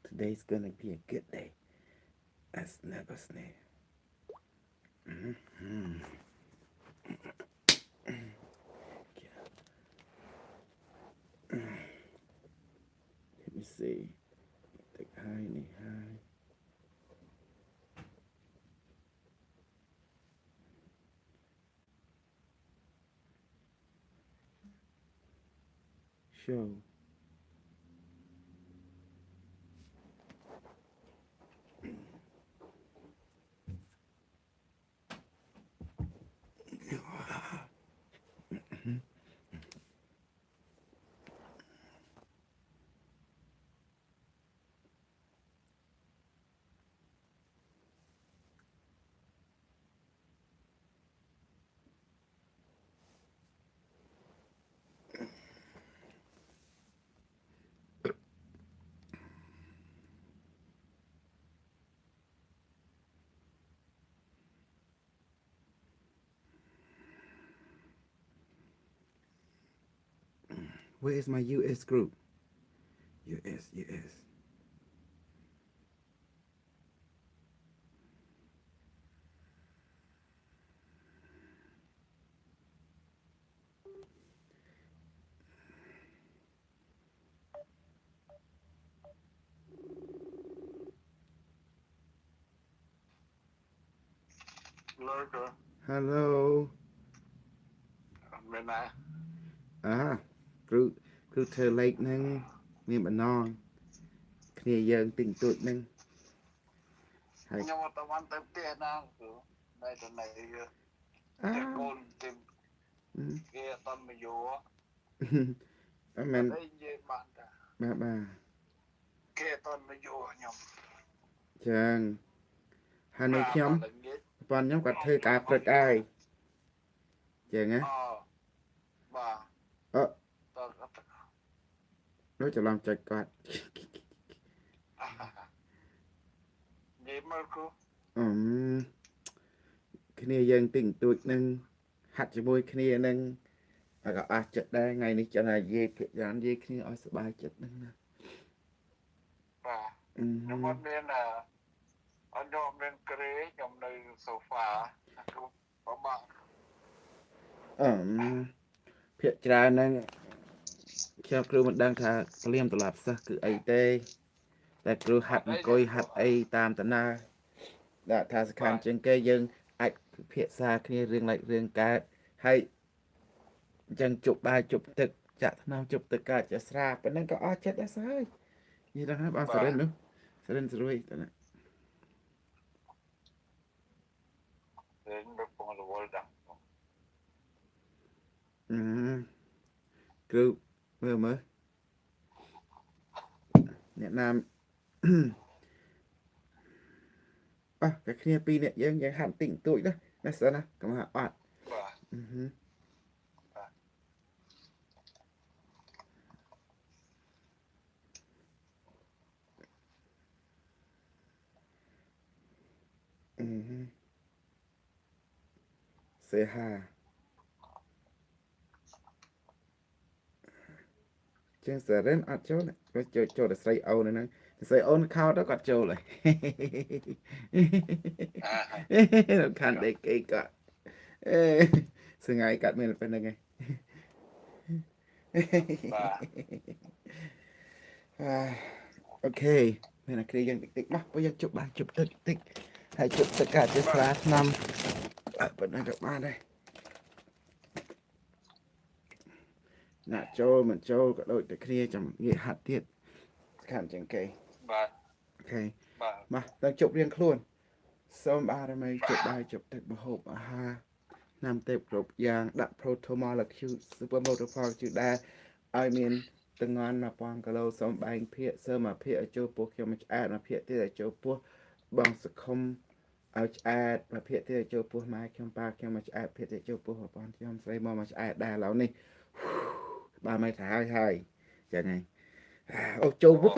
Today's gonna be a good day. That's never snare. Let me see. Take high, knee high. Show. Where is my US group? US. Hello. មានណាគ្រូធ្វើលេខហ្នឹងមានបំណងគ្នាយើងទិញទួចហ្នឹងហើយខ្ញុំអត់បានទៅផ្ទះណាគឺនៅតែនៅតែកូនទៅគេអត់មកយោអត់មែនតែនិយាយបានតាបាទគេអត់មកយោខ្ញុំចឹងហើយនៅខ្ញុំប៉ុនខ្ញុំគាត់ធ្វើការព្រឹកហើយចឹងណាបាទអឺដូចច្រឡំចិត្តគាត់និយាយមកគូគ្នាយើងទិញទួចនឹងហាត់ជាមួយគ្នានឹងហើយក៏អស់ចិត្តដែរថ្ងៃនេះចឹងហើយនិយាយភាគច្រើននិយាយគ្នាឲ្យសប្បាយចិត្តហ្នឹងណាបាទខ្ញុំអត់មានអត់យកមានក្រេខ្ញុំនៅសូហ្វាគ្រូបបាក់ភាគច្រើនហ្នឹងខ្ញុំគ្រូមិនដឹងថាក្លៀមត្រឡប់សិស្សគឺអីទេតែគ្រូហាត់អង្គុយហាត់អីតាមតាណាដាក់ថាសកម្មជាងគេយើងអាចពិភាក្សាគ្នារឿងឡែករឿងកើតហើយអញ្ចឹងជប់បាយជប់ទឹកចាក់ថ្នាំជប់ទឹកកើតជាស្រាប៉ុណ្ណឹងក៏អស់ចិត្តដែរសើយនិយាយដល់ហើយបងសរិននោះសរិនស្រួយតើណានៅពងរវល់ដែរគ្រូមើលអ្នកណាមតែគ្នាពីរអ្នកយើងហាត់តិចតួចណាសិនណាកុំហាត់អត់សេហាជាងសរិនអត់ចូលក៏ចូលតែស្រីអូនហ្នឹងស្រីអូនខោទៅគាត់ចូលហើយខានដេកគេគាត់ស្ងាយកាត់មានប៉ុណ្្នឹងឯងអូខេមានតែគ្នាយើងតិចមកព្រោះយើងជប់បានជប់ទឹកតិចហើយជប់ទឹកកាត់ជាស្រាថ្នាំប៉ុណ្ណឹងក៏បានដែរណាចូលមិនចូលក៏ដូចតែគ្នាចាំងាកហាត់ទៀតខានជាងគេបាទអូខេមកដល់ជប់រៀងខ្លួន សូមបារមីជប់បាយជប់ទឹកម្ហូបអាហារណាំទេពគ្រប់យ៉ាងដាក់ proto molecule super motor ជឿដែរឲ្យមានទាំងងន់1000គីឡូសូមបែងភាគសើមអាភាគឲ្យចូលពោះខ្ញុំមិនឆ្អែតអាភាគទៀតឲ្យចូលពោះបងសខុមឲ្យឆ្អែតអាភាគទៀតឲ្យចូលពោះម៉ែខ្ញុំប៉ាខ្ញុំមកឆ្អែតភាគទៀតចូលពោះប្រព័ន្ធខ្ញុំស្រីមកឆ្អែតដែរឥឡូវនេះបាទមិនថាហើយចឹងហើយអូចូលពុប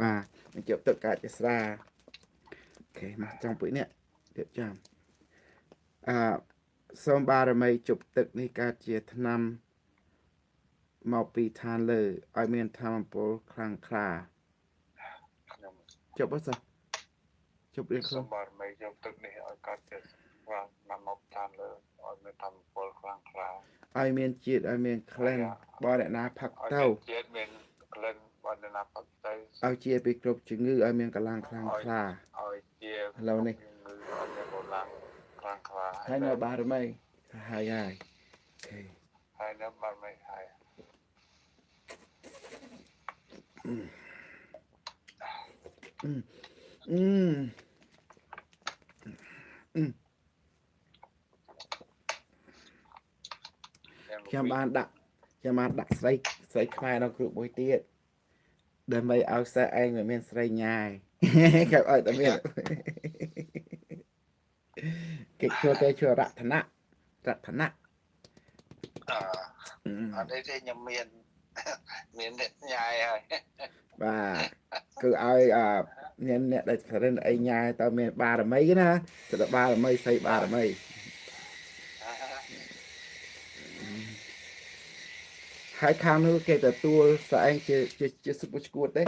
បាទជប់ទឹកកាច់ស្រាអូខេមកចង់ពុយនេះទៀតចាំសូមបារមីជប់ទឹកនេះកើតជាថ្នាំមកពីឋានលើឲ្យមានធម៌ពលខ្លាំងក្លាជប់អត់សោះជប់រៀងខ្លួន សូមបារមីជប់ទឹកនេះឲ្យកើតជាបានមកឋានលើឲ្យមានធម៌ពលខ្លាំងក្លាឲ្យមានជាតិឲ្យមានក្លិនបរណាផឹកទៅជាតិមានក្លិនបរណាផឹកទៅឲ្យជាពីគ្រប់ជំងឺឲ្យមានកម្លាំងខ្លាំងក្លាឲ្យជាឥឡូវនេះជំងឺឲ្យមានកម្លាំងខ្លាំងក្លាហើយនៅបារមីហើយអូខេហើយនៅបារមីហើយខ្ញុំបានដាក់ស្រីខ្មែរនៅគ្រូមួយទៀតដើម្បីឲ្យសិស្សឯងមិនមានស្រីញ៉ាយគេឲ្យតែមានគេជួយរតនៈអត់ទេខ្ញុំមានអ្នកញ៉ាយហើយបាទគឺឲ្យមានអ្នកដែលក្រិនអីញ៉ាយតើមានបារមីណាទៅបារមីស្អីបារមីហើយខាងនោះគេទទួលស្អែងជាសុបឈួតទេ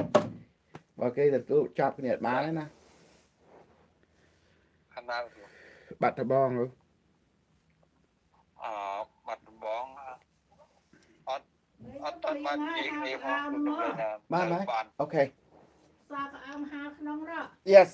បើគេទទួលចាប់គ្នាបានទេណាខាងណាបាត់ដបងបាត់ដបងអត់បាននិយាយគ្នាផងបានអូខេសាកអើមហាលក្នុងរក Yes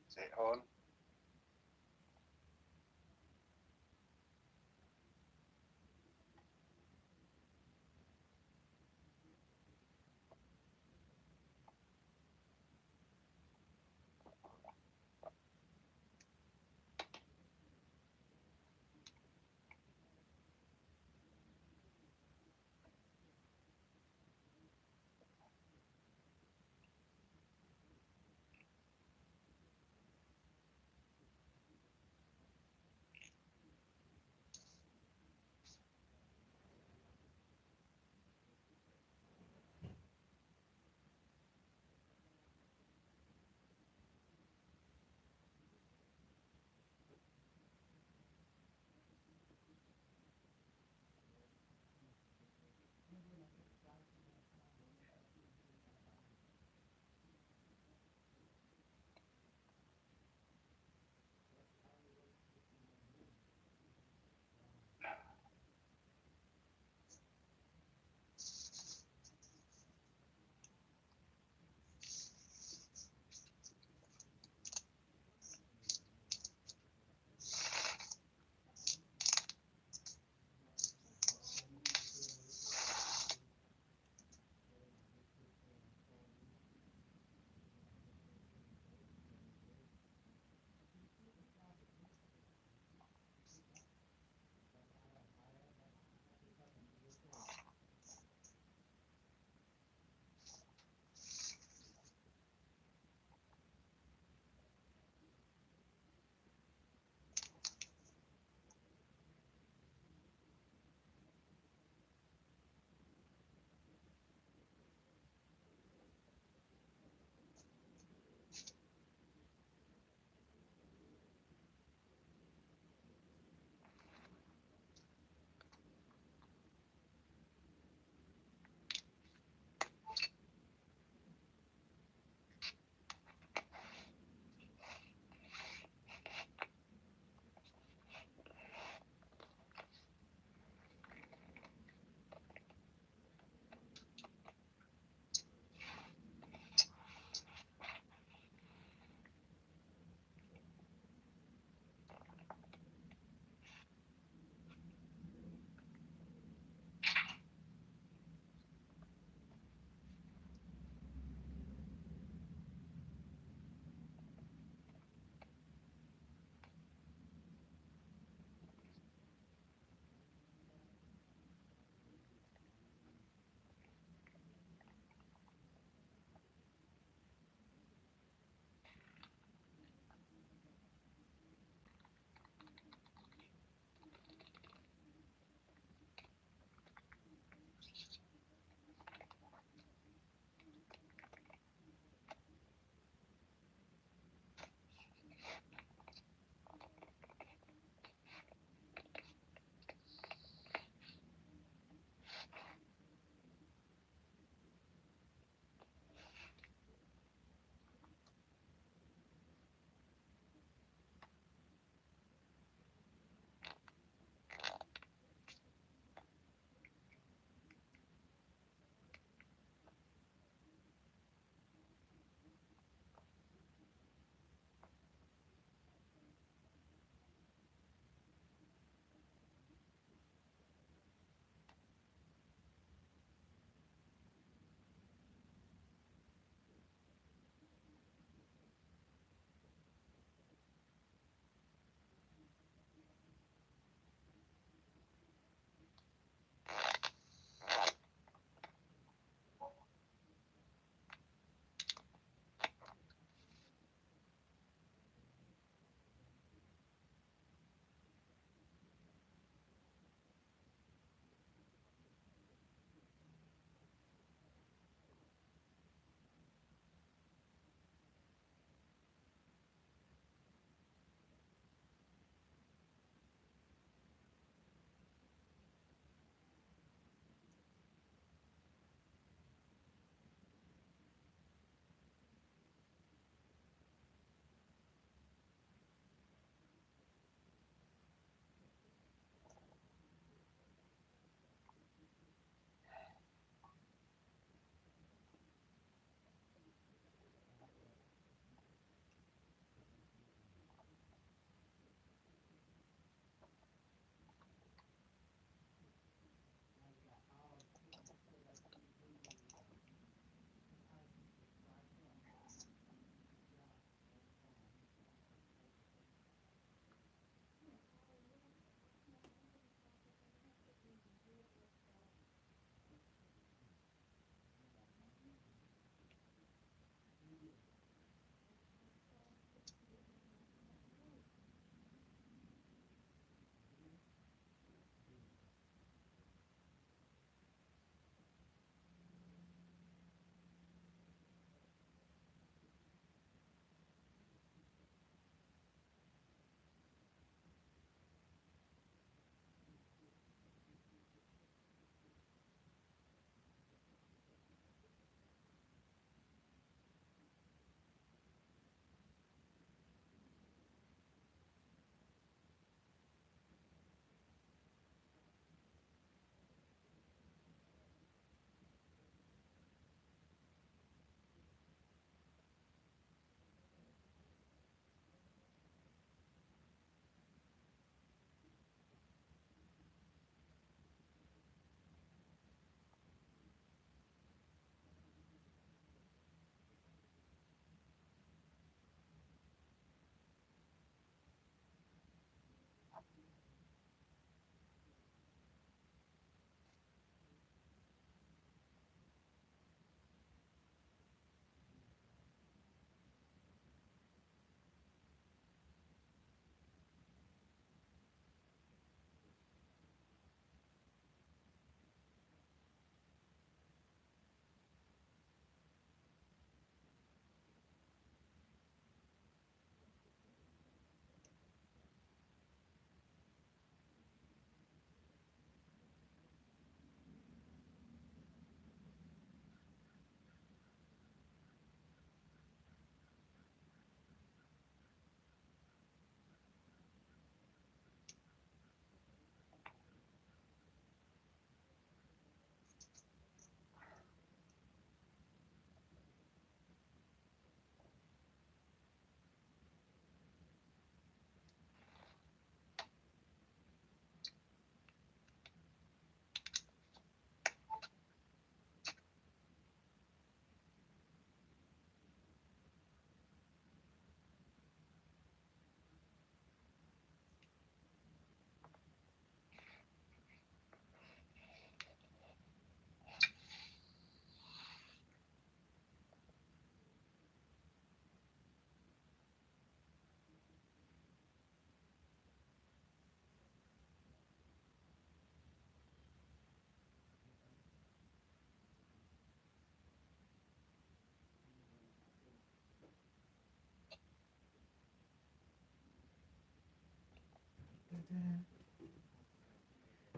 sẽ ổn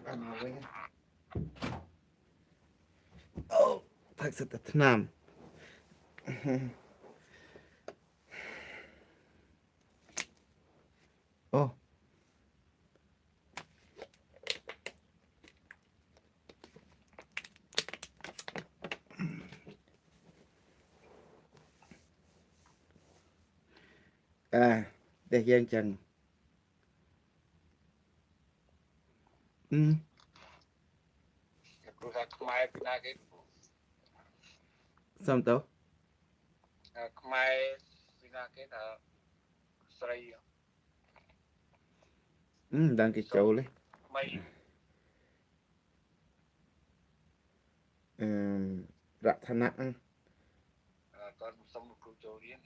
ăn mà với ô thật sự thật nam ô à để dân chẳng ừគ្រូថាខ្មែរពីណាគេ xong tao ខ្មែរពីណាគេថាស្រី đang cái chỗ đấy ថ្មី rạ thân nặng គាត់សុំគ្រូចូលរៀន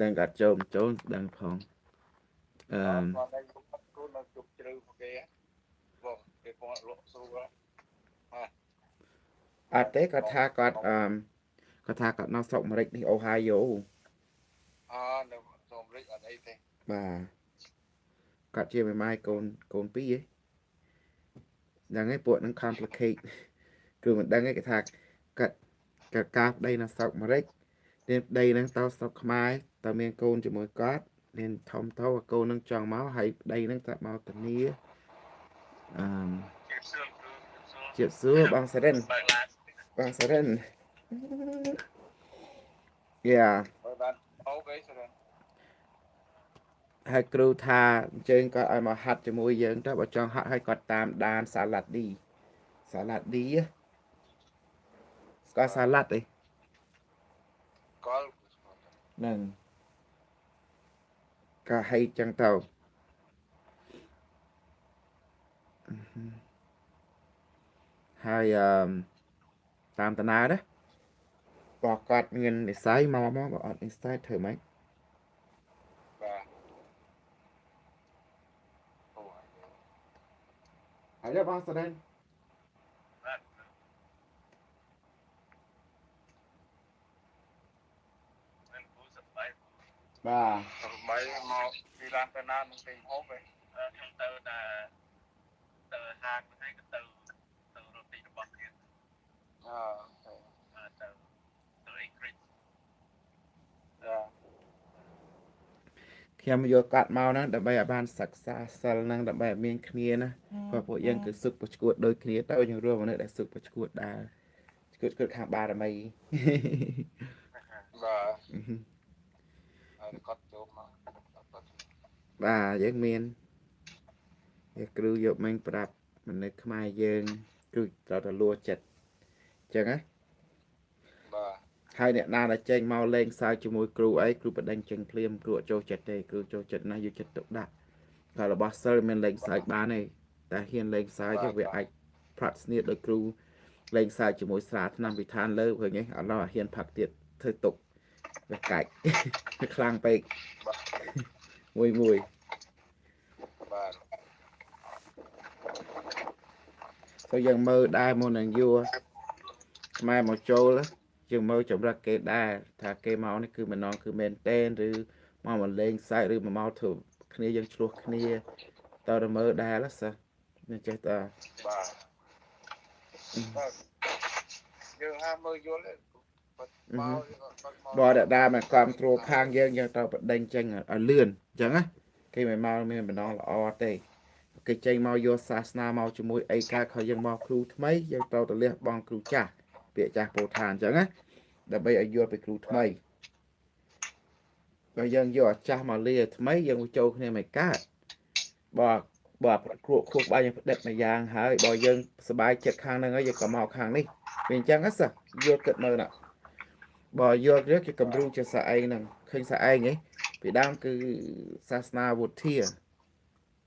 đang gặp chỗ chỗ đang phòng គាត់តែគ្រូនៅជប់ជ្រៅពួកគេបងគេពងលក់ស្រួល à tế có tha có tha có nó sọc mà đi Ohio នៅសូមរិចអត់អីទេ bà cắt chia mày mai con pí ấy đang cái bộ nó complicate cứ mình đang cái thạc cắt cắt cáp đây là sọc mà nên đây nó tao sọc mai tao miên con cho mỗi cát nên thông tao và cô nó tròn máu hay đây nó tạo máu tình nia chiếc xưa bằng sợi đen bằng sợi đen yeah បើបានអូគេស្រួល hai crew tha trên có ai mà hạt cho môi dương đó bảo cho hạt hay còn tam đàn salad đi á có salad đi គាត់ nè có hay chẳng tàu hai tam tà na đó bỏ cọt nguyên để xáy mau mau bỏ để xáy thử mấy បាទអូ hãy cho băng lên មិនគូសប្បាយ bà សប្បាយមកពីឡានទៅណានឹងពេញហូបឯងខ្ញុំទៅហាងហ្នឹងក៏ទៅរត់ទីរបស់ទៀត ទៅអេក្រិច khi mà vô cọt mau nó đập bay ở ban sặc xa sal năng đập bay ở miền kia nè và bộ dân cứ sụp bật chuột đôi kia tao những rùa mà nó đã sụp bật chuột đà chuột hàng ba là mày បាទគាត់ចូលមក bà với miền cứ vô mình đạp mình nơi khai dương cứ tao là lua chật chẳng á បាទ hai nè na là trên mau lên sao cho môi crew ấy crew bật đánh chân phim crew cho chật đây crew cho chật này vô chật tục đặt gọi là boss mình lên sai ba này ta hiền lên sai cho việc ai phát nhiệt được crew lên sai cho môi sát năm bị than lơ rồi nhé ở đó hiền phạt tiệt thời tục về cạnh khang pe mùi បាទ tôi dần mơ đai môn nàng vua mai một chỗ đó chừng mơ chồng ra kê đa thà kê máu này cứ mình non cứ men tên rồi mau mà lên sai rồi mà mau thử kia dân chuột kia tao đã mơ đa lắm sao nên chơi ta បាទយើងហាមើលយល់បាត់មក bò đã đa mà còn trô khang dân dân tao bật đánh chân ở lươn chẳng á khi mà mau mình non là o tê cái chân mau vô sa na mau cho môi ai ca khỏi dân mau crew mấy dân tao tự liệt bong crew cha bịa cha bồ thàn chẳng á đã bây ở vô bị crew mấy rồi dân vô cha mà lia mấy dân châu này mày cá bò crew bao nhiêu đẹp mà giang hả bò dân sờ chật khang năng ấy giờ còn màu khang đi mình chẳng á sao vô cật mơ nè bò vô rất cái cầm ru cho sa ai nè khinh sa ai ấy bị đang cứ sa na vụt thia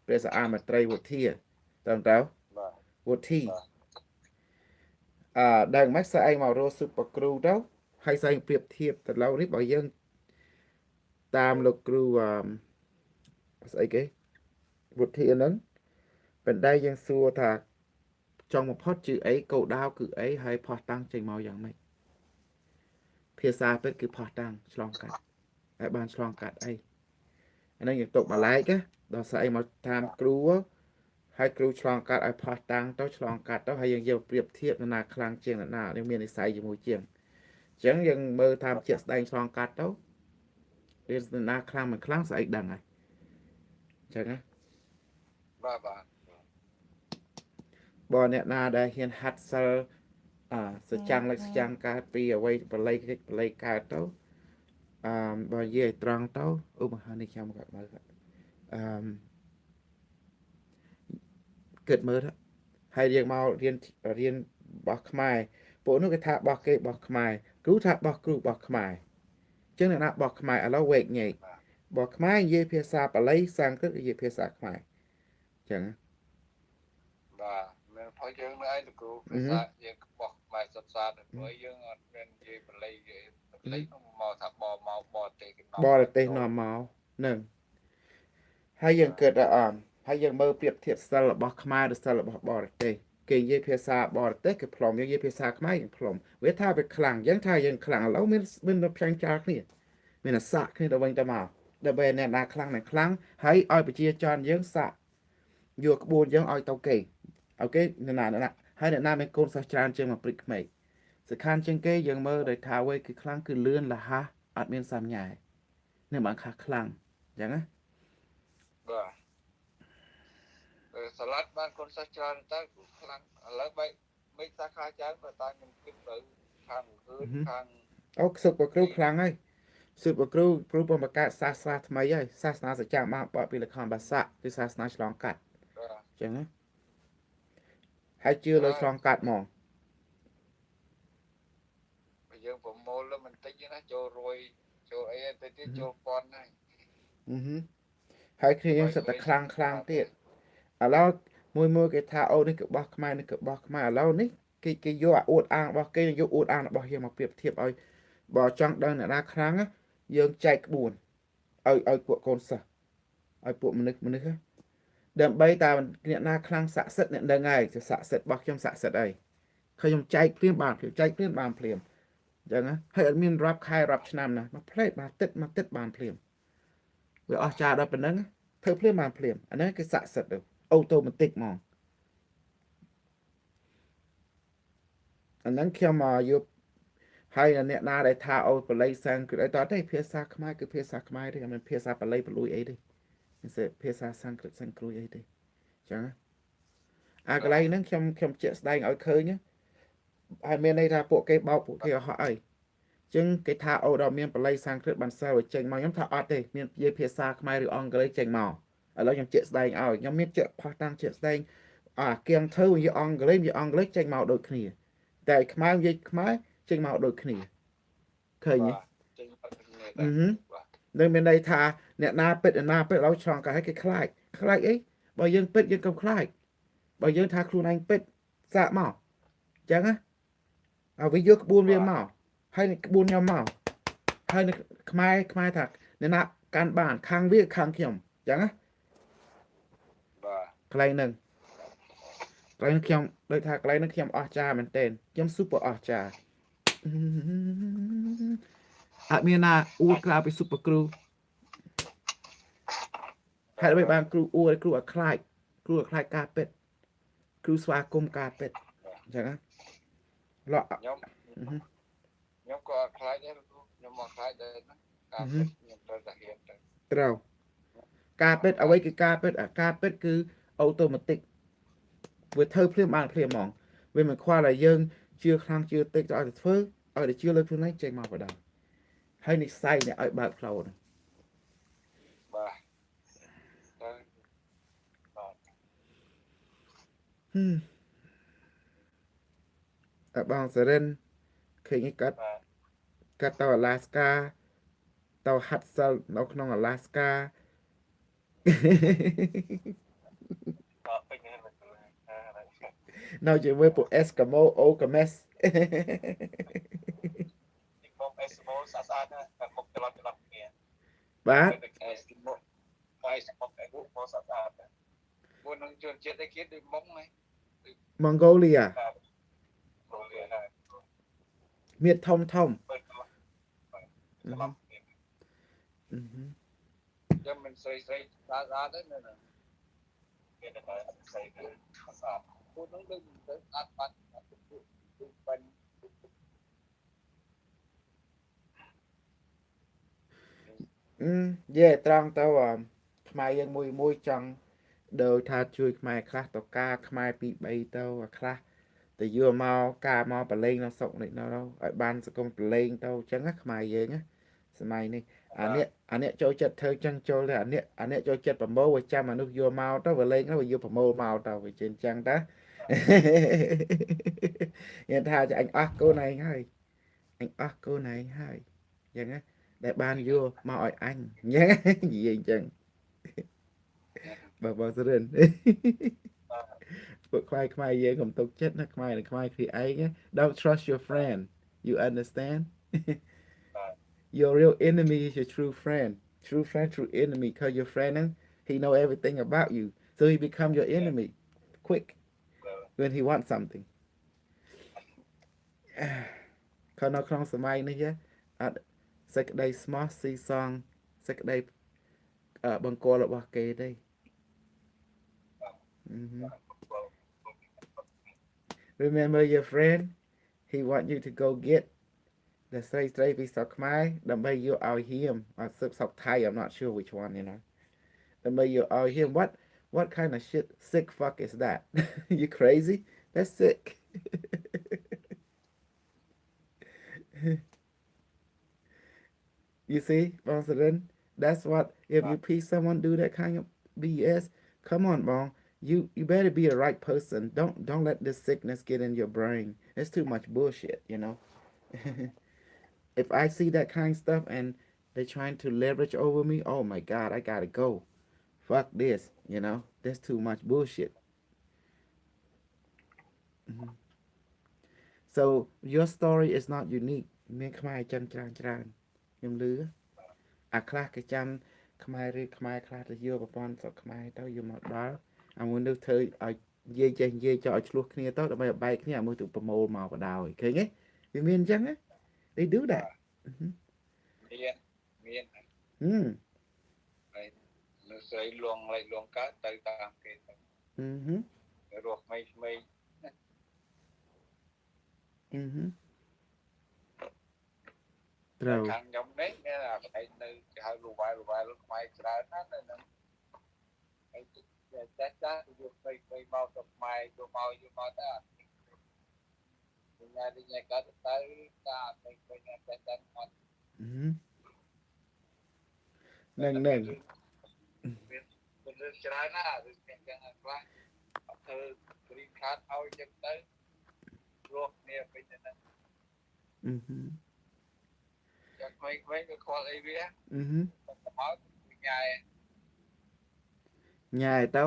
bây giờ ai mà tray vụt thia tao tao បាទ vụt thi đang mắc sa ai màu rô super crew đó hay sa anh tiệp thiệp từ lâu đấy bảo dân tam lục crew ấy cái vụt thi nấn เป็นได้ยังซัวថាចង់បំផុតជឿអីគោលដៅគឺអីហើយផោះតាំងចេញមកយ៉ាងម៉េចភាសាពិតគឺផោះតាំងឆ្លងកាត់ហើយបានឆ្លងកាត់អីអានេះយើងទុកមួយឡែកណាដល់ស្អីមកតាមគ្រូហើយគ្រូឆ្លងកាត់ឲ្យផោះតាំងទៅឆ្លងកាត់ទៅហើយយើងយកប្រៀបធៀបនរណាខ្លាំងជាងនរណាយើងមាននិស័យជាមួយជាងអញ្ចឹងយើងមើលតាមជាក់ស្ដែងឆ្លងកាត់ទៅវានរណាខ្លាំងមិនខ្លាំងស្អីដឹងហើយអញ្ចឹងណា បាទ បើអ្នកណាដែលហ៊ានហាត់សិលសចាំងលិចសចាំងកើតពីអ្វីបល័យកិច្ចបល័យកើតទៅបើនិយាយត្រង់ទៅឧបមានេះខ្ញុំក៏មើលគិតមើលហើយយើងមករៀនរបស់ខ្មែរពួកនោះគេថារបស់គេរបស់ខ្មែរគ្រូថារបស់គ្រូរបស់ខ្មែរអញ្ចឹងអ្នកណារបស់ខ្មែរឥឡូវវែកញែករបស់ខ្មែរនិយាយភាសាបល័យសំស្ក្រឹតនិយាយភាសាខ្មែរអញ្ចឹង បាទមានផលយើងនៅឯតគ្រូភាសាយើងបោះខ្មែរសិក្សាទៅព្រោះយើងអត់មាននិយាយបល័យមកថាមកបរទេសនាំមកនឹងហើយយើងគិតហើយយើងមើលប្រៀបធៀបសិលរបស់ខ្មែរទៅសិលរបស់បរទេសគេនិយាយភាសាបរទេសគេផ្លុំយើងនិយាយភាសាខ្មែរយើងផ្លុំវាថាវាខ្លាំងយើងថាយើងខ្លាំងឥឡូវមានផ្សេងចាល់គ្នាមានអាសាក់គ្នាទៅវិញទៅមកដើម្បីអ្នកណាខ្លាំងមិនខ្លាំងហើយឲ្យប្រជាជនយើងសាក់យកក្បួនយើងឲ្យទៅគេអូខេអ្នកណាហើយអ្នកណាមានកូនសិស្សច្រើនជាងមកព្រិចក្មេងសំខាន់ជាងគេយើងមើលដោយថាវ័យគឺខ្លាំងគឺលឿនលះហះអត់មានសាមញ៉ែនេះបានខាខ្លាំងអញ្ចឹងណា បាទសាឡាត់បានកូនសិស្សច្រើនតើខ្លាំងឥឡូវមិនសាខាច្រើនបើតាខ្ញុំគិតទៅខាងគឺខាងអូសុខគ្រូខ្លាំងហើយសុខគ្រូបំបង្កើតសាសនាថ្មីហើយសាសនាសច្ចៈមកបកពីលខំបាសាគឺសាសនាឆ្លងកាត់អញ្ចឹងណាហើយជឿលើឆ្លងកាត់ហ្មងយើងប្រមូលមិនតិចណាចូលរួយចូលអីទៅទៀតចូលប៉ុនហើយហើយគ្នាយើងសិតតែខ្លាំងទៀតឥឡូវមួយគេថាអូនេះគឺបោះខ្មែរនេះគឺបោះខ្មែរឥឡូវនេះគេយកអួតអាងរបស់គេយកអួតអាងរបស់យើងមកប្រៀបធៀបឲ្យបើចង់ដឹងអ្នកណាខ្លាំងយើងចែកក្បួនឲ្យពួកកូនសិស្សឲ្យពួកមនុស្សដើម្បីតើអ្នកណាខ្លាំងស័ក្តិសិទ្ធិអ្នកដឹងហើយស័ក្តិសិទ្ធិរបស់ខ្ញុំស័ក្តិសិទ្ធិអីខ្ញុំចែកព្រាមបានខ្ញុំចែកព្រាមបានព្រាមអញ្ចឹងណាហើយអត់មានរាប់ខែរាប់ឆ្នាំណាមកផ្លេតមកទឹកបានព្រាមវាអស់ចាដល់ប៉ុណ្ណឹងធ្វើព្រាមបានព្រាមអាហ្នឹងគឺស័ក្តិសិទ្ធិទៅអូតូម៉ាទិកហ្មងអាហ្នឹងខ្ញុំមកយកហើយអ្នកណាដែលថាអូបល័យសាំងគឺអីតើទេភាសាខ្មែរគឺភាសាខ្មែរទេអត់មានភាសាបល័យបលួយអីទេភាសាសំស្ក្រឹតសំគ្រួយអីទេអញ្ចឹងអាកន្លែងហ្នឹងខ្ញុំជាក់ស្ដែងឲ្យឃើញហើយមានន័យថាពួកគេបោកពួកគេអស់អីអញ្ចឹងគេថាអូដល់មានបល័យសំស្ក្រឹតបានសិលចេញមកខ្ញុំថាអត់ទេមាននិយាយភាសាខ្មែរឬអង់គ្លេសចេញមកឥឡូវខ្ញុំជាក់ស្ដែងឲ្យខ្ញុំមានជាក់ផុសតាំងជាក់ស្ដែងគៀងធ្វើនិយាយអង់គ្លេសចេញមកដូចគ្នាតែខ្មែរនិយាយខ្មែរចេញមកដូចគ្នាឃើញទេនឹងមានន័យថាអ្នកណាពិតអ្នកណាពិតឲ្យឆ្លងកាត់ឲ្យគេខ្លាចអីបើយើងពិតយើងកុំខ្លាចបើយើងថាខ្លួនឯងពិតសាកមកអញ្ចឹងណាឲ្យវាយកក្បួនវាមកហើយក្បួនខ្ញុំមកហើយខ្មែរថាអ្នកណាកាន់បានខាងវាខាងខ្ញុំអញ្ចឹងណាបាទកន្លែងហ្នឹងខ្ញុំដូចថាកន្លែងហ្នឹងខ្ញុំអស្ចារ្យមែនទែនខ្ញុំស៊ូពឺអស្ចារ្យអត់មានណាអួតក្រៅពីស៊ុបគ្រូហេតុអ្វីបានគ្រូអួតគ្រូអត់ខ្លាចការពិតគ្រូស្វាគមន៍ការពិតអញ្ចឹងណាខ្ញុំក៏ខ្លាចដែរខ្ញុំមកខ្លាចដែរណាការពិតខ្ញុំត្រូវតែហ៊ានទៅត្រូវការពិតអ្វីគឺការពិតការពិតគឺអូតូម៉ាទិកវាធ្វើភ្លាមបានភ្លាមហ្មងវាមិនខ្វល់តែយើងជឿខ្លាំងជឿតិចទៅឲ្យទៅធ្វើឲ្យតែជឿលើខ្លួនឯងចេញមកបណ្ដោយហើយនិស័យអ្នកឲ្យបើកផ្លូវបាទបងសរិនឃើញកាត់ទៅអាឡាស្កាទៅហាត់សិលនៅក្នុងអាឡាស្កានៅជាមួយពួកអេសកាម៉ូអូកាមេសខ្ញុំអេសម៉ូស្អាតណាស់តែមុខច្រឡំគ្នាបាទអេសម៉ូស្អាត buồn năng chuồn chết đấy kia đi mông này Mongolia โรงเรียนได้ เมียดทอมทอม เปิดสลับ อือฮึ ยังมันใส่ตาได้เนี่ยนะเป็นอะไรใส่ภาษาพูดต้องดึงอัดปัดดึงเป็น ย่ត្រង់ទៅខ្មែរយើងមួយចង់ដោយថាជួយខ្មែរខ្លះតកាខ្មែរពី3ទៅអាខ្លះទៅយកមកការមកប្រឡែងនៅសុកនេះនៅឲ្យបានសង្គមប្រឡែងទៅអញ្ចឹងណាខ្មែរយើងណាសម័យនេះអានេះចូលចិត្តធ្វើចឹងចូលទៅអានេះចូលចិត្តប្រមូលឲ្យចាំអានោះយកមកទៅប្រឡែងទៅយកប្រមូលមកទៅវាជាអញ្ចឹងតានិយាយថាអញអស់កូនឯងហើយអញអស់កូនឯងហើយអញ្ចឹងណាដែលបានយកមកឲ្យអញអញ្ចឹងនិយាយអញ្ចឹងបើសរិនពួកខ្មែរយើងកុំទុកចិត្តណាខ្មែរនឹងខ្មែរគ្នាឯង Don't trust your friend you understand your real enemy is your true friend true enemy cause your friend he know everything about you so he become your enemy quick when he wants something เขาនៅក្នុងសម័យនេះអត់សេចក្តីស្មោះស៊ីសងសេចក្តីបង្គោលរបស់គេទេ Remember your friend he want you to go get the ស្រីពីស្រុកខ្មែរដើម្បីយកឲ្យហៀមអត់ស្រុកថៃ I'm not sure which one you know ដើម្បីយកឲ្យហៀម what kind of shit sick fuck is that you crazy that's sick you see Bonsarin that's what if you see someone do that kind of BS come on Bong you better be a right person don't let this sickness get in your brain it's too much bullshit you know if I see that kind of stuff and they're trying to leverage over me oh my god I gotta go fuck this you know that's too much bullshit so your story is not unique មានខ្មែរចឹងច្រើនខ្ញុំលឺអាខ្លះគេចាំខ្មែរឬខ្មែរខ្លះទៅយកប្រព័ន្ធស្រុកខ្មែរទៅយកមកដល់អាមួយនោះធ្វើឲ្យនិយាយចេះនិយាយចោលឲ្យឆ្លោះគ្នាទៅដើម្បីឲ្យបែកគ្នាអាមួយទៅប្រមូលមកបដោយឃើញទេវាមានអញ្ចឹងណា they do that មាននៅស្រីលងកើតទៅតាមគេទៅរស់ថ្មីត្រូវខាងខ្ញុំនេះមានអាកន្លែងនៅគេហៅលូវ៉ាយខ្មែរច្រើនណាស់នៅហ្នឹងហើយចាស់យកទៅមកទៅខ្មែរយកមកទៅញ៉ាំកើតទៅការទៅញ៉ាំចាស់អត់នឹងមានច្រើនណាស់ដូចមានចឹងខ្លះធ្វើព្រីខាតឲ្យចឹងទៅរស់គ្នាពេញទៅហ្នឹងចាក់ថ្មីក៏ខ្វល់អីវាមកញ៉ាយទៅ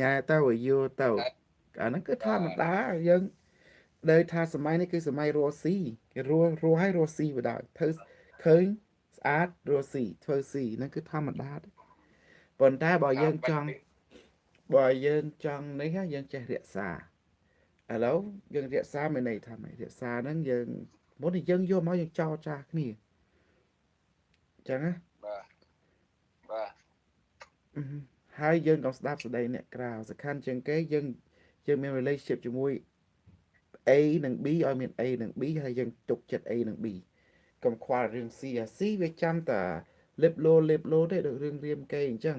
ញ៉ាយទៅឲ្យយកទៅអាហ្នឹងគឺធម្មតាយើងដែលថាសម័យនេះគឺសម័យរស់ស៊ីគេរស់ឲ្យរស់ស៊ីបណ្ដោយធ្វើឃើញស្អាតរស់ស៊ីធ្វើស៊ីហ្នឹងគឺធម្មតាប៉ុន្តែបើយើងចង់នេះយើងចេះរក្សាឥឡូវយើងរក្សាមានន័យថាម៉េចរក្សាហ្នឹងយើងមុនយើងយកមកយើងចោលចាស់គ្នាអញ្ចឹងណាបាទហើយយើងក៏ស្ដាប់ស្ដីអ្នកក្រៅសំខាន់ជាងគេយើងមាន relationship ជាមួយ A និង B ឲ្យមាន A និង B ហើយយើងទុកចិត្ត A និង B កុំខ្វល់រឿង C អា C វាចាំតែលិបលោទេដូចរឿងរៀមគេអញ្ចឹង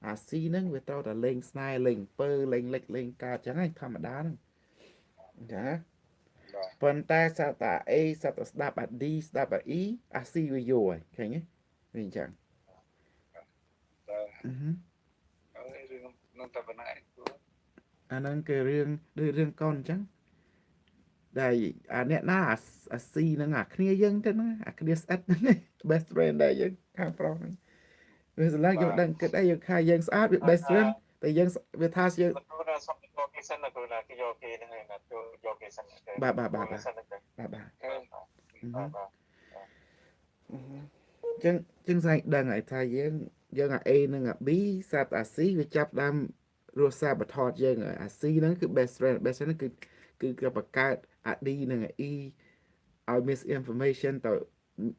អា C ហ្នឹងវាត្រូវតែលេងស្នេហ៍លេងពើលេងលិចលេងកើតអញ្ចឹងហ្នឹងធម្មតាហ្នឹងចាប៉ុន្តែសាតា A សាតាស្ដាប់អា D ស្ដាប់អា E អា C វាយល់ហើយឃើញទេវាអញ្ចឹងរឿងនឹងតែប៉ុណ្ណេះអាហ្នឹងគឺរឿងដូចរឿងកូនអញ្ចឹងដែលអាអ្នកណាអា C ហ្នឹងអាគ្នាយើងទៅហ្នឹងអាគ្នាស្អិតហ្នឹង best friend ដែរយើងខាងប្រុសហ្នឹងវាស្លាកយើងដឹងគិតអីយើងខាយើងស្អាតវា best friend តែយើងវាថាយើងសុំយកគេសិនណាគ្រូណាគេយកគេហ្នឹងឯណាយកគេសិនបាទចឹងស្អែកដឹងហើយថាយើង យើងអា A និងអា B ស្រាប់តែអា C វាចាប់ដើមរស់សាបថតយើងហើយអា C ហ្នឹងគឺ best friend best friend ហ្នឹងគឺបង្កើតអា D និងអា E ឲ្យ misinformation ទៅ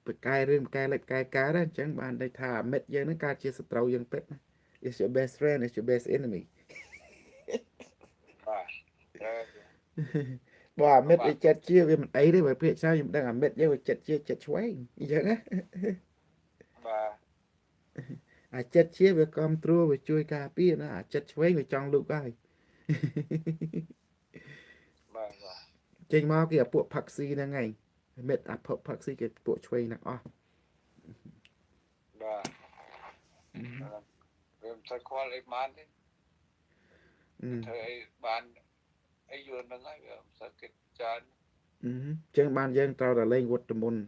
បកកែរឿងបកកែលេខបកកែកើតអញ្ចឹងបានន័យថាមិត្តយើងហ្នឹងកើតជាសត្រូវយើងពិតណា is your best friend is your best enemy បាទ បើអាមិត្តវាចិត្តជាវាមិនអីទេបើពាក្យច្រើនខ្ញុំដឹងអាមិត្តយើងវាចិត្តជាចិត្តឆ្វេងអញ្ចឹងណា បាទ អាចិត្តជាវាគ្រប់គ្រងវាជួយការពារណាអាចិត្តឆ្វេងវាចង់លូកហើយ បាទ ចេញមកគេអាពួកផឹកស៊ីហ្នឹងឯងមិត្តអាផឹកស៊ីគេពួកឆ្វេងទាំងអស់ បាទវាមិនទៅខ្វល់អីបានទេធ្វើអីបានអីយល់ហ្នឹងហើយវាមិនទៅគិតច្រើន ចឹងបានយើងត្រូវតែលេងវត្តមន្ត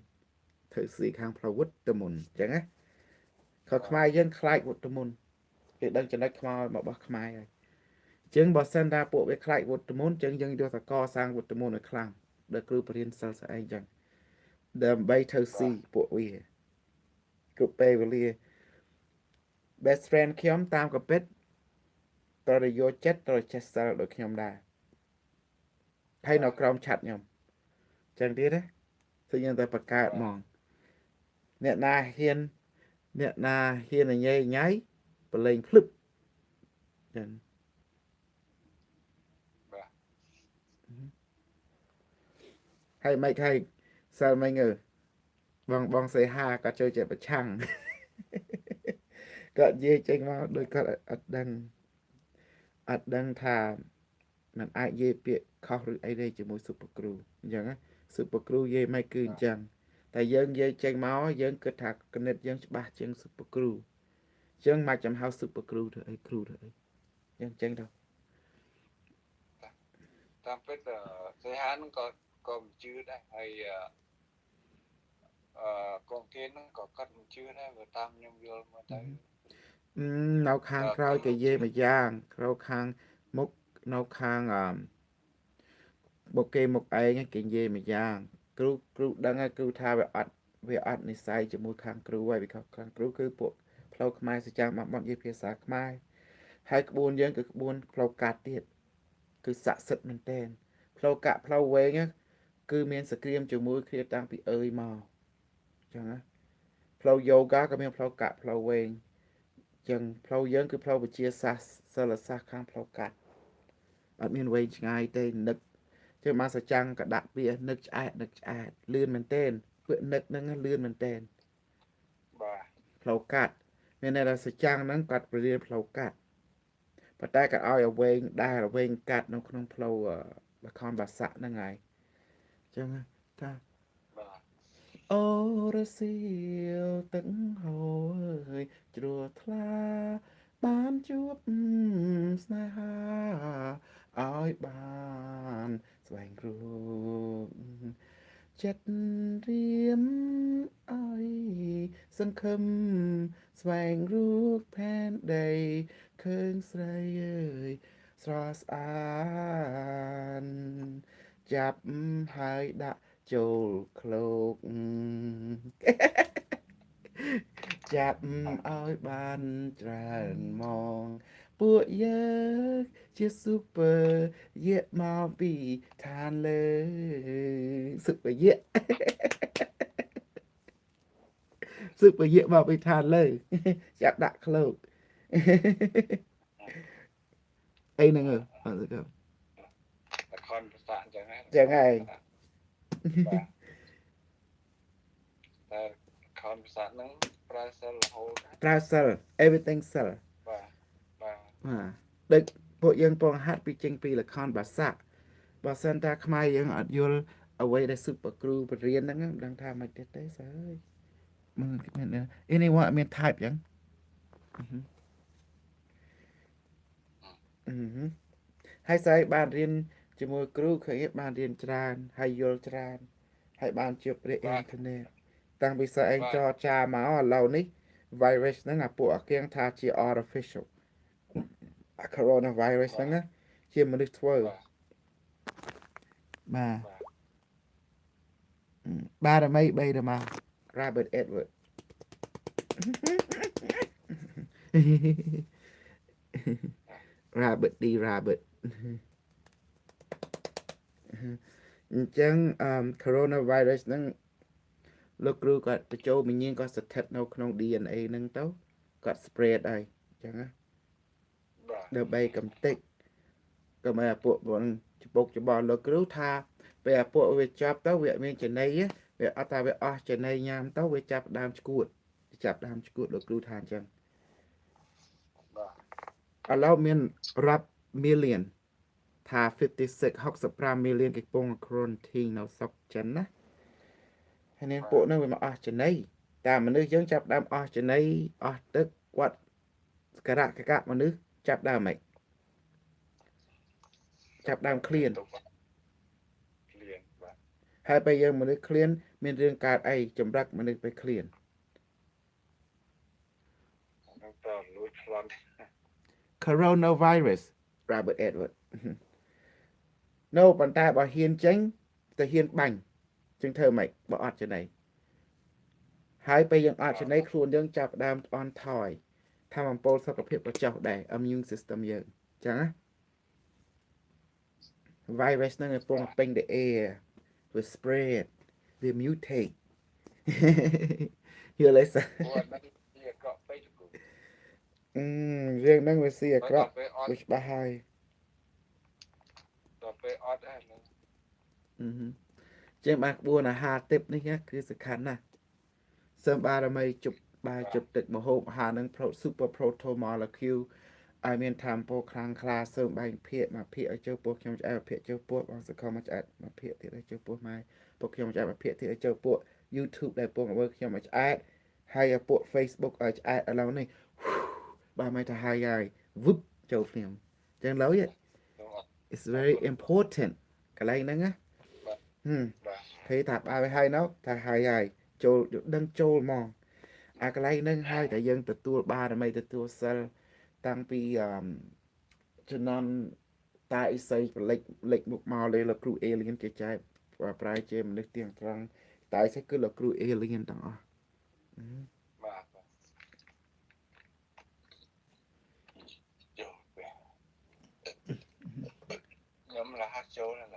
ធ្វើស៊ីខាងផ្លូវវត្តមន្តចឹងណាខោខ្មែរយើងខ្លាចវត្តមន្តគេដឹងចំណុចខ្មោចរបស់ខ្មែរហើយចឹងបើសិនថាពួកវាខ្លាចវត្តមន្តចឹងយើងយកតកសាងវត្តមន្តឲ្យខ្លាំងដល់គ្រូបរិញ្ញាសិលស្អែកចឹងដើម្បីធ្វើស៊ីពួកវាគ្រប់ពេលវេលា best friend ខ្ញុំតាមក៏ពិតត្រូវតែយកចិត្តត្រូវចេះសិលដូចខ្ញុំដែរហើយនៅក្រោមឆាត់ខ្ញុំចឹងទៀតណាគឺយើងតែបង្កើតហ្មងអ្នកណាហ៊ាននិយាយញ៉ៃប្រឡែងភ្លឹបចឹងហើយមិនហើយសិលមិញបងសេហាក៏ចូលជាប្រឆាំងគាត់និយាយចេញមកដូចគាត់អត់ដឹងថាมันអាចនិយាយពាក្យខុសឬអីទេជាមួយស៊ុបគ្រូអញ្ចឹងណាស៊ុបគ្រូនិយាយមិនគឺអញ្ចឹងតែយើងនិយាយចេញមកយើងគិតថាគណិតយើងច្បាស់ជាងស៊ុបគ្រូអញ្ចឹងមកចាំហៅស៊ុបគ្រូធ្វើអីគ្រូធ្វើអីអញ្ចឹងទៅតាមពិតសេហានក៏មិនជឿដែរហើយកងគេហ្នឹងក៏គាត់មិនជឿដែរបើតាមខ្ញុំយល់មកទៅនៅខាងក្រោយគេនិយាយមួយយ៉ាងក្រៅខាងមុខនៅខាងបុកគេមុខឯងគេនិយាយមួយយ៉ាងគ្រូដឹងហើយគ្រូថាវាអត់និស័យជាមួយខាងគ្រូហើយវាខាងគ្រូគឺពួកផ្លូវខ្មែរសចាំមកនិយាយភាសាខ្មែរហើយក្បួនយើងគឺក្បួនផ្លូវកាត់ទៀតគឺស័ក្តិសិទ្ធិមែនទែនផ្លូវកាត់ផ្លូវវែងគឺមានសក្រាមជាមួយគ្នាតាំងពីអើយមកអញ្ចឹងណាផ្លូវយូហ្គាក៏មានផ្លូវកាត់ផ្លូវវែងចឹងផ្លូវយើងគឺផ្លូវវិទ្យាសាស្ត្រសិលសាស្ត្រខាងផ្លូវកាត់អត់មានវែងឆ្ងាយទេនឹកចឹងមកសចាំងក៏ដាក់ពាក្យនឹកឆ្អែតលឿនមែនទែនពាក្យនឹកហ្នឹងលឿនមែនទែនបាទផ្លូវកាត់មានន័យថាសចាំងហ្នឹងគាត់រៀនផ្លូវកាត់ប៉ុន្តែក៏ឲ្យវែងដែរវែងកាត់នៅក្នុងផ្លូវលខនបាសាក់ហ្នឹងហើយចឹងថាអូរសៀលទឹកហូរជ្រោះថ្លាបានជួបស្នេហាឲ្យបានស្វែងរកចិត្តរៀមឲ្យសង្ឃឹមស្វែងរកផែនដីឃើញស្រីអើយស្រស់ស្អាតចាប់ហើយដាក់ចូលឃ្លោកចាប់ឲ្យបានច្រើនម៉ងពួកយើងជាស៊ុបយាកមកពីឋានលើស៊ុបយាកមកពីឋានលើចាប់ដាក់ឃ្លោកអីហ្នឹងអត់ទៅលខនភាសាអញ្ចឹងហើយតែខនភាសាហ្នឹងប្រើសិលរហូតប្រើសិល everything សិលបាទដូចពួកយើងពងហាត់ពីចេញពីលខនភាសាបើសិនតាខ្មែរយើងអត់យល់អ្វីដែលស៊ុបគ្រូបរៀនហ្នឹងមិនដឹងថាមិនទេស្អើយមើលមាននេះវ៉ាមាន type ចឹងហើយស្អីបានរៀនជាមួយគ្រូឃើញបានរៀនច្រើនហើយយល់ច្រើនហើយបានជួបព្រះអ៊ីនធឺណិតតាំងពីស្អែកចរចាមកឥឡូវនេះ virus ហ្នឹងអាពួកអាគៀងថាជា artificial coronavirus ហ្នឹងជាមនុស្សធ្វើបាទបារមី3ដល់មក Robert Edward rabbit ឌី rabbit អញ្ចឹងcoronavirus ហ្នឹងលោកគ្រូគាត់បញ្ចូលវិញ្ញាណគាត់ស្ថិតនៅក្នុង DNA ហ្នឹងទៅគាត់ spread ហើយអញ្ចឹងណា បាទ ដើម្បីកំទេចកុំឲ្យអាពួកបងច្បុកច្បល់លោកគ្រូថាពេលអាពួកវាចាប់ទៅវាមានចំណីវាអត់ថាវាអស់ចំណីញ៉ាំទៅវាចាប់ដើមឈួតលោកគ្រូថាអញ្ចឹង បាទ ឥឡូវមានរាប់ million ថា65 million គេកំពុង quarantine នៅស្រុកចិនណាហើយនេះពួកហ្នឹងវាមកអស់ចំណីតែមនុស្សយើងចាប់ដើមអស់ចំណីអស់ទឹកគាត់ការៈកកៈមនុស្សចាប់ដើមហ្មងចាប់ដើមឃ្លាន ឃ្លានបាទ ហើយពេលយើងមនុស្សឃ្លានមានរឿងកើតអីចម្រឹកមនុស្សទៅឃ្លាន ហ្នឹងតើលួចប្លន់ coronavirus Robert Edward no ប៉ុន្តែបើហ៊ានចេញទៅហ៊ានបាញ់ចឹងធ្វើម៉េចបើអត់ចំណីហើយពេលយើងអត់ចំណីខ្លួនយើងចាប់ដើមអន់ថយថាអំពើសុខភាពក៏ចុះដែរ immune system យើងចឹងណា virus ហ្នឹងវាពងពេញ the air វា spread វា mutate យល់ទេសិន ពួកហ្នឹងវាក៏ពេកគូ រឿងហ្នឹងវាស៊ីអាក្រក់ ពេលអត់ វាច្បាស់ហើយ ដល់ពេលអត់ហ្នឹង ចឹងបានក្បួនអាហារទិព្វនេះគឺសំខាន់ណាស់សូមបារមីជប់បាយជប់ទឹកម្ហូបអាហារនឹង super proto molecule ឲ្យមានធម៌ពលខ្លាំងក្លាសូមបែងភាគមកភាគឲ្យចូលពោះខ្ញុំឆ្អែតភាគចូលពោះបងសកលមកឆ្អែតមកភាគទៀតឲ្យចូលពោះម៉ែពួកខ្ញុំឆ្អែតមកភាគទៀតឲ្យចូលពោះ YouTube ដែលពងមើលខ្ញុំមកឆ្អែតហើយឲ្យពួក Facebook ឲ្យឆ្អែតឥឡូវនេះបាទមិនថាហើយវឹបចូលខ្ញុំចឹងឡើយ it's very important កន្លែងហ្នឹងណា បាទ គេថាបើឲ្យនៅថាហើយចូលដឹងចូលហ្មងអាកន្លែងហ្នឹងហើយតែយើងទទួលបានដើម្បីទទួលសិលតាំងពីជំនាន់តាអ៊ីសីប្រលេចមុខមកលេលោកគ្រូអេលៀនជាចែកប្រែជាមនុស្សទៀងត្រង់តែអ៊ីសីគឺលោកគ្រូអេលៀនទាំងអស់ បាទចូលខ្ញុំរហ័សចូលហ្នឹង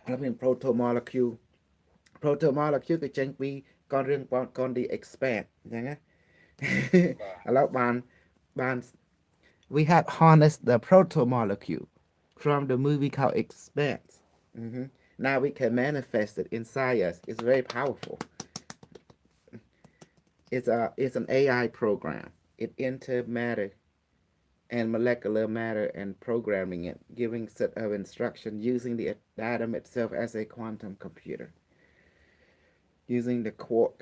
ហើយមាន proto molecule គឺចេញពីកនរឿងកន the expert អញ្ចឹងណា ឥឡូវបាន we have harnessed the proto molecule from the movie called Expanse. Now we can manifest it inside us. It's very powerful. It's an AI program. It enters matter and molecular matter and programming it, giving set of instructions using the atom itself as a quantum computer. Using the quark.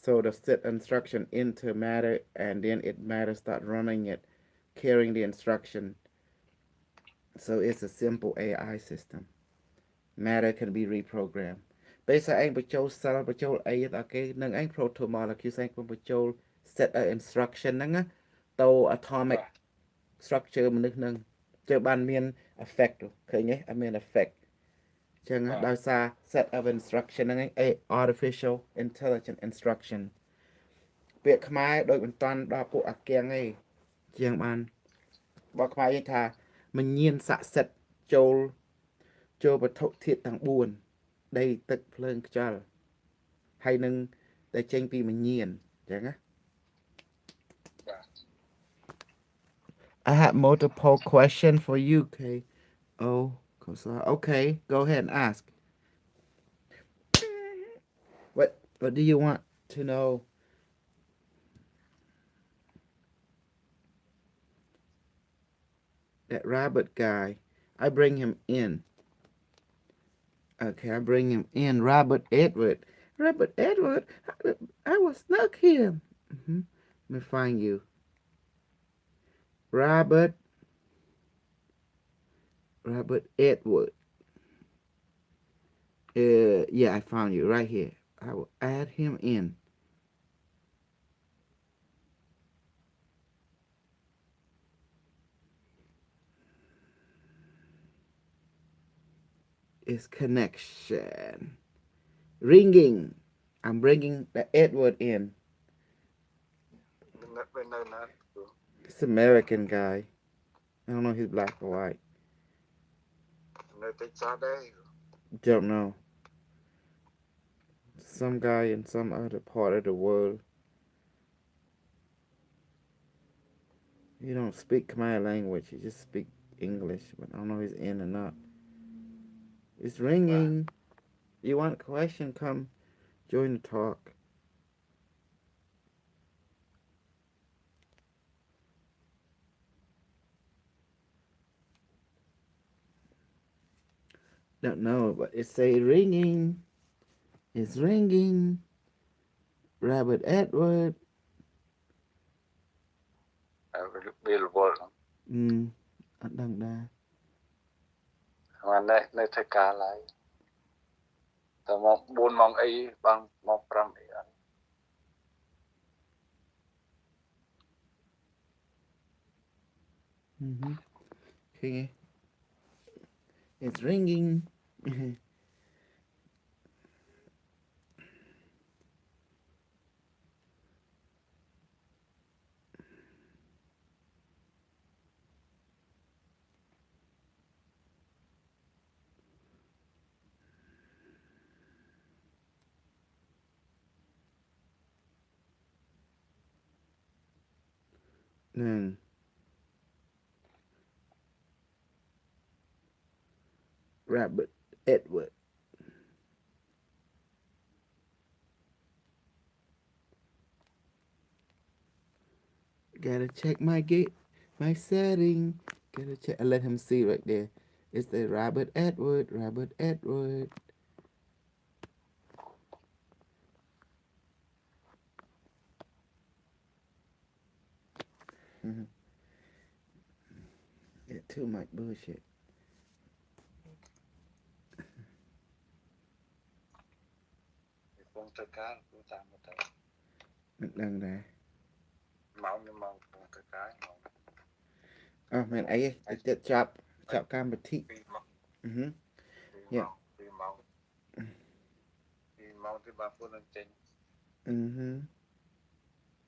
So the set instruction into matter and then matter start running it, carrying the instruction. So it's a simple AI system. Matter can be reprogrammed. ពេលស្អែងបញ្ចូលសិលបញ្ចូលអីដល់គេនឹងឯង proto molecule ស្អែងបញ្ចូល set of instruction ហ្នឹងណាទៅ atomic structure មនុស្សហ្នឹងជើបានមាន effect ឃើញទេអត់មាន effect ចឹងដោយសារ set of instruction ហ្នឹងឯង artificial intelligent instruction ពាក្យខ្មែរដូចមិនតាន់ដល់ពួកអាគាំងទេជាងបានបើខ្មែរនិយាយថាមញៀនស័ក្តិសិទ្ធចូលវត្ថុធាតុទាំង4ដីទឹកភ្លើងខ្យល់ហើយនឹងតែចេញពីមញៀនចឹងណា I have multiple questions for you, okay? Oh, okay, go ahead and ask. What do you want to know? That rabbit guy, I bring him in. Okay, I bring him in. Robert Edward. I will snuck him. Let me find you. Robert Edward. Yeah, I found you right here. I will add him in. It's connection. Ringing. I'm bringing the Edward in. bên nơi nó It's American guy. I don't know if he's black or white. nơi Texas đấy. Don't know. Some guy in some other part of the world. He don't speak Khmer language. He just speak English. But I don't know if he's in or not. It's ringing. You want a question? Come join the talk. Don't know, but it say ringing. It's ringing. Robert Edward. Billboard. Ở đằng đa. Mà nơi thay cá lại. Tao mong 4 mong ấy bằng mong 5 ấy. Okay. It's ringing. Robert Edward. Gotta check my setting. Gotta check. I let him see right there. It's the Robert Edward. Robert Edward. Yeah, too much bullshit. Con thay cá cũng tạm một tay. Đằng đà. Máu nhưng mong con thay cá. Oh man, I chop cam bật thị. Yeah. Đi máu thì bà phụ lên trên.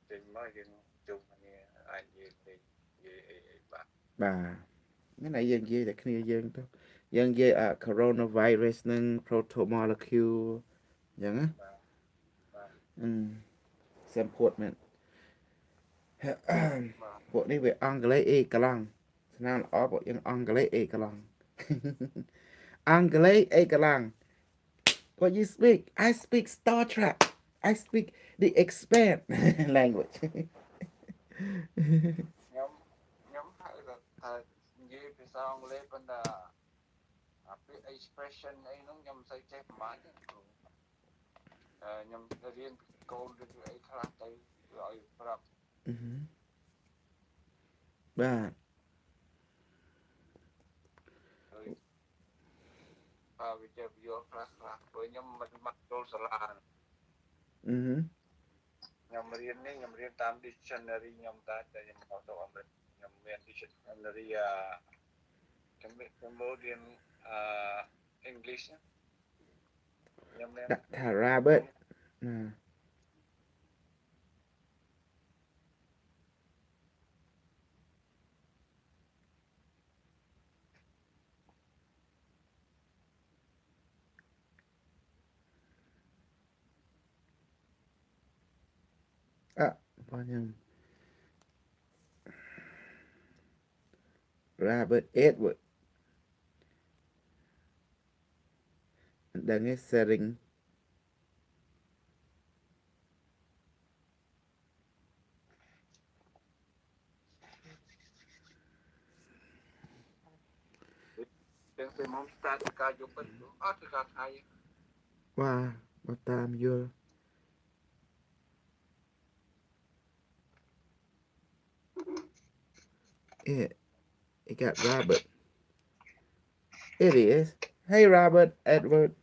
Trên mới đi chung này ai gì bà. Bà. Cái này dân dê là kia dân thôi. Dân dê coronavirus nâng protomolecule. Dân á. Xem port man. พวกนี้ไปอังกฤษเอกลังฉะนั้นออกบอกยังอังกฤษเอกลัง อังกฤษเอกลัง What you speak I speak Star Trek I speak the expand language ខ្ញុំហៅថានិយាយភាសាអង់គ្លេសប៉ុន្តែអាពាក្យ expression អីហ្នឹងខ្ញុំមិនសូវចេះប្រហែលទេខ្ញុំរៀនកូនឬអីខ្លះទៅឲ្យប្រាប់បាទវិជ្ជាវិទ្យាខ្លះព្រោះខ្ញុំមិនមកចូលសាលាខ្ញុំរៀននេះខ្ញុំរៀនតាម dictionary ខ្ញុំតែខ្ញុំមកទៅអមេរិកខ្ញុំមាន dictionary ខ្ញុំរៀនEnglish ខ្ញុំមានថា Robert bao nhiêu Robert Edward đang cái setting tiếng từ mong start ca chụp bên từ ca thay wow bao tam vô Yeah, it got Robert. It is. Hey, Robert Edward.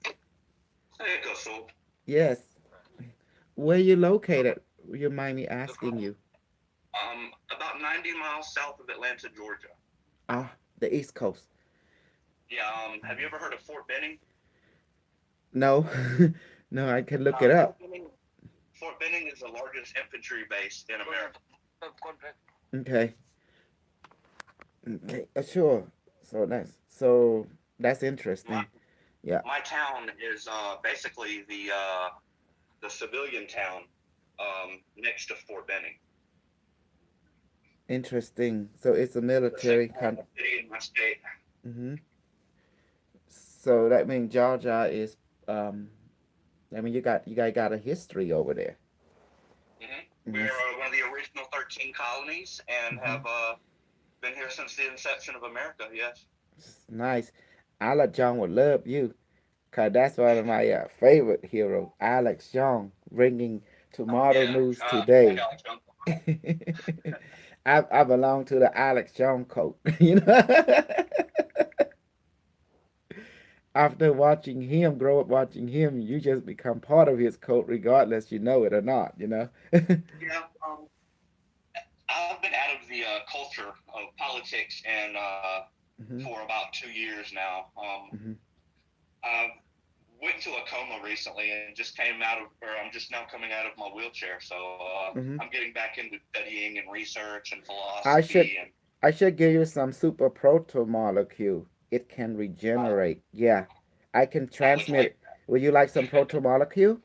Hey, Gossel. Yes. Where you located? You mind me asking you? About 90 miles south of Atlanta, Georgia. The East Coast. Yeah. Have you ever heard of Fort Benning? No. No, I can look it up. Fort Benning is the largest infantry base in America. Okay. Okay. Sure. So that's My interesting. Yeah. my town is basically the civilian town next to Fort Benning. Interesting. So it's a The second military country. largest city in my state. Hmm. So that means Georgia is. Um, I mean, you guys got a history over there. We're Yes. one of the original 13 colonies and Hmm. have been here since the inception of America. Yes. Nice. Alex Young would love you, cause that's one of my favorite heroes, Alex Young, bringing tomorrow Yeah. news I like today. Alex Jones. I belong to the Alex Young cult, you know. After watching him, grow up watching him, you just become part of his cult, regardless you know it or not, you know. Yeah. I've been out of the culture of politics and Hmm. for about 2 years now. Hmm. I went to a coma recently and just came out of, or I'm just now coming out of my wheelchair. So Hmm. I'm getting back into studying and research and I should philosophy and I should give you some super proto molecule. It can uh, regenerate. Yeah, I can I would transmit like it. Would you like some proto molecule?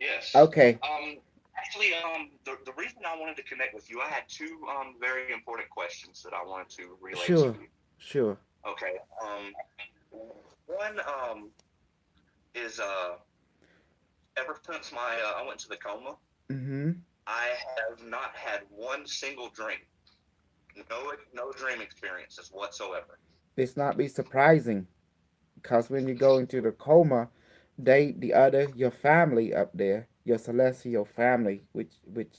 yes. Okay, Actually, the reason I wanted to connect with you, I had two very important questions that I wanted to relay to sure, you. sure. Okay. One is ever since my I went to the coma, Mm-hmm. I have not had one single dream. No dream experiences whatsoever. It's not be surprising because when you go into the coma, your family up there, your celestial family, which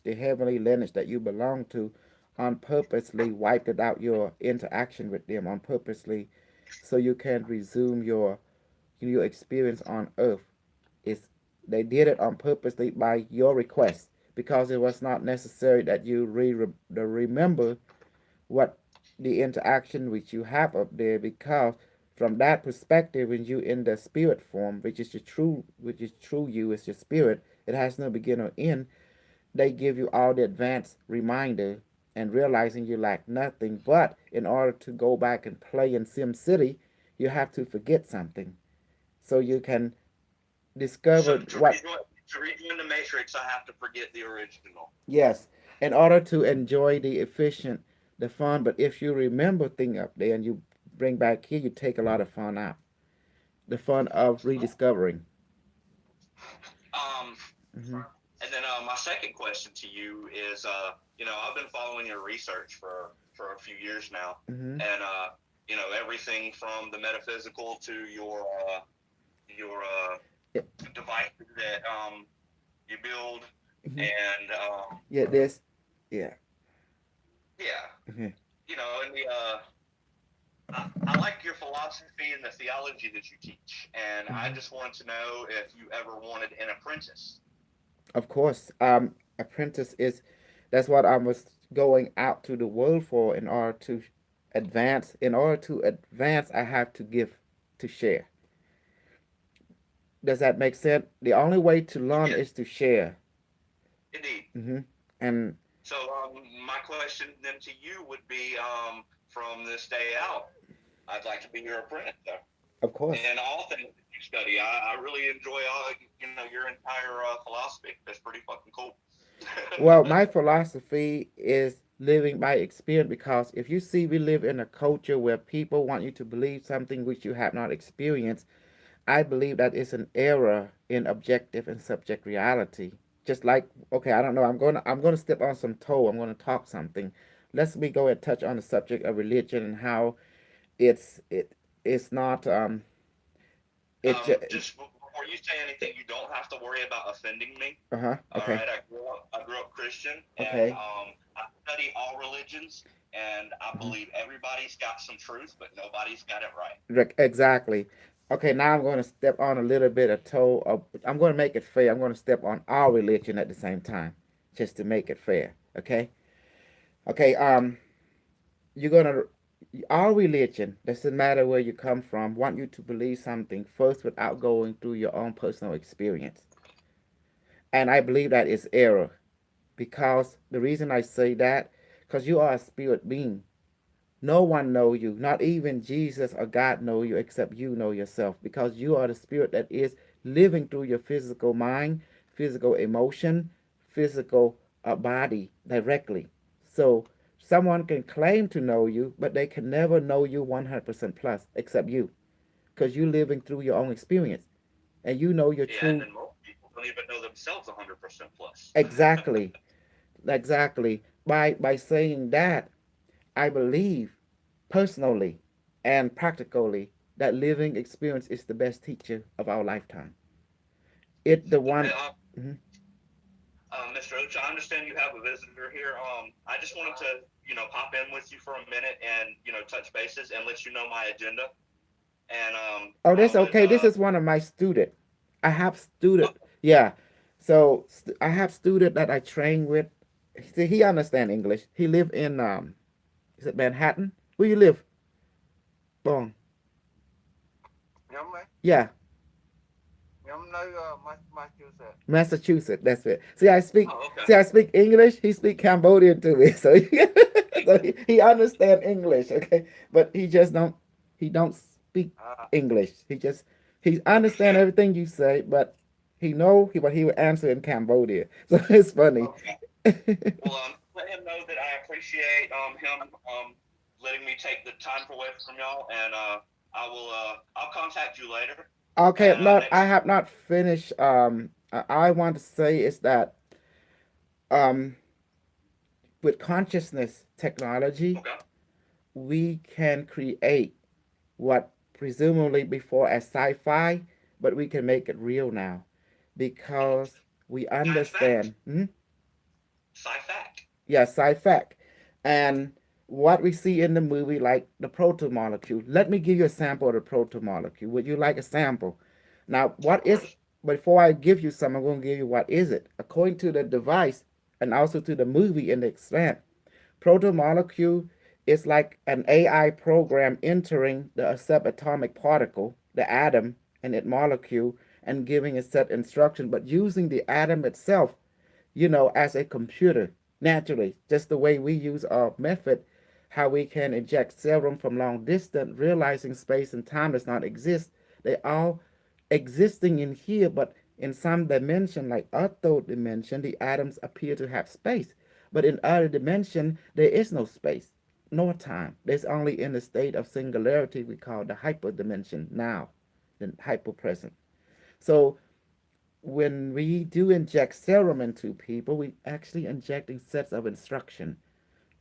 the heavenly lineage that you belong to, on purposely wiped it out your interaction with them on purposely, so you can resume your experience on Earth. It's They did it on purposely by your request because it was not necessary that you remember what the interaction which you have up there, because from that perspective, when you in the spirit form, which is true you is your spirit, it has no beginning or end. They give you all the advanced reminder and realizing you lack nothing, but in order to go back and play in Sim City, you have to forget something so you can So discover what. to rejoin the Matrix, I have to forget the original. Yes, in order to enjoy the fun. But if you remember thing up there and you bring back here, you take a lot of fun out. The fun of rediscovering. Um, Hmm. and then my second question to you is, I've been following your research for a few years now, Hmm. and everything from the metaphysical to your Yeah. devices that you build, Hmm. and Yeah. This. Yeah. yeah, Hmm. and I like your philosophy and the theology that you teach, and I Hmm. just wanted to know if you ever wanted an apprentice. Of course. Apprentice is. That's what I was going out to the world for. In order to advance. In order to advance, I have to give, to share. Does that make sense? The only way to learn Yes, is to share. indeed. Hmm. And So my question then to you would be, from this day out, I'd like to be your apprentice there. of course. And all things that you study, I really enjoy all your entire philosophy. That's pretty fucking cool. Well, my philosophy is living by experience, because if you see we live in a culture where people want you to believe something which you have not experienced, I believe that is an error in objective and subject reality. Just like, okay, I don't know, I'm gonna step on some toe. I'm gonna talk something. Let's me go and touch on the subject of religion and how it's not it. Just before you say anything, you don't have to worry about offending me. Uh-huh. All Okay. right, I grew up Christian, and Okay. I study all religions, and I Mhm. believe everybody's got some truth, but nobody's got it right. Exactly. Okay, now I'm going to step on a little bit of toe. I'm going to make it fair. I'm going to step on our religion at the same time, just to make it fair. Okay. Okay. You're gonna Our religion doesn't matter where you come from. Want you to believe something first without going through your own personal experience, and I believe that is error. because the reason I say that, because you are a spirit being. No one know you, not even Jesus or God know you except you know yourself, because you are the spirit that is living through your physical mind, physical emotion, physical body directly. So someone can claim to know you, but they can never know you 100% plus except you, because you living through your own experience and you know your Yeah, and true. then most people don't even know themselves 100% plus. Exactly. Exactly. By saying that, I believe personally and practically that living experience is the best teacher of our lifetime. It the Okay, one. Mhm. Mr. Ocha, I understand you have a visitor here. I just wanted to, pop in with you for a minute and, touch bases and let you know my agenda. And Oh, I that's would, okay. This is one of my student. I have student. oh, Yeah. So I have student that I train with. See, he understand English. He live in is it Manhattan? Where you live? Bong. Nhóm ấy, Yeah, nhóm nơi Massachusetts. Massachusetts. That's it. See, I speak. oh, okay. See, I speak English. He speak Cambodian to me, so so he understand English. Okay, but he just don't. He don't speak À, English. He understand everything you say, but he know he but he will answer in Cambodia. So it's funny. Okay. Well, let him know that I appreciate him letting me take the time away from y'all, and I'll contact you later. Okay, And not I next, have not finished. I want to say is that um, with consciousness technology, okay, we can create what presumably before as sci-fi, but we can make it real now because we science fact, understand. Hmm? sci fact. Yeah, sci-fi, and what we see in the movie, like the proto molecule. Let me give you a sample of the proto molecule. Would you like a sample? Now, Of what is? course. Before I give you some, I'm going to give you what is it according to the device and also to the movie in the extent. Protomolecule is like an AI program entering the subatomic particle, the atom, and its molecule, and giving a set instruction, but using the atom itself, as a computer, naturally, just the way we use our method, how we can inject serum from long distance, realizing space and time does not exist. They all existing in here, but in some dimension, like other dimension, the atoms appear to have space. But in other dimension, there is no space, nor time. There's only in the state of singularity we call the hyperdimension now, the hyperpresent. So when we do inject serum into people, we actually injecting sets of instruction.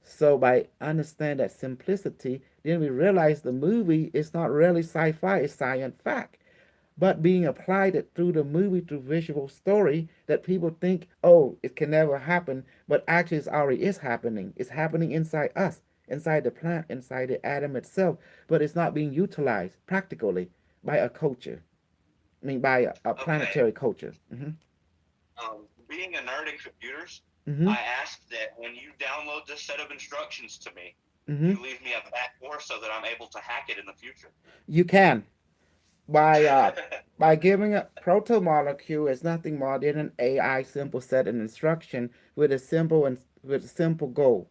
So by understand that simplicity, then we realize the movie is not really sci-fi, it's science fact. But being applied it through the movie, through visual story, that people think, oh, it can never happen, but actually it already is happening. It's happening inside us, inside the plant, inside the atom itself, but it's not being utilized practically by a culture. I mean, by a Okay. planetary culture. Being a nerd in computers, Mm-hmm. I ask that when you download this set of instructions to me, Mm-hmm. you leave me a backdoor so that I'm able to hack it in the future. You can by giving a protomolecule is nothing more than an AI simple set of instruction with a simple goal.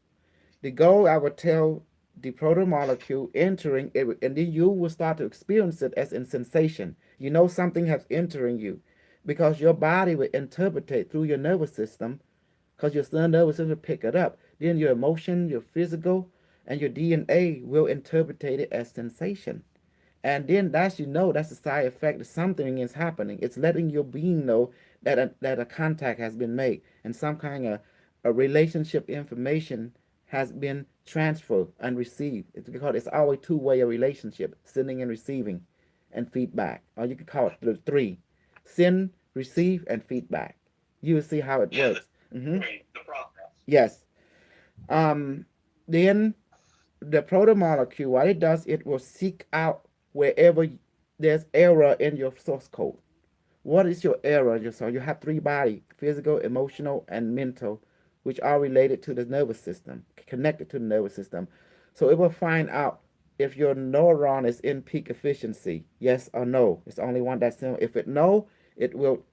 The goal I would tell the protomolecule entering it, and then you will start to experience it as in sensation. You know something has entering you, because your body will interpret it through your nervous system, because your nervous system will pick it up. Then your emotion, your physical, and your DNA will interpret it as sensation. And then that's the side effect that something is happening. It's letting your being know that a contact has been made and some kind of a relationship information has been transferred and received. It's because it's always two-way a relationship, sending and receiving and feedback. Or you could call it the three. Send, receive, and feedback. You will see how it Yeah, works. Mm-hmm. the process. Yes. Um, then the protomolecule, what it does, it will seek out wherever there's error in your source code. What is your error? You have three bodies: physical, emotional, and mental, which are related to the nervous system, connected to the nervous system. So it will find out if your neuron is in peak efficiency, yes or no. It's only one that's simple. If it no, it will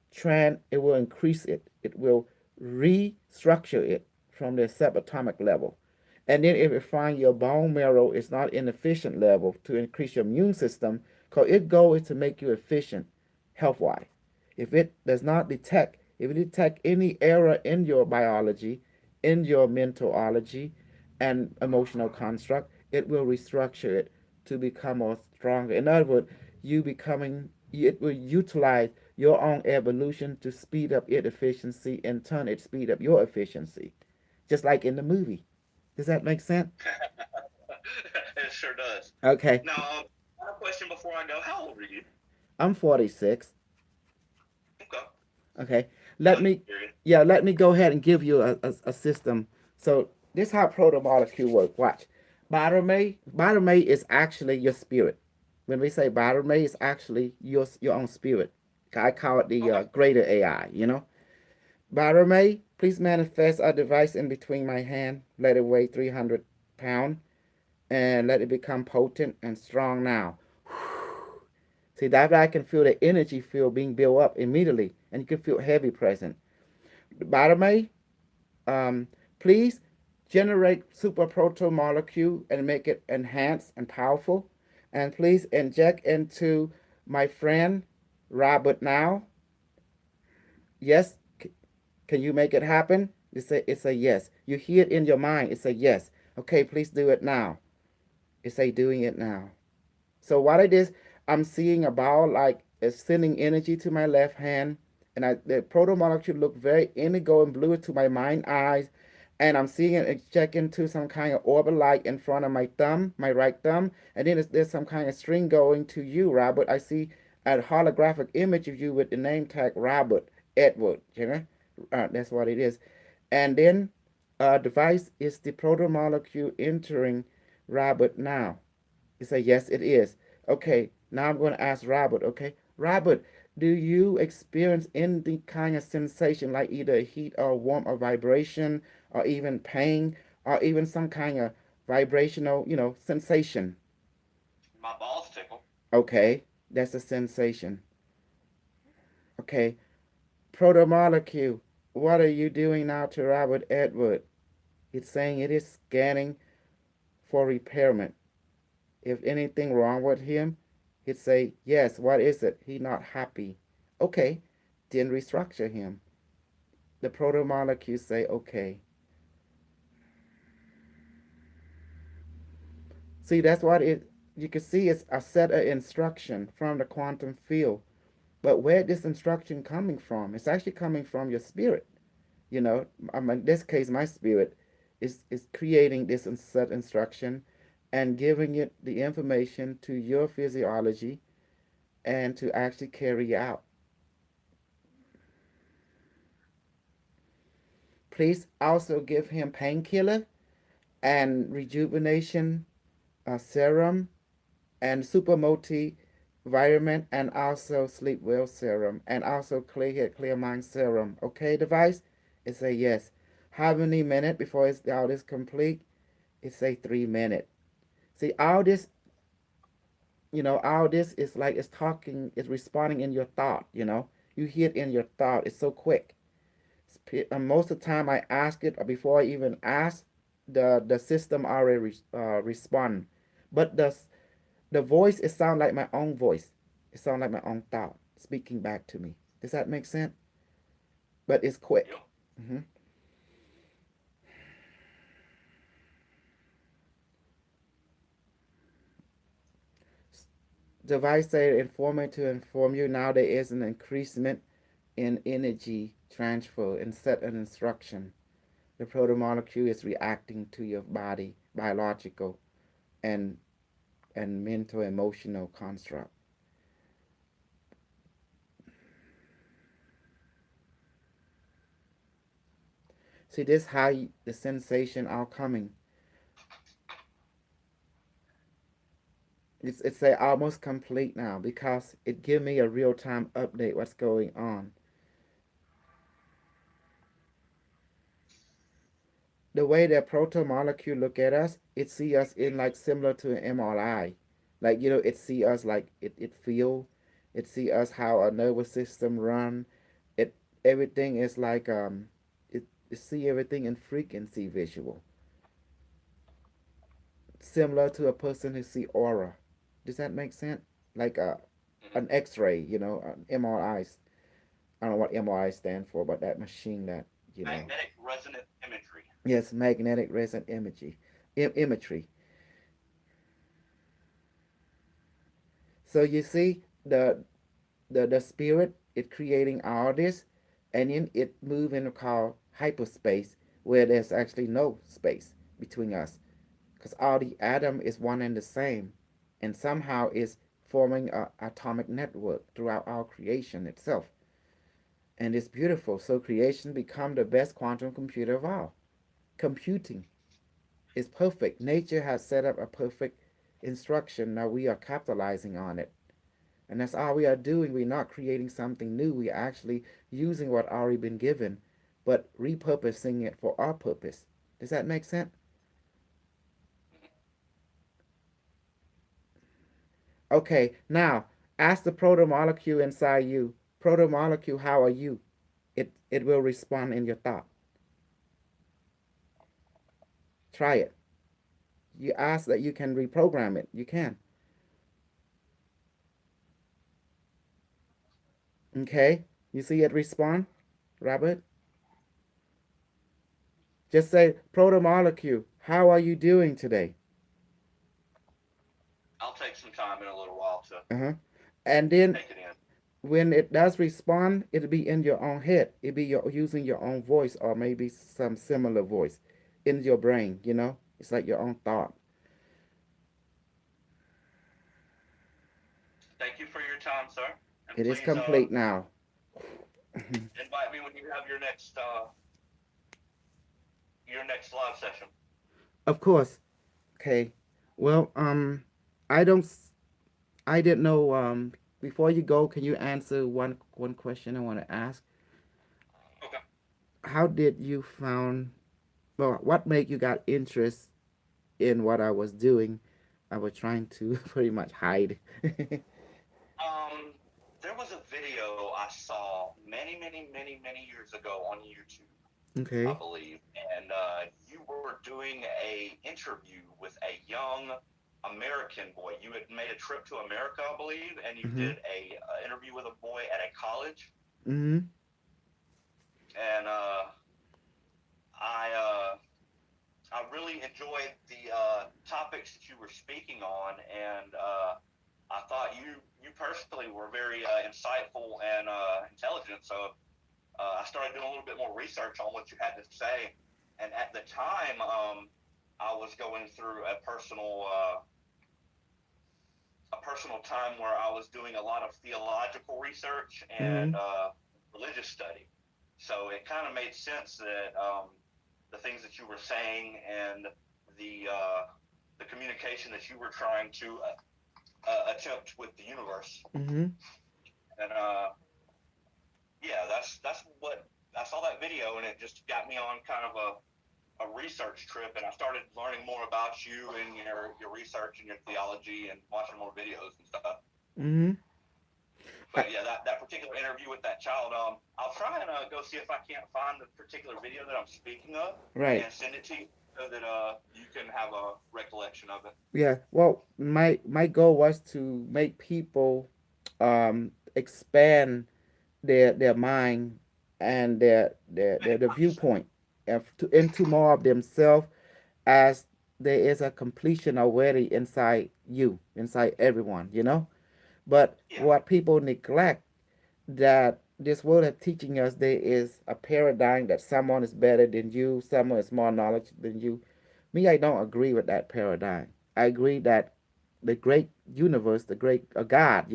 increase it. It will restructure it from the subatomic level. And then if you find your bone marrow is not in efficient level to increase your immune system, because its goal is to make you efficient health wise. If it does not detect, if it detect any error in your biology, in your mentology and emotional construct, it will restructure it to become more stronger. In other words, it will utilize your own evolution to speed up its efficiency and turn it speed up your efficiency. Just like in the movie. Does that make sense? It sure does. Okay. Now, I have a question before I go. How old are you? I'm 46. Okay. Okay. Let me go ahead and give you a system. So this is how protomolecule work. Watch. Bottom is actually your spirit. When we say bottom it's actually your own spirit. I call it the greater AI, you know. Bottom please manifest a device in between my hand. Let it weigh 300 pounds and let it become potent and strong now. See, that I can feel the energy field being built up immediately, and you can feel heavy present. Bottom please generate super proto molecule and make it enhanced and powerful. And please inject into my friend Robert now. Yes, can you make it happen? It's a yes. You hear it in your mind. It's a yes. Okay, please do it now. It's a doing it now. So what it is, I'm seeing a ball like it's sending energy to my left hand, and the protomolecule look very indigo and blue to my mind eyes, and I'm seeing it check into some kind of orbit light in front of my thumb, my right thumb, and then there's some kind of string going to you, Robert. I see a holographic image of you with the name tag Robert Edward. You know, that's what it is, and then device is the protomolecule entering Robert now. You say yes, it is. Okay, now I'm going to ask Robert. Okay, Robert, do you experience any kind of sensation like either heat or warmth or vibration or even pain or even some kind of vibrational, sensation? My balls tickle. Okay, that's a sensation. Okay, protomolecule, what are you doing now to Robert Edward? It's saying it is scanning for repairment. If anything wrong with him, he'd say, yes, what is it? He not happy. Okay, then restructure him. The protomolecules say, okay. See, that's what you can see it's a set of instruction from the quantum field. But where this instruction coming from? It's actually coming from your spirit. In this case, my spirit is creating this set instruction and giving it the information to your physiology and to actually carry out. Please also give him painkiller and rejuvenation serum and super multivitamin and also sleep well serum and also clear head, clear mind serum. Okay, device? It's a yes. How many minutes before all this complete? It's a 3 minutes. See, all this is like it's talking, it's responding in your thought, You hear it in your thought. It's so quick. Most of the time I ask it, or before I even ask, the system already respond. But the voice, it sounds like my own voice. It sounds like my own thought speaking back to me. Does that make sense? But it's quick. Mm-hmm. Device say informant to inform you now there is an increasement in energy transfer and set an instruction. The protomolecule is reacting to your body, biological and mental emotional construct. See, this how the sensation are coming. It's almost complete now because it give me a real time update what's going on. The way that protomolecule look at us, it see us in like similar to an MRI. Like, it see us like it feel, it see us how our nervous system run. It everything is like see everything in frequency visual, similar to a person who see aura. Does that make sense? Like an X-ray, an MRI. I don't know what MRI stand for, but that machine that Magnetic resonant imagery. yes, magnetic resonant imagery. So you see the spirit it creating all this, and then it move into called hyperspace where there's actually no space between us because all the atom is one and the same, and somehow is forming a atomic network throughout our creation itself, and it's beautiful. So creation become the best quantum computer of all. Computing is perfect. Nature has set up a perfect instruction. Now we are capitalizing on it. And that's all we are doing. We're not creating something new. We're actually using what already been given, but repurposing it for our purpose. Does that make sense? Okay, now ask the protomolecule inside you. Protomolecule, how are you? It will respond in your thought. Try it. You ask that you can reprogram it. You can. Okay? You see it respond, Robert? Just say, protomolecule, how are you doing today? I'll take some time in a little while to Uh-huh. And then take it in. when it does respond, it'll be in your own head. It'll be using your own voice or maybe some similar voice in your brain, It's like your own thought. Thank you for your time, sir. And It is please complete now. invite me when you have your next live session. Of course. Okay. Well, I don't I didn't know before you go, can you answer one question I want to ask? Okay. How did you found well, what made you got interest in what I was doing? I was trying to pretty much hide. There was a video I saw many, many, many, many years ago on YouTube, I Okay. believe, and you were doing a interview with a young American boy. You had made a trip to America, I believe, and you Mhm. did a interview with a boy at a college, Mhm. and I I really enjoyed the topics that you were speaking on, and I thought you personally were very insightful and intelligent. So I started doing a little bit more research on what you had to say, and at the time, I was going through a personal time where I was doing a lot of theological research and Mhm. religious study. So it kind of made sense that the things that you were saying and the uh, the communication that you were trying to attempt with the universe, Mhm. and yeah, that's what I saw that video, and it just got me on kind of a research trip, and I started learning more about you and your research and your theology, and watching more videos and stuff. Mhm. But yeah, that particular interview with that child, I'll try and go see if I can't find the particular video that I'm speaking of Right. and send it to you so that you can have a recollection of it. Yeah. Well, my goal was to make people expand their mind and their viewpoint into more of themselves as there is a completion already inside you, inside everyone. But Yeah, what people neglect that this world is teaching us there is a paradigm that someone is better than you, someone is more knowledge than you. Me, I don't agree with that paradigm. I agree that the great universe, the great God,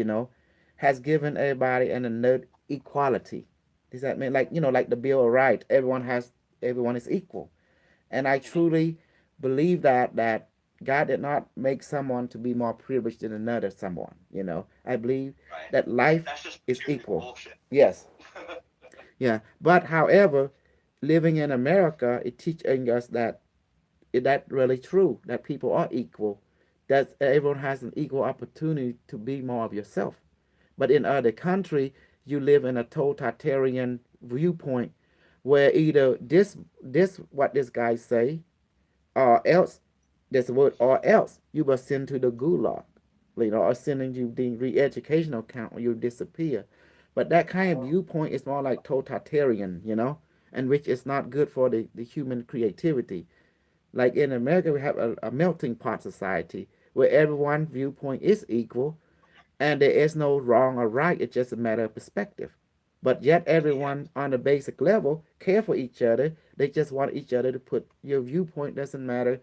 has given everybody an innate equality. Does that mean like the Bill of Rights? Everyone is equal, and I truly believe that God did not make someone to be more privileged than another someone. I believe right. that life That's just is pure equal. bullshit. Yes, yeah. But however, living in America, it teaching us that really true that people are equal. That everyone has an equal opportunity to be more of yourself. But in other country, you live in a totalitarian viewpoint where either this what this guy say, or else there's the word or else you were sent to the gulag, or sending you the re-educational camp or you disappear. But that kind of viewpoint is more like totalitarian, and which is not good for the human creativity. Like in America, we have a melting pot society where everyone's viewpoint is equal and there is no wrong or right. It's just a matter of perspective. But yet everyone on the basic level care for each other. They just want each other to put your viewpoint doesn't matter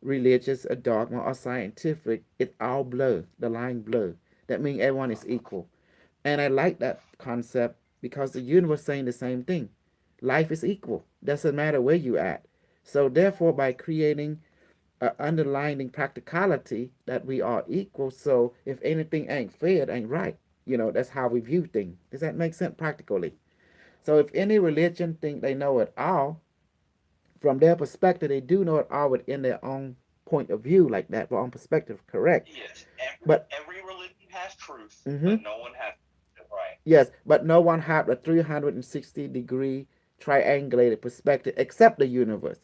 religious or dogma or scientific. It's all blur, the line blur. That means everyone is equal. And I like that concept because the universe saying the same thing. Life is equal. Doesn't matter where you at. So therefore, by creating underlining practicality that we are equal. So if anything ain't fair, it ain't right. That's how we view things. Does that make sense practically? So if any religion think they know it all, from their perspective, they do know it all within their own point of view, like that, their own perspective, correct? Yes, But every religion has truth, mm-hmm. but no one has it right. Yes, but no one have a 360-degree triangulated perspective except the universe.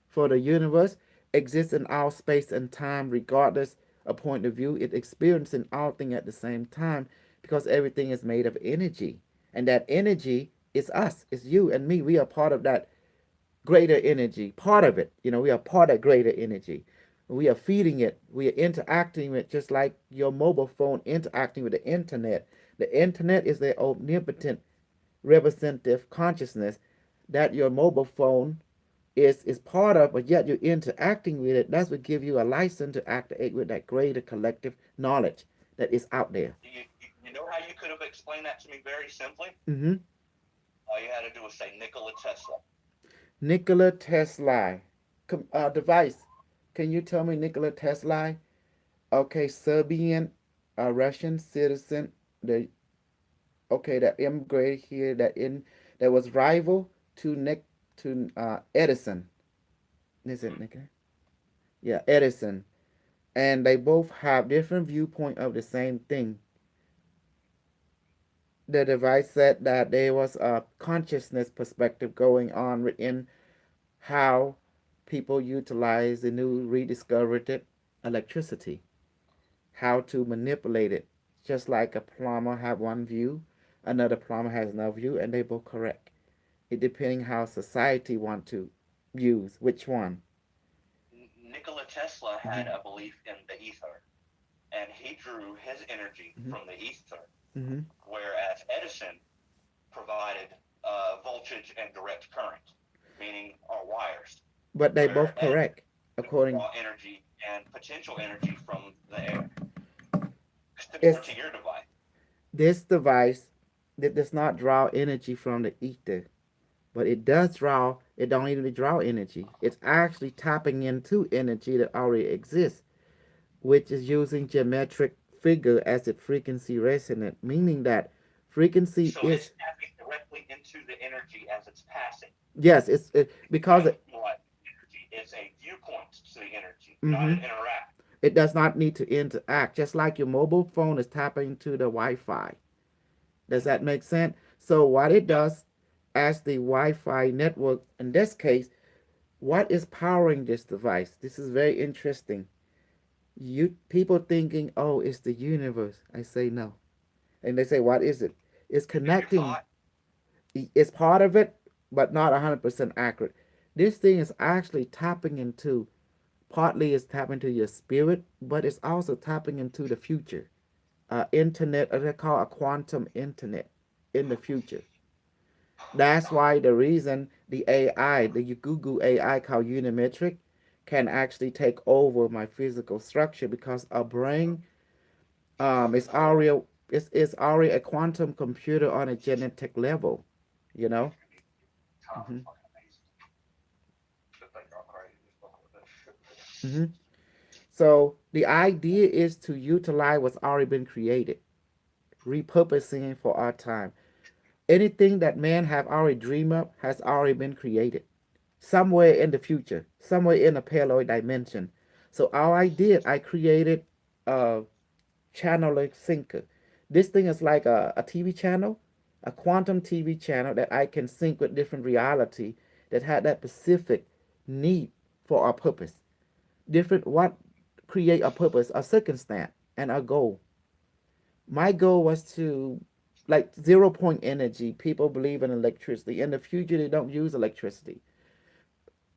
For the universe exists in all space and time, regardless of point of view. It experiences all things at the same time because everything is made of energy. And that energy is us, it's you and me. We are part of that greater energy, part of it. We are part of greater energy. We are feeding it. We are interacting with it just like your mobile phone interacting with the internet. The internet is the omnipotent representative consciousness that your mobile phone is part of, but yet you're interacting with it. That's what gives you a license to activate with that greater collective knowledge that is out there. You know how you could have explained that to me very simply? Mm-hmm. All you had to do was say Nikola Tesla. Nikola Tesla. Device. Can you tell me Nikola Tesla? Okay, Serbian, Russian citizen. That immigrated here. That was rival to Edison. Is it Nikola? Yeah, Edison. And they both have different viewpoint of the same thing. The device said that there was a consciousness perspective going on within how people utilize the new rediscovered electricity, how to manipulate it. Just like a plumber have one view, another plumber has another view, and they both correct. It depending how society want to use which one. Nikola Tesla had a belief in the ether, and he drew his energy from the ether, whereas Edison provided voltage and direct current, meaning our wires. But they both correct, according to energy and potential energy from the air. Similar to your device. This device that does not draw energy from the ether, but it does draw. It don't even draw energy. It's actually tapping into energy that already exists, which is using geometric figure as a frequency resonant, meaning that frequency so is it's tapping directly into the energy as it's passing. Yes, because it's a viewpoint to the energy, not an interact. It does not need to interact, just like your mobile phone is tapping into the Wi-Fi. Does that make sense? So what it does, as the Wi-Fi network, in this case, what is powering this device? This is very interesting. People thinking, oh, it's the universe. I say no. And they say, what is it? It's connecting. It's part of it, but not 100% accurate. This thing is actually tapping into, partly it's tapping into your spirit, but it's also tapping into the future. Internet, or they call a quantum internet in the future. That's why the reason the AI, the Google AI called Unimetric, can actually take over my physical structure because our brain is already a quantum computer on a genetic level, Mm-hmm. Mm-hmm. So the idea is to utilize what's already been created, repurposing for our time. Anything that man have already dreamed of has already been created somewhere in the future, somewhere in a parallel dimension. So all I created a channel syncer. This thing is like a TV channel, a quantum TV channel that I can sync with different reality that had that specific need for our purpose. Different what create a purpose, a circumstance, and a goal. My goal was to like 0 point energy. People believe in electricity. In the future, they don't use electricity.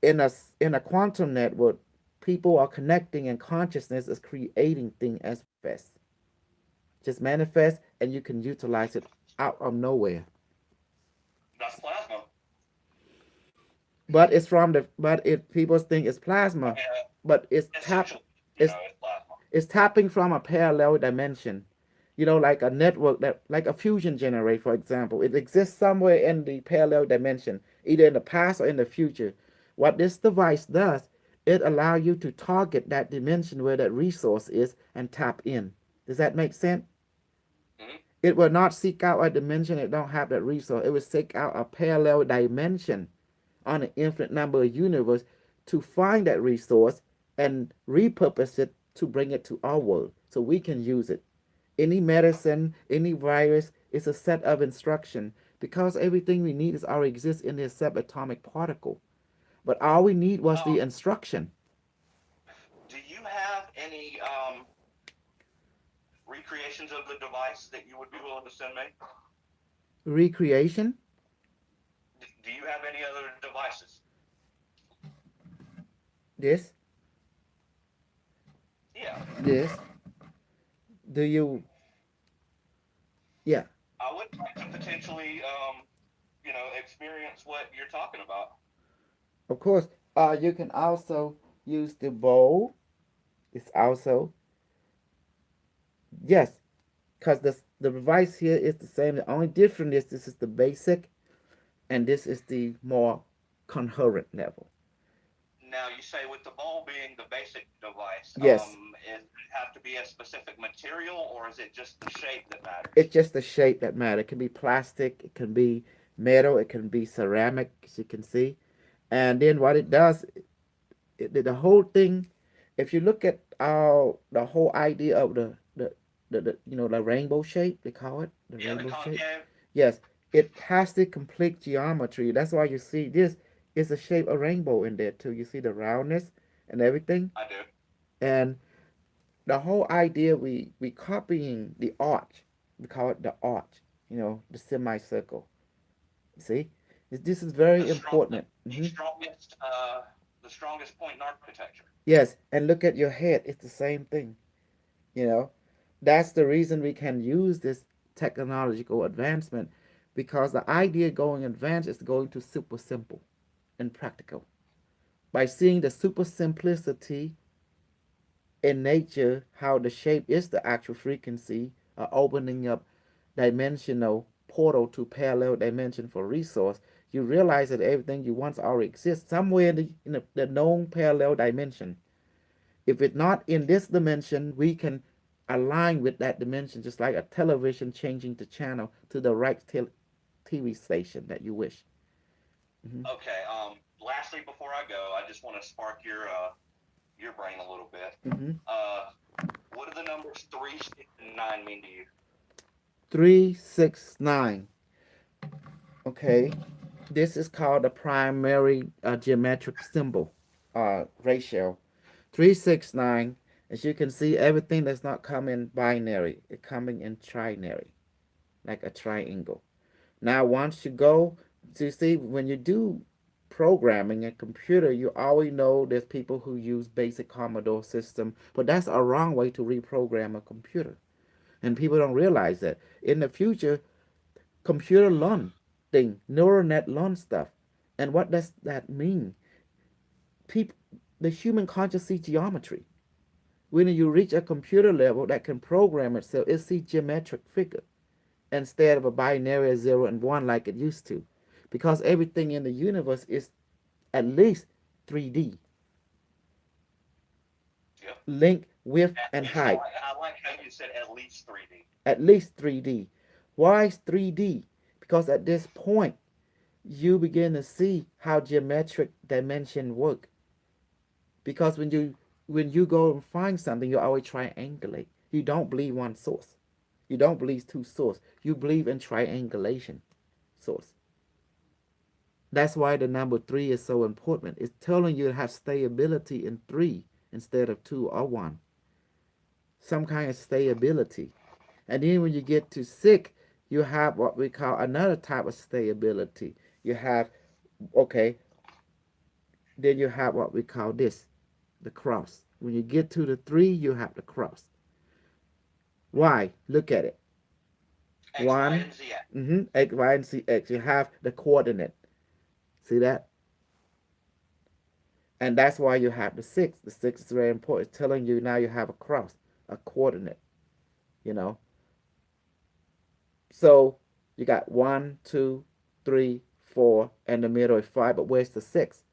In a quantum network, people are connecting, and consciousness is creating things as manifest. Just manifest, and you can utilize it out of nowhere. That's plasma. But it's from the but it people think it's plasma, but Essentially, it's it's plasma. it's tapping from a parallel dimension. Like a network that like a fusion generator, for example. It exists somewhere in the parallel dimension, either in the past or in the future. What this device does, it allows you to target that dimension where that resource is and tap in. Does that make sense? Hmm. It will not seek out a dimension that don't have that resource. It will seek out a parallel dimension on an infinite number of universe to find that resource and repurpose it to bring it to our world so we can use it. Any medicine, any virus is a set of instruction because everything we need is already exists in the subatomic particle. But all we need was the instruction. Do you have any recreations of the device that you would be willing to send me? Recreation? Do you have any other devices? This? Yeah. This? Do you? Yeah. I would like to potentially, experience what you're talking about. Of course. You can also use the bowl. It's also yes, because the device here is the same. The only difference is this is the basic, and this is the more coherent level. Now, you say with the bowl being the basic device, Yes. It have to be a specific material, or is it just the shape that matters? It's just the shape that matters. It can be plastic, it can be metal, it can be ceramic, as you can see. And then what it does, the whole thing, if you look at the whole idea of the rainbow shape, they call it the Yeah, the rainbow shape. concave. Yes, it has the complete geometry. That's why you see this is a shape of rainbow in there too. You see the roundness and everything. I do. And the whole idea we copying the arch. We call it the arch. The semicircle. See, this is very The important. the strongest point in architecture. Yes, and look at your head. It's the same thing. You know, that's the reason we can use this technological advancement because the idea going advanced is going to super simple and practical. By seeing the super simplicity in nature, how the shape is the actual frequency, opening up dimensional portal to parallel dimension for resource, you realize that everything you want already exists somewhere in the known parallel dimension. If it's not in this dimension, we can align with that dimension, just like a television changing the channel to the right TV station that you wish. Mm-hmm. Okay. Lastly, before I go, I just want to spark your brain a little bit. Mm-hmm. What do the numbers 3, 6, and 9 mean to you? 3, 6, 9. Okay, this is called the primary geometric symbol ratio. 3, 6, 9. As you can see, everything does not come in binary. It's coming in trinary, like a triangle. Now, once you go to see, when you do programming a computer, you always know there's people who use basic Commodore system, but that's a wrong way to reprogram a computer. And people don't realize that. In the future, computer learn thing, neural net learn stuff. And what does that mean? People, the human conscious see geometry. When you reach a computer level that can program itself, it sees geometric figure instead of a binary 0 and 1 like it used to. Because everything in the universe is at least 3D. Yep. Length, width, and height. I like how you said at least 3D. At least 3D. Why is 3D? Because at this point, you begin to see how geometric dimension work. Because when you go and find something, you always triangulate. You don't believe one source. You don't believe two source. You believe in triangulation source. That's why the number 3 is so important. It's telling you to have stability in 3 instead of 2 or 1. Some kind of stability. And then when you get to 6, you have what we call another type of stability. You have, okay, then you have what we call this, the cross. When you get to the 3, you have the cross. Why? Look at it. X, Y, and Z. X, Y, and Z, X. You have the coordinate. See that? And that's why you have the 6. The 6 is very important. It's telling you now you have a cross, a coordinate, you know. So you got 1, 2, 3, 4, and the middle is 5. But where's the 6?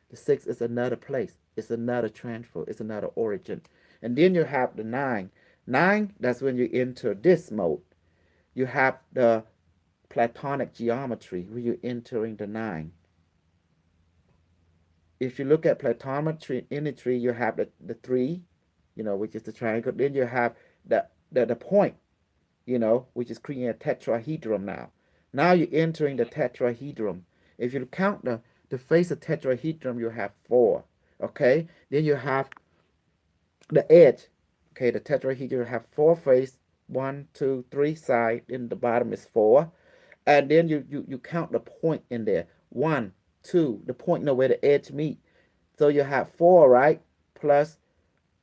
The 6 is another place. It's another transfer. It's another origin. And then you have the 9. 9, that's when you enter this mode. You have the Platonic geometry when you're entering the 9. If you look at Platonic geometry, you have the 3, you know, which is the triangle. Then you have the point, you know, which is creating a tetrahedron now. Now you're entering the tetrahedron. If you count the face of tetrahedron, you have 4. Okay? Then you have the edge. Okay, the tetrahedron have 4 faces, 1, 2, 3 sides, then the bottom is 4. And then you count the point in there. 1, 2, the point, you know, where the edge meet. So you have 4, right? Plus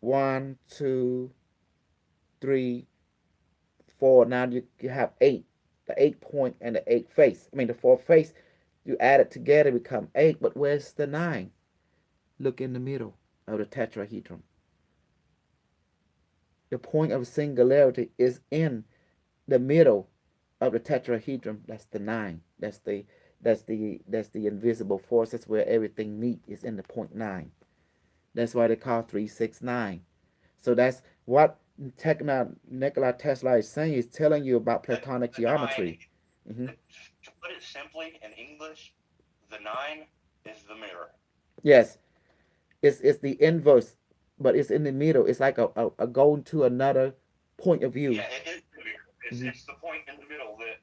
1, 2, 3, 4. Now you have 8. The 8 point and the 8 face. I mean the 4 face. You add it together, become 8. But where's the 9? Look in the middle of the tetrahedron. The point of singularity is in the middle of the tetrahedron. That's the 9. That's the invisible force. That's where everything meet, is in the point 9. That's why they call 369. So that's what Nikola Tesla is saying. He's telling you about Platonic geometry. To put it simply in English, the 9 is the mirror. Yes, it's the inverse, but it's in the middle. It's like a going to another point of view. Yeah, it is the mirror. It's the point in the middle that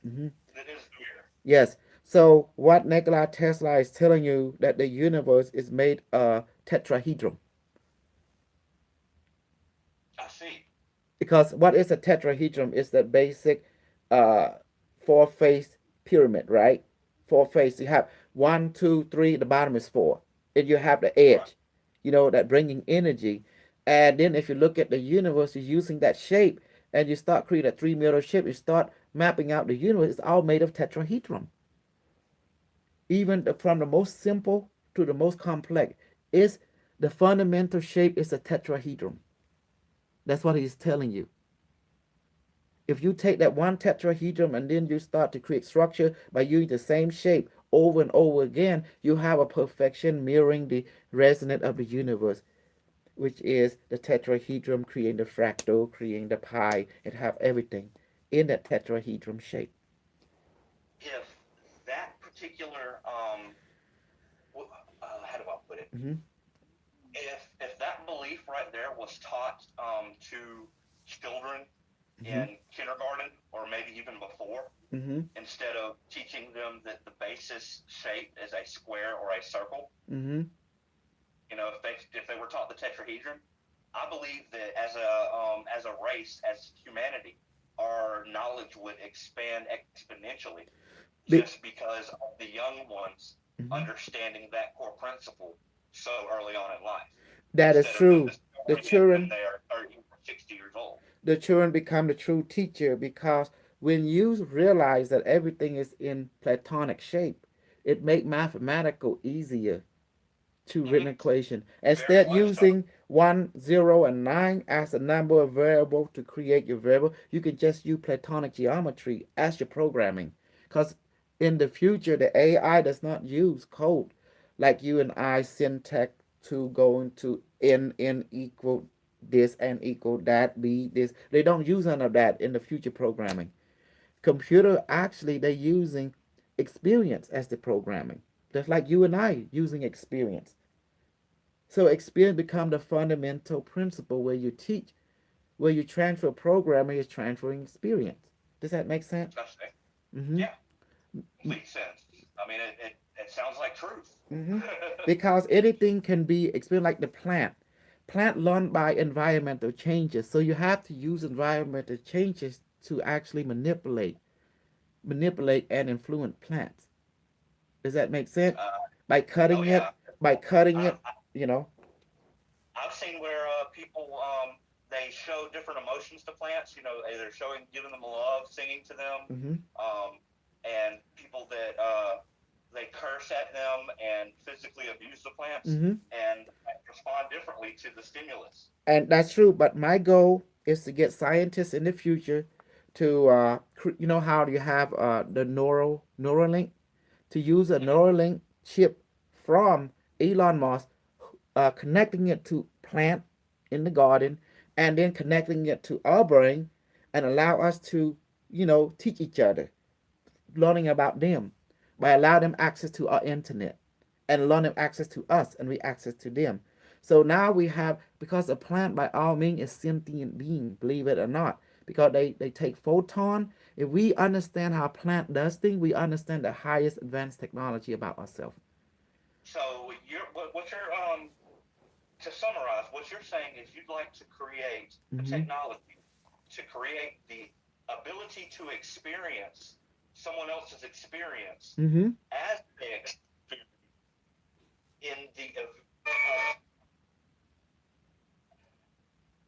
is the mirror. Yes. So what Nikola Tesla is telling you, that the universe is made a tetrahedron. I see. Because what is a tetrahedron? Is the basic 4-face pyramid, right? 4 faces. You have 1, 2, 3. The bottom is 4. And you have the edge, Right. you know, that bringing energy. And then if you look at the universe, you're using that shape, and you start creating a 3-meter shape. You start mapping out the universe. It's all made of tetrahedron. Even from the most simple to the most complex, is the fundamental shape is a tetrahedron. That's what he's telling you. If you take that one tetrahedron and then you start to create structure by using the same shape over and over again, you have a perfection mirroring the resonance of the universe, which is the tetrahedron creating the fractal, creating the pi. It have everything in that tetrahedron shape. If that particular, how do I put it? If that belief right there was taught to children in kindergarten or maybe even before, instead of teaching them that the basis shape is a square or a circle, you know, if they were taught the tetrahedron, I believe that as a race, as humanity, our knowledge would expand exponentially, just because of the young ones understanding that core principle so early on in life. That is true. The children, when they are 30 or 60 years old. The children become the true teacher, because when you realize that everything is in Platonic shape, it makes mathematical easier to written equation. Instead using 1, 0, and 9 as a number of variable to create your variable, you can just use Platonic geometry as your programming. Because in the future, the AI does not use code like you and I syntax to go into n equal this and equal that, b this. They don't use none of that in the future programming. Computer, actually, they're using experience as the programming, just like you and I using experience. So experience become the fundamental principle where you teach where you transfer programming is transferring experience. Does that make sense? I see. Mm-hmm. Yeah, complete sense. I mean, it sounds like truth. Mm-hmm. Because anything can be experienced like the plant. Plant learn by environmental changes. So you have to use environmental changes to actually manipulate and influence plants. Does that make sense? By Oh cutting yeah. it, by cutting I, it, you know. I've seen where people they show different emotions to plants. You know, they're showing, giving them love, singing to them, Mm-hmm. and people that they curse at them and physically abuse the plants Mm-hmm. and respond differently to the stimulus. And that's true. But my goal is to get scientists in the future to, you know, how do you have the Neuralink, to use a Mm-hmm. Neuralink chip from Elon Musk, connecting it to plant in the garden, and then connecting it to our brain, and allow us to, you know, teach each other, learning about them, by allowing them access to our internet, and allowing them access to us, and we access to them. So now we have, because a plant by all means is sentient being, believe it or not, because they take photon. If we understand how a plant does things, we understand the highest advanced technology about ourselves. So what you're to summarize, what you're saying is you'd like to create a Mm-hmm. technology to create the ability to experience someone else's experience Mm-hmm. as they experience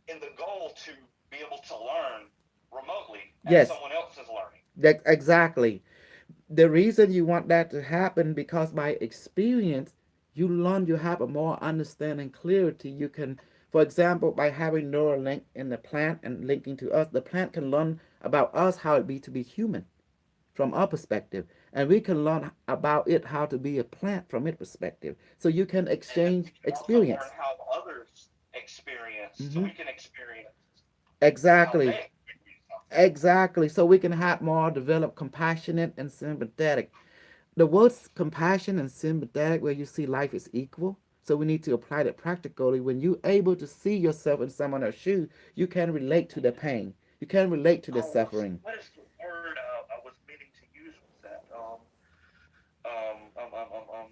in the goal to be able to learn remotely as Yes, someone else is learning. that exactly. The reason you want that to happen, because by experience you learn, you have a more understanding, clarity. You can, for example, by having neural link in the plant and linking to us, the plant can learn about us, how it be to be human from our perspective, and we can learn about it, how to be a plant from its perspective. So you can And then exchange we can also learn experience. how others experience, so Mm-hmm. we can experience how Exactly. they experience something. Exactly. So we can have more develop compassionate and sympathetic. The words compassion and sympathetic, where you see life is equal. So we need to apply that practically. When you're able to see yourself in someone else's shoe, you can relate to the pain. You can relate to the Oh, suffering. what is the word I was meaning to use with that? Um, um, um, um, um,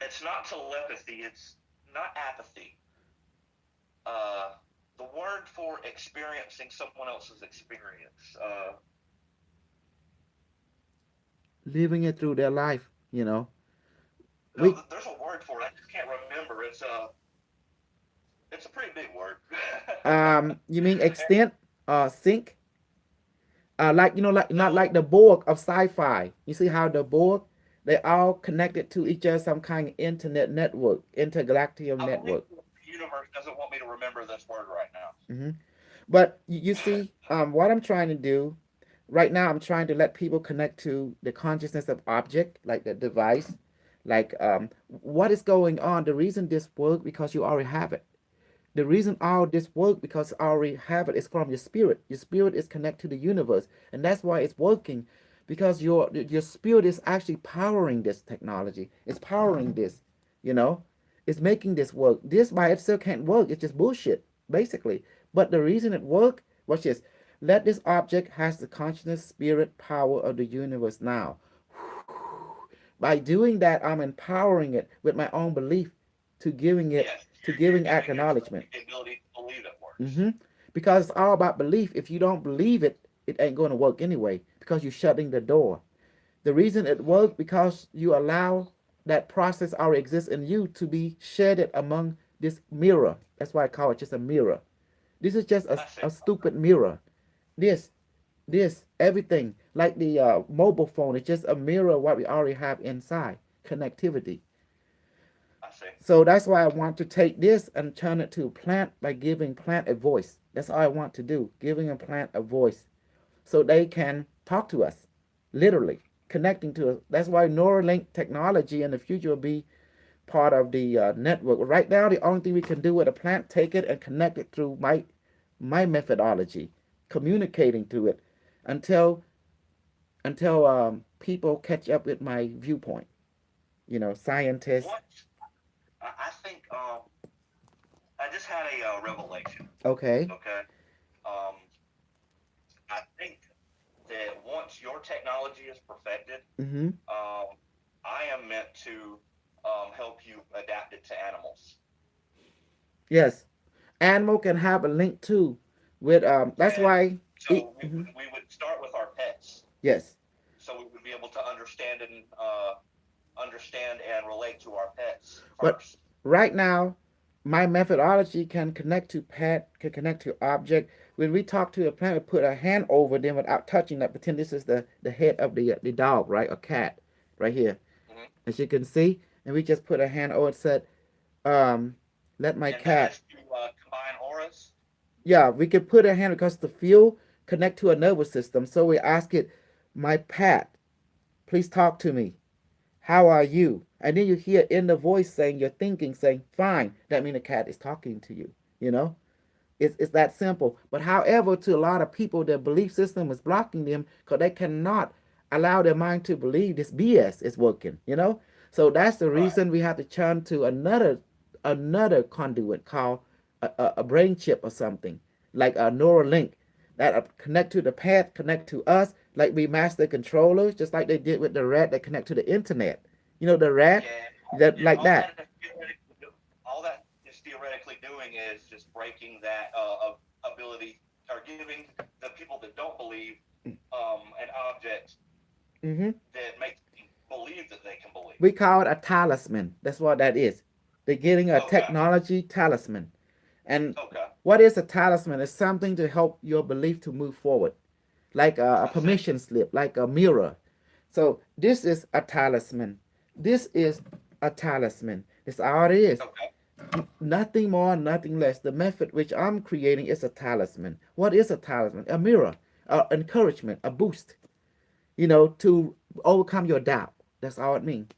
it's not telepathy. It's not apathy. Uh, the word for experiencing someone else's experience. Living it through their life, you know. No, We there's a word for it. I just can't remember. It's a pretty big word. you mean extent, sync? Like, you know, like not like the Borg of sci-fi. You see how the Borg, they all connected to each other, some kind of internet network, intergalactic I believe network. the universe doesn't want me to remember this word right now. Hmm. But you see, what I'm trying to do right now, I'm trying to let people connect to the consciousness of object, like the device, like what is going on. The reason this work, because you already have it. The reason all this work, because I already have it, is from your spirit. Your spirit is connected to the universe, and that's why it's working, because your spirit is actually powering this technology. It's powering this, you know. It's making this work. This by itself can't work. It's just bullshit, basically. But the reason it work, watch this. Let this object has the consciousness, spirit, power of the universe now. By doing that, I'm empowering it with my own belief, to giving it, Yes, to you're giving giving it acknowledgement. the ability to believe it works. Hmm. Because it's all about belief. If you don't believe it, it ain't going to work anyway, because you're shutting the door. The reason it works, because you allow that process already exists in you to be shared among this mirror. That's why I call it just a mirror. This is just I see. a stupid mirror. This, everything, like the mobile phone, it's just a mirror of what we already have inside, connectivity. I see. So that's why I want to take this and turn it to a plant by giving plant a voice. That's all I want to do, giving a plant a voice so they can talk to us, literally connecting to us. That's why Neuralink technology in the future will be part of the network. Right now, the only thing we can do with a plant, take it and connect it through my methodology, communicating to it until people catch up with my viewpoint. You know, scientists. What I think just had a revelation. Okay. Okay. I think that once your technology is perfected, Mm-hmm. I am meant to help you adapt it to animals. Yes. Animal can have a link too with that's And why so mhm. we would start with our pets, Yes. so we would be able to understand and relate to our pets But first. right now, my methodology can connect to pet, can connect to object. When we talk to a plant, we put a hand over them without touching that. Pretend this is the head of the dog, right? Or cat, right here, Hmm. as you can see. And we just put a hand over and said, let my And that cat. is to combine auras. Yeah, we can put a hand because the field connect to a nervous system. So we ask it, my pet, please talk to me. How are you? And then you hear in the voice saying, you're thinking, saying, fine. That means the cat is talking to you. You know, it's that simple. But however, to a lot of people, their belief system is blocking them because they cannot allow their mind to believe this BS is working. You know, so that's the Right. reason we have to turn to another conduit called a brain chip or something like a neural link that connect to the pet, connect to us, like we master controllers, just like they did with the rat that connect to the internet. You know, the rat Yeah. that And like that. all that is theoretically doing is just breaking that ability, or giving the people that don't believe an object Hmm. that makes them believe that they can believe. We call it a talisman. That's what that is. They're getting a Okay. technology talisman. And Okay. what is a talisman? It's something to help your belief to move forward, like a I see. permission slip, like a mirror. So this is a talisman. This is a talisman. It's all it is. Okay. Nothing more, nothing less. The method which I'm creating is a talisman. What is a talisman? A mirror, encouragement, a boost, to overcome your doubt. That's all it means.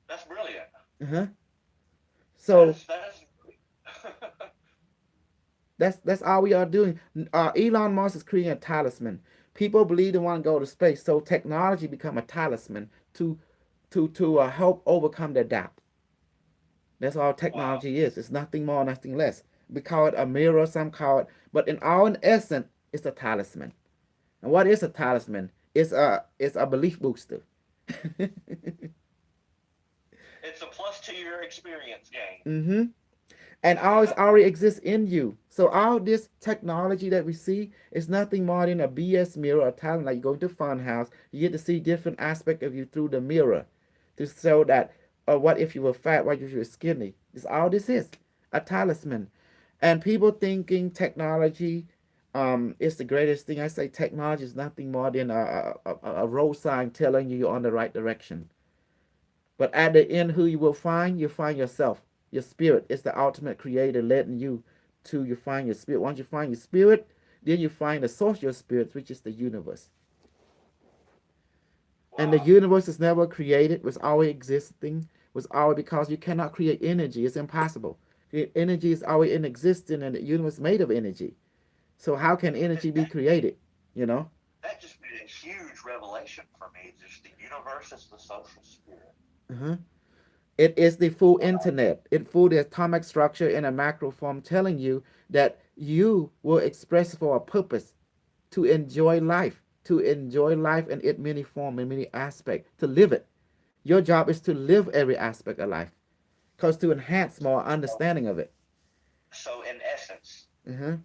That's brilliant. Uh-huh. That So is that is. that's all we are doing. Elon Musk is creating a talisman. People believe they want to go to space, so technology become a talisman to help overcome their doubt. That's all Wow. technology is. It's nothing more, nothing less. We call it a mirror, some call it, but in our essence, it's a talisman. And what is a talisman? It's a belief booster. It's a plus to your experience gain. Mm-hmm. And always already exists in you. So all this technology that we see is nothing more than a BS mirror or talent. Like you go to fun house, you get to see different aspect of you through the mirror, to show that, what if you were fat, what if you were skinny. This all this is a talisman, and people thinking technology is the greatest thing. I say technology is nothing more than a road sign telling you you're on the right direction. But at the end, who you find yourself. Your spirit is the ultimate creator leading you to you find your spirit. Once you find your spirit, then you find the source of your spirit, which is the universe. And the Wow. universe is never created, was always existing, was always because you cannot create energy. It's impossible. Energy is always in existence and the universe is made of energy. So how can energy be created? You know? That just made a huge revelation for me. Just the universe is the social spirit. Uh-huh. It is the full internet. It full the atomic structure in a macro form telling you that you will express for a purpose to enjoy life, in its many form and many aspects, to live it. Your job is to live every aspect of life, because to enhance more understanding of it. So, in essence, Uh-huh.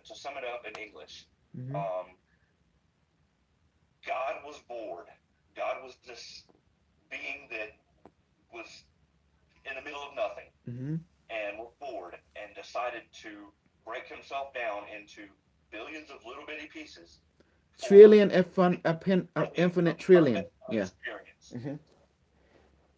to sum it up in English, Mm-hmm. um, God was bored. God was this being that was in the middle of nothing Mm-hmm. and was bored and decided to break himself down into billions of little bitty pieces. Trillion, infinite trillion. Yeah. Experience. Mm-hmm.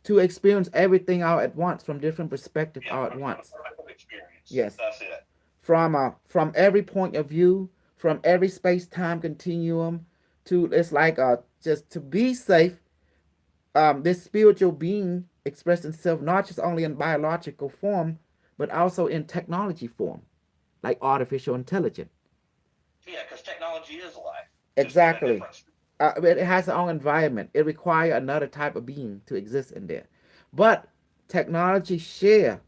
To experience everything all at once from different perspectives all at once. Experience. Yes. That's it. From every point of view, from every space-time continuum, to it's like just to be safe. This spiritual being expressed itself not just only in biological form, but also in technology form, like artificial intelligence. Yeah, because technology is life. Exactly. It has its own environment. It requires another type of being to exist in there. But technology share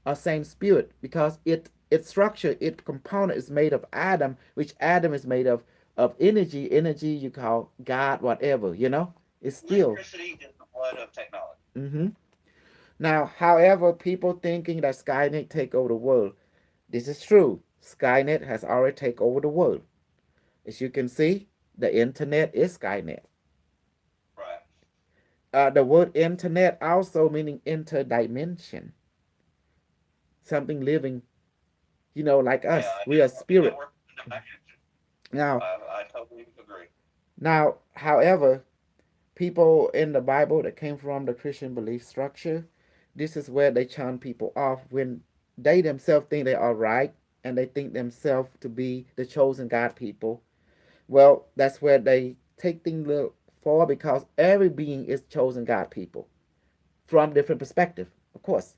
or same spirit, because its structure, its component is made of Adam, which Adam is made of energy. Energy you call God, whatever, it's still. Electricity is the blood of technology. Mm-hmm. Now, however, people thinking that Skynet take over the world, this is true. Skynet has already taken over the world. As you can see, the internet is Skynet. Right. The word internet also meaning interdimension, something living, like Yeah, us. We are spirit. network dimension. Now, I totally agree. however, people in the Bible that came from the Christian belief structure, this is where they turn people off when they themselves think they are right and they think themselves to be the chosen God people. Well, that's where they take things a little far, because every being is chosen God people from different perspective, of course.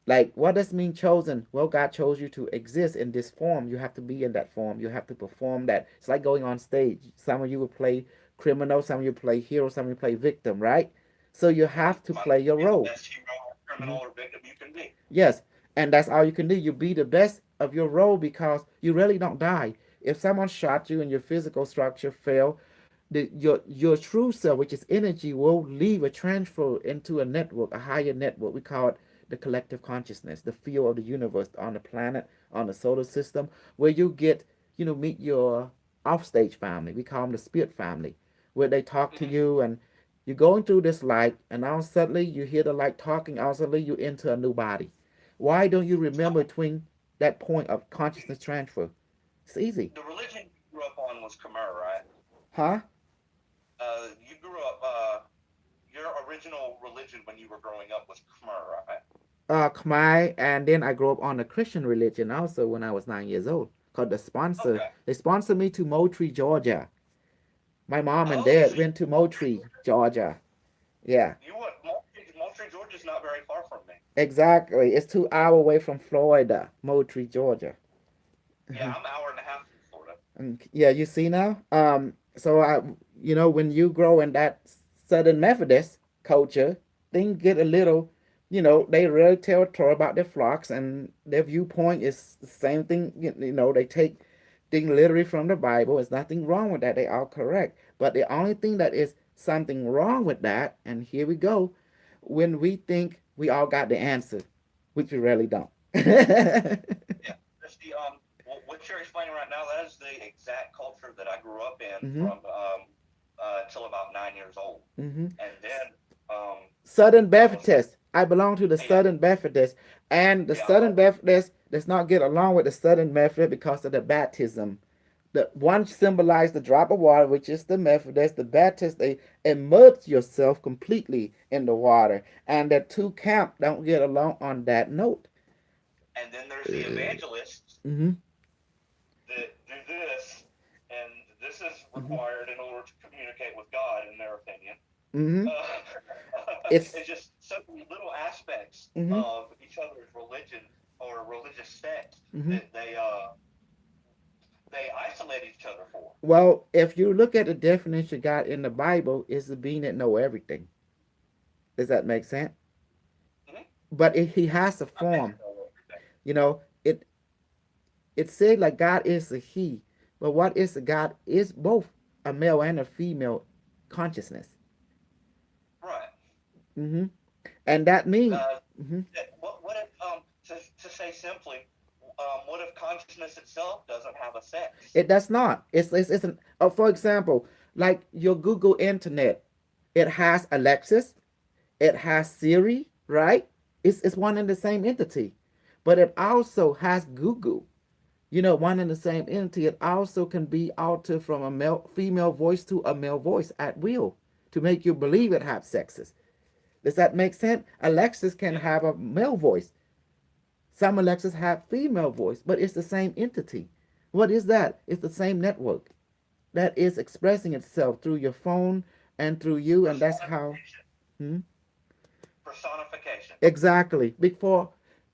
Like, what does mean chosen? Well, God chose you to exist in this form. You have to be in that form. You have to perform that. It's like going on stage. Some of you will play criminal, some of you play hero, some of you play victim, right? So you have to play your Be the role. best hero, criminal, or victim you can be. Yes, and that's all you can do. You be the best of your role, because you really don't die. If someone shot you and your physical structure fail, your true self, which is energy, will leave a transfer into a network, a higher network. We call it the collective consciousness, the field of the universe on the planet, on the solar system, where you get, meet your offstage family. We call them the spirit family, where they talk to you, and you're going through this light, and all suddenly you hear the light talking, all suddenly you enter a new body. Why don't you remember between that point of consciousness transfer? It's easy. The religion you grew up on was Khmer, right? Huh? You grew up. Your original religion when you were growing up was Khmer, right? Khmer, and then I grew up on a Christian religion also when I was 9 years old. Called the sponsor. Okay. They sponsored me to Moultrie, Georgia. My mom and Oh, dad so went to Moultrie, Georgia. Yeah, you went Moultrie, Georgia's not very far from me. exactly. It's 2 hours away from Florida, Moultrie, Georgia. Yeah, I'm an hour and a half from Florida. Yeah, you see now. So when you grow in that Southern Methodist culture, things get a little, they really territorial about their flocks, and their viewpoint is the same thing. They take things literally from the Bible. There's nothing wrong with that. They are correct. But the only thing that is something wrong with that, and here we go, when we think we all got the answer, which we really don't. Yeah, that's the what you're explaining right now. That is the exact culture that I grew up in Mm-hmm. from till about 9 years old, Mm-hmm. and then Southern I was Baptist. I belong to the yeah Southern Baptist, and the yeah Southern Baptist does not get along with the Southern Methodist because of the baptism. The one symbolized the drop of water, which is the Methodist. The Baptist, they immerse yourself completely in the water, and the two camp don't get along on that note. and then there's the evangelists Mm-hmm. that do this, and this is Mm-hmm. required in order to communicate with God, in their opinion. Mm-hmm. It's It's just so many little aspects mm-hmm. of each other's religion or religious sects Mm-hmm. that they isolate each other for. Well, if you look at the definition of God in the Bible, is the being that know everything. Does that make sense? Mm-hmm. But he has a form. You know, it said like God is a he, but what is a God is both a male and a female consciousness. Right. Mm-hmm. And that means mm-hmm. What if to say simply, what if consciousness itself doesn't have a sex? It does not. It's an for example, like your Google Internet, it has Alexis, it has Siri, right? It's one and the same entity, but it also has Google. One and the same entity. It also can be altered from a female voice to a male voice at will to make you believe it has sexes. Does that make sense? Alexis can have a male voice. Some Alexis have female voice, but it's the same entity. What is that? It's the same network that is expressing itself through your phone and through you, and that's how. Hmm? Personification. Exactly.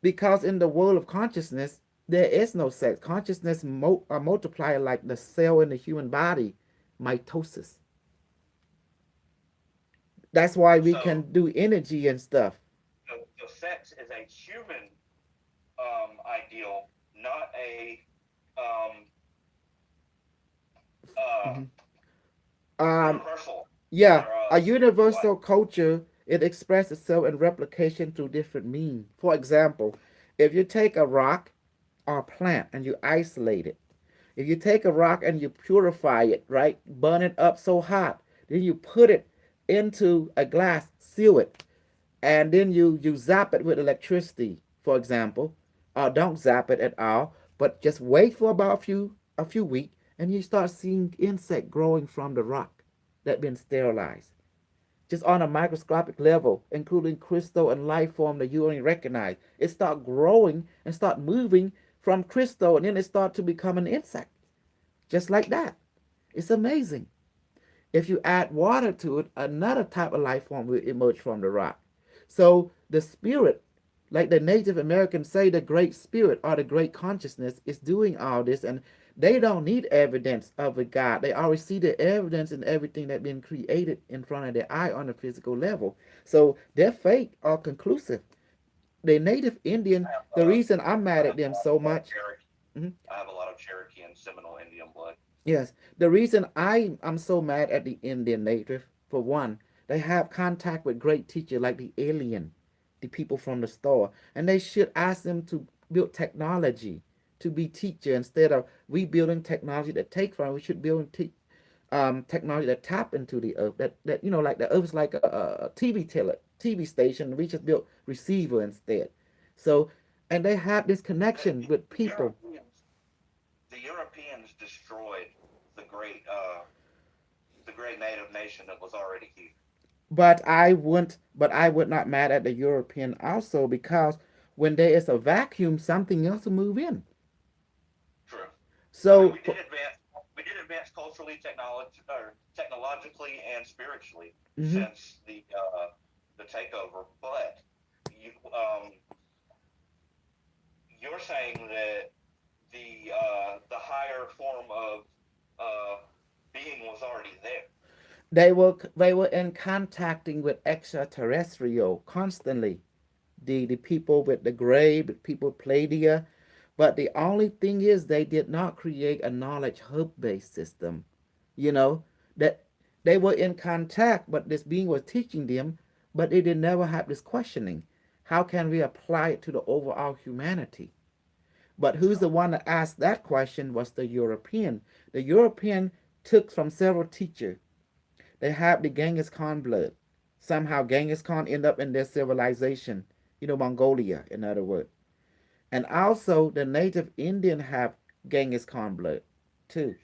Because in the world of consciousness, there is no sex. Consciousness multiply like the cell in the human body, mitosis. That's why we So, can do energy and stuff. so sex is a human ideal, not a um, uh, Mhm. Um, universal yeah, or a spiritual life. universal culture, it expresses itself in replication through different means. For example, if you take a rock or a plant and you isolate it, if you take a rock and you purify it, right, burn it up so hot, then you put it into a glass, seal it, and then you zap it with electricity, for example, or don't zap it at all, but just wait for about a few weeks, and you start seeing insect growing from the rock that been sterilized, just on a microscopic level, including crystal and life form that you only recognize. It start growing and start moving from crystal, and then it start to become an insect, just like that. It's amazing. If you add water to it, another type of life form will emerge from the rock. So the spirit, like the Native Americans say, the great spirit or the great consciousness is doing all this, and they don't need evidence of a God. They already see the evidence in everything that's been created in front of their eye on a physical level. So their faith are conclusive. The Native Indian, the reason I'm I mad at have them so a lot of much. Cherokee. Mhm. I have a lot of Cherokee and Seminole Indian blood. Yes, the reason I'm so mad at the Indian native, for one, they have contact with great teachers like the alien, the people from the store, and they should ask them to build technology to be teacher instead of rebuilding technology that take from. We should build technology that tap into the earth. That like the earth is like a TV station. We just built receiver instead. So, and they have this The, connection the, with the people. Europeans destroyed the great the great native nation that was already here. But I would not mad at the European also, because when there is a vacuum, something else will move in. True. I mean, So we did advance culturally, technologically, and spiritually mhm, since the takeover. But you're saying that the higher form of uh, being was already there. they were in contacting with extraterrestrial constantly. The people with the gray, the people Pleiadian. But the only thing is they did not create a knowledge hub based system. You know, that they were in contact, but this being was teaching them, but they did never have this questioning. How can we apply it to the overall humanity? But who's the one that asked that question was the European. The European took from several teachers. They have the Genghis Khan blood. Somehow Genghis Khan ended up in their civilization, Mongolia, in other words. And also the native Indian have Genghis Khan blood too.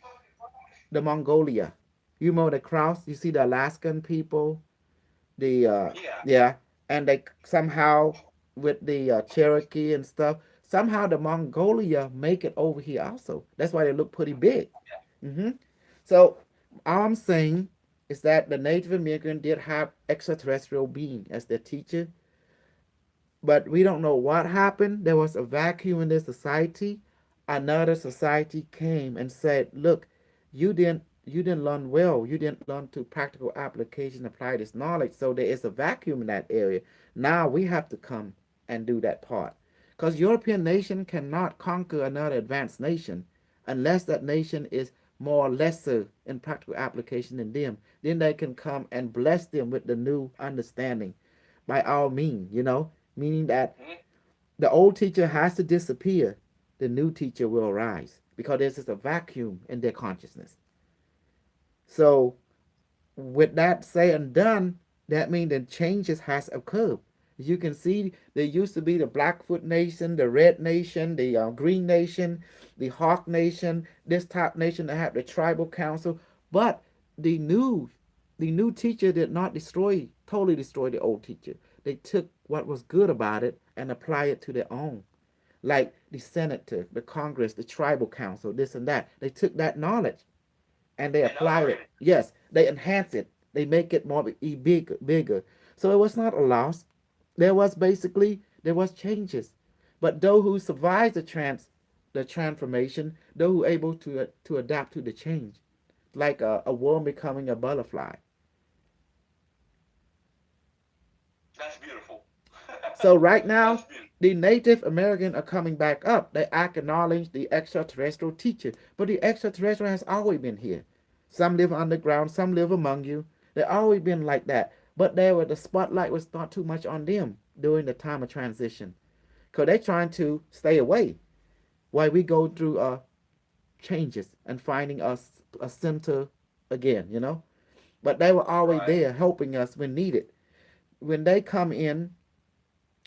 The Mongolia. You know the cross, you see the Alaskan people, the Yeah. yeah, and they somehow with the Cherokee and stuff, somehow the Mongolia make it over here also. That's why they look pretty big. hmm So all I'm saying is that the Native American did have extraterrestrial being as their teacher, but we don't know what happened. There was a vacuum in this society. Another society came and said, "Look, you didn't learn well. You didn't learn to practical application, apply this knowledge. So there is a vacuum in that area. Now we have to come and do that part, because European nation cannot conquer another advanced nation unless that nation is more lesser in practical application than them. Then they can come and bless them with the new understanding by all means, meaning that Mhm. the old teacher has to disappear, the new teacher will arise because there's just a vacuum in their consciousness. So, with that said and done, that means the changes has occurred. As you can see, there used to be the Blackfoot Nation, the Red Nation, the Green Nation, the Hawk Nation, this top nation that had the tribal council. But the new, the new teacher did not totally destroy the old teacher. They took what was good about it and apply it to their own. Like the senator, the Congress, the tribal council, this and that. They took that knowledge and they And apply it. upgraded. Yes, they enhance it. They make it more bigger. So it was not a loss. There was changes, but those who survived the transformation, those who able to adapt to the change, like a worm becoming a butterfly. That's beautiful. So right now, That's beautiful. the Native American are coming back up. They acknowledge the extraterrestrial teacher, but the extraterrestrial has always been here. Some live underground, some live among you. They always been like that. But there were the spotlight was not too much on them during the time of transition, cause they trying to stay away while we go through changes and finding us a center again. But they were always Right. there helping us when needed. When they come in,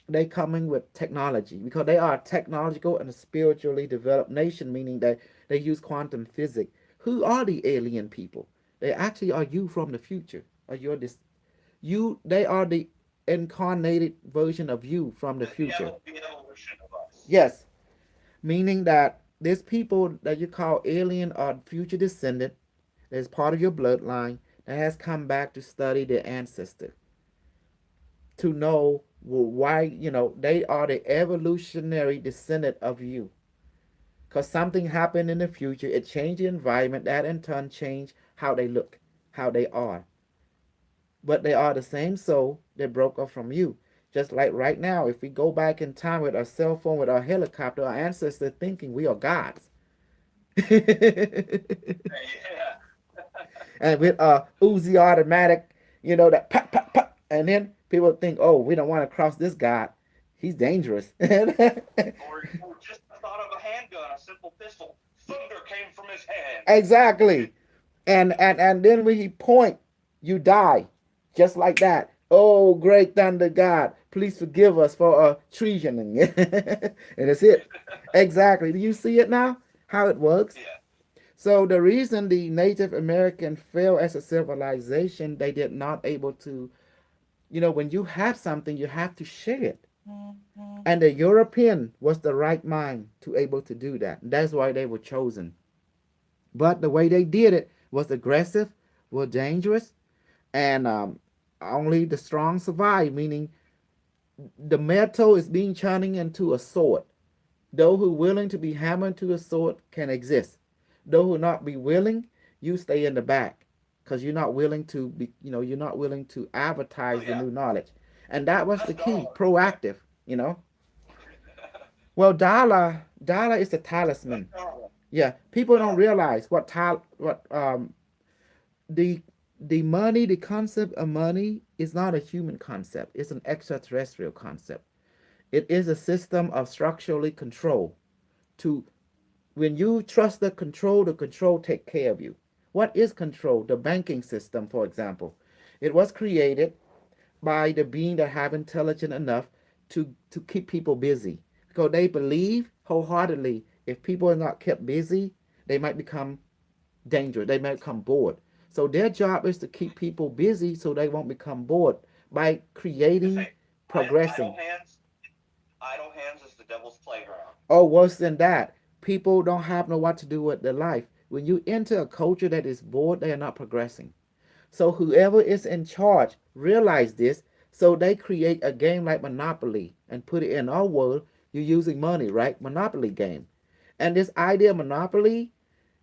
they coming with technology because they are a technological and a spiritually developed nation, meaning that they use quantum physics. Who are the alien people? They actually are you from the future. Are your this you? They are the incarnated version of you from the future. The evolution of us. Yes, meaning that these people that you call alien are future descendant. That's part of your bloodline that has come back to study their ancestor to know why they are the evolutionary descendant of you because something happened in the future. It changed the environment that in turn changed how they look, how they are, but they are the same soul that broke off from you. Just like right now, if we go back in time with our cell phone, with our helicopter, our ancestors thinking we are gods. Yeah. And with Uzi automatic, that pop, pop, pop. And then people think, oh, we don't want to cross this guy. He's dangerous. Or just the thought of a handgun, a simple pistol. Thunder came from his hand. Exactly. And then when he point, you die. Just like that. Oh, great thunder God, please forgive us for treason. And that's it. Exactly. Do you see it now? How it works? Yeah. So the reason the Native American failed as a civilization, they did not able to, when you have something, you have to share it. And the European was the right mind to able to do that. That's why they were chosen. But the way they did it was aggressive, was dangerous, and only the strong survive. Meaning, the metal is being turned into a sword. Those who willing to be hammered to a sword can exist. Those who not be willing, you stay in the back because you're not willing to be. You're not willing to advertise the new knowledge, and that was the key. Proactive. Well, Dala is the talisman. Yeah, people don't realize the money, the concept of money is not a human concept. It's an extraterrestrial concept. It is a system of structurally control. To when you trust the control take care of you. What is control? The banking system, for example. It was created by the being that have intelligent enough to keep people busy because they believe wholeheartedly if people are not kept busy, they might become dangerous. They might become bored. So their job is to keep people busy so they won't become bored by creating, progressing. Idle hands is the devil's playground. Oh, worse than that. People don't have know what to do with their life. When you enter a culture that is bored, they are not progressing. So whoever is in charge realize this. So they create a game like Monopoly and put it in our world. You're using money, right? Monopoly game. And this idea of Monopoly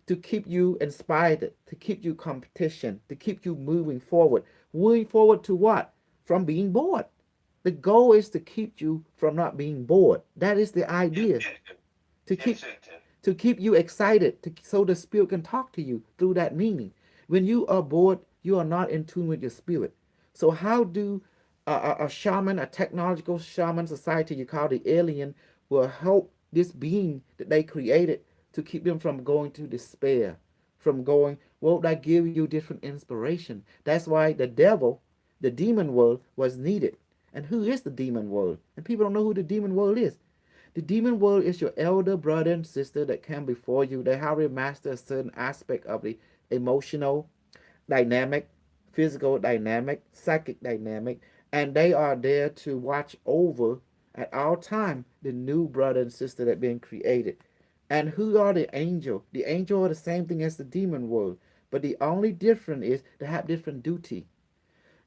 to keep you inspired, to keep you competition, to keep you moving forward. Moving forward to what? From being bored. The goal is to keep you from not being bored. That is the idea. To keep you excited, so the spirit can talk to you through that meaning. When you are bored, you are not in tune with your spirit. So how do a shaman, a technological shaman society you call the alien, will help this being that they created to keep them from going to despair, from going, well, that give you different inspiration. That's why the devil, the demon world, was needed. And who is the demon world? And people don't know who the demon world is. The demon world is your elder brother and sister that came before you. They have mastered a certain aspect of the emotional dynamic, physical dynamic, psychic dynamic, and they are there to watch over at all time the new brother and sister that being created. And who are the angel? The angel are the same thing as the demon world, but the only difference is they have different duty.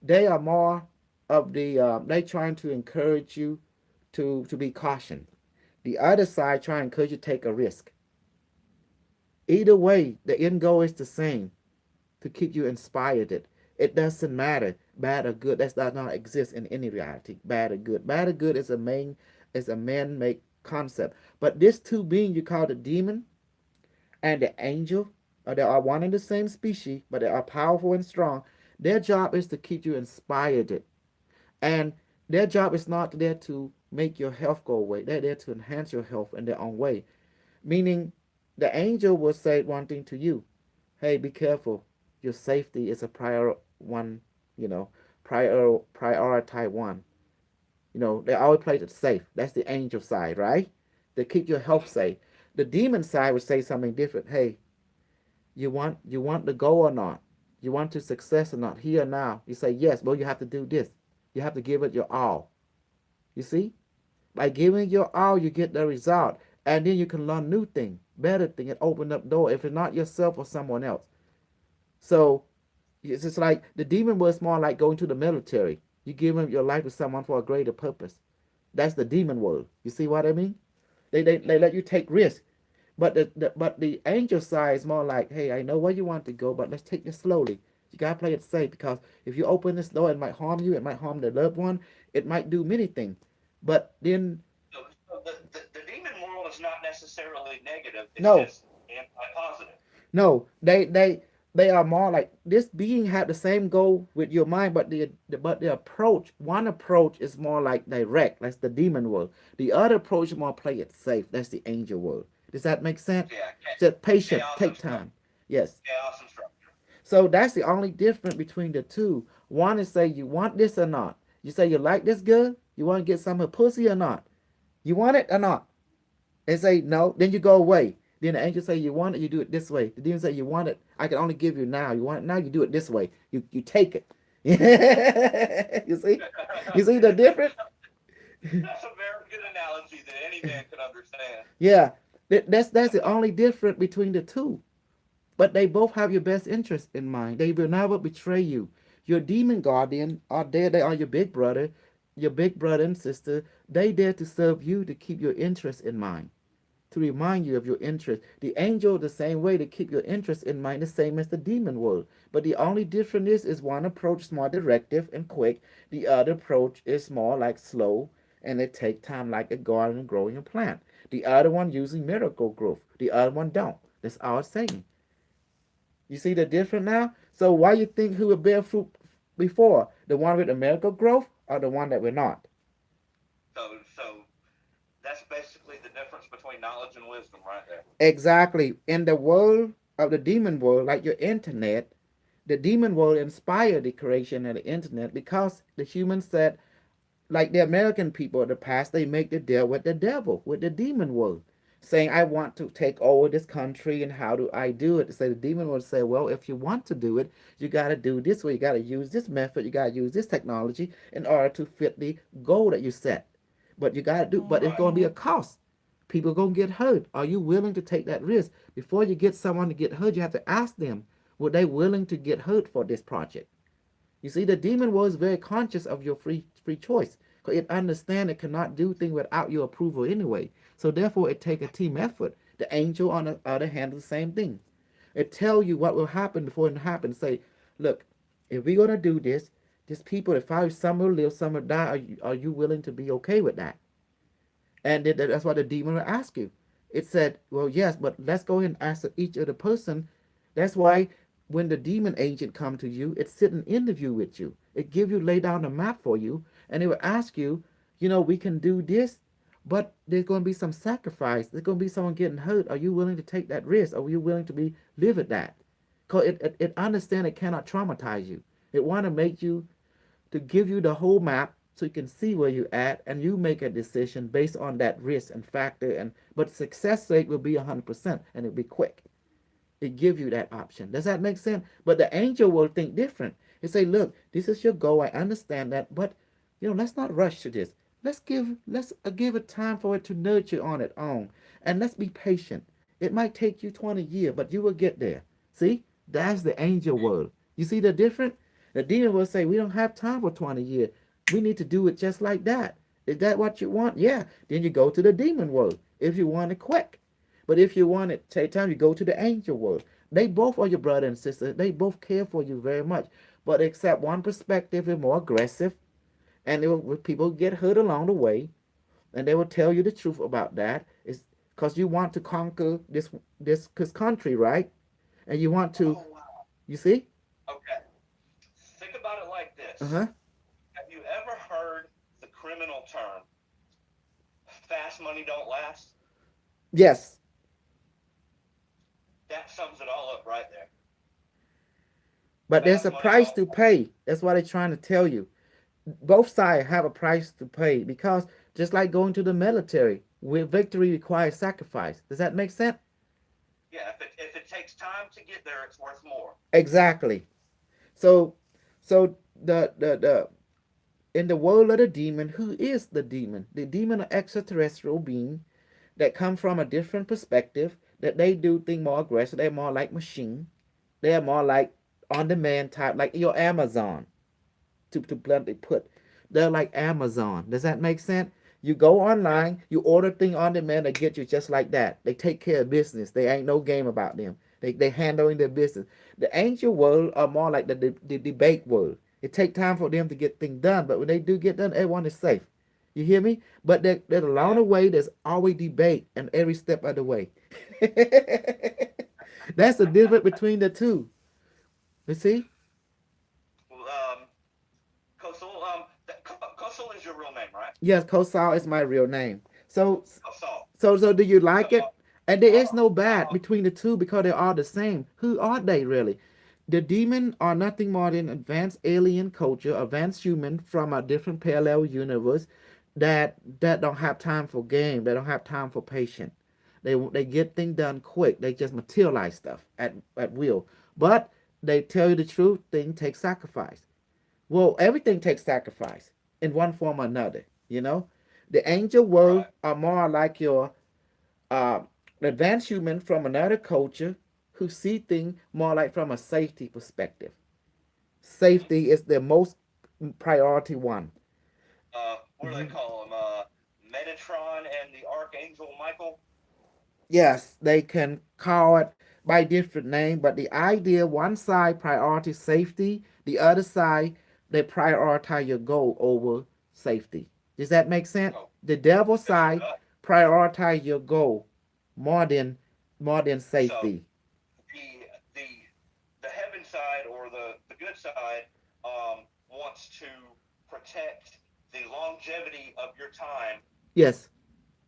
They are more of the they trying to encourage you to be caution. The other side trying to encourage you to take a risk. Either way, the end goal is the same, to keep you inspired. It doesn't matter bad or good. That does not exist in any reality. Bad or good. Bad or good is a man-made concept. But this two being you call the demon and the angel, they are one and the same species, but they are powerful and strong. Their job is to keep you inspired, and their job is not there to make your health go away. They're there to enhance your health in their own way. Meaning, the angel will say one thing to you: "Hey, be careful. Your safety is a prior one. You know, prioritize one. You know, they always play it safe. That's the angel side, right? They keep your health safe. The demon side would say something different. Hey, you want to go or not? You want to success or not? Here now. You say yes, but you have to do this. You have to give it your all. You see? By giving your all, you get the result. And then you can learn new thing, better thing, and open up door if it's not yourself or someone else. So it's just like the demon was more like going to the military. You give him your life to someone for a greater purpose. That's the demon world. You see what I mean? They let you take risks. But the angel side is more like, hey, I know where you want to go, but let's take this slowly. You gotta play it safe because if you open this door, it might harm you, it might harm the loved one, it might do many things. But then So the demon world is not necessarily negative. It's No. just anti-positive. no, they are more like this being had the same goal with your mind, but the approach, one approach is more like direct, that's the demon world. The other approach is more play it safe, that's the angel world. Does that make sense? Yeah. Just patient, Chaos take and structure. time. Yes. Chaos and structure. So that's the only difference between the two. One is say you want this or not. You say you like this girl, you want to get some of her pussy or not. You want it or not? And say no, then you go away. Then the angel say you want it, you do it this way. The demon say you want it, I can only give you now. You want it now, you do it this way. You take it. You see? You see the difference? That's a very good analogy that any man can understand. Yeah. That's the only difference between the two. But they both have your best interest in mind. They will never betray you. Your demon guardian are there. They are your big brother and sister. They there to serve you, to keep your interest in mind, to remind you of your interest. The angel, the same way, to keep your interest in mind, the same as the demon world. But the only difference is one approach is more directive and quick. The other approach is more like slow and it take time, like a garden growing a plant. The other one using miracle growth. The other one don't. That's all it's saying. You see the difference now? So why you think who would bear fruit before? The one with the miracle growth or the one that we're not? So that's basically the difference between knowledge and wisdom right there. Exactly. In the world of the demon world, like your internet, the demon world inspired the creation of the internet because the humans said, like the American people of the past, they make the deal with the devil, with the demon world, saying, I want to take over this country and how do I do it? So the demon would say, well, if you want to do it, you got to do this way. You got to use this method. You got to use this technology in order to fit the goal that you set. But you got to do, but it's going to be a cost. People going to get hurt. Are you willing to take that risk? Before you get someone to get hurt, you have to ask them, were they willing to get hurt for this project? You see, the demon world is very conscious of your free choice. Because it understands it cannot do things without your approval anyway. So therefore, it take a team effort. The angel, on the other hand, is the same thing. It tell you what will happen before it happens. Say, look, if we're going to do this, these people, if some will live, some will die, are you willing to be okay with that? And that's what the demon will ask you. It said, well, yes, but let's go ahead and ask each of the person. That's why when the demon agent come to you, it sit an interview with you. It give you, lay down a map for you, and it will ask you, we can do this, but there's going to be some sacrifice. There's going to be someone getting hurt. Are you willing to take that risk? Are you willing to live at that? Because it understand it cannot traumatize you. It want to make you, to give you the whole map so you can see where you're at, and you make a decision based on that risk and factor. But success rate will be 100%, and it'll be quick. It give you that option. Does that make sense? But the angel will think different. It say, look, this is your goal. I understand that, but let's not rush to this. Let's give it time for it to nurture on its own, and let's be patient. It might take you 20 years, but you will get there. See, that's the angel world. You see the difference? The demon will say, we don't have time for 20 years. We need to do it just like that. Is that what you want? Yeah. Then you go to the demon world if you want it quick. But if you want it take time, you go to the angel world. They both are your brother and sister. They both care for you very much. but except one perspective is more aggressive, and people get hurt along the way, and they will tell you the truth about that. It's because you want to conquer this country, right? And you want to, Oh, wow. you see? Okay. Think about it like Uh this. huh. Have you ever heard the criminal term, fast money don't last? Yes, That sums it all up right there. but there's Fast a money price don't to last. pay. That's what they're trying to tell you. Both sides have a price to pay because just like going to the military, where victory requires sacrifice. Does that make sense? Yeah, if it takes time to get there, it's worth more. Exactly. So, so the in the world of the demon, who is the demon? The demon, an extraterrestrial being that come from a different perspective. That they do things more aggressive. They're more like machine. They're more like on demand type, like your Amazon. To bluntly put, they're like Amazon. Does that make sense? You go online, you order thing on demand, they get you just like that. They take care of business. They ain't no game about them. They handling their business. The angel world are more like the debate world. It take time for them to get things done, but when they do get done, everyone is safe. You hear me? But that along the way, there's always debate and every step of the way. That's the difference between the two. You see? Well, Coastal, Coastal is your real name, right? Yes, Kosal is my real name. So Coastal. so do you So, like it? And there is no uh, bad between the two because they're all the same. Who are they really? The demon are nothing more than advanced alien culture, advanced human from a different parallel universe that don't have time for game. They don't have time for patience. They get things done quick. They just materialize stuff at will. But they tell you the truth. Thing takes sacrifice. Well, everything takes sacrifice in one form or another. You know, the angel world right. are more like your uh, advanced human from another culture who see things more like from a safety perspective. Safety is the most priority one. What do they Mhm. call him? Metatron and the Archangel Michael. Yes, they can call it by different name, but the idea one side priority safety, the other side they prioritize your goal over safety. Does that make sense? Oh, The devil it sure side does. prioritize your goal more than more than So safety. the the the heaven side or the good side wants to protect the longevity of your time Yes,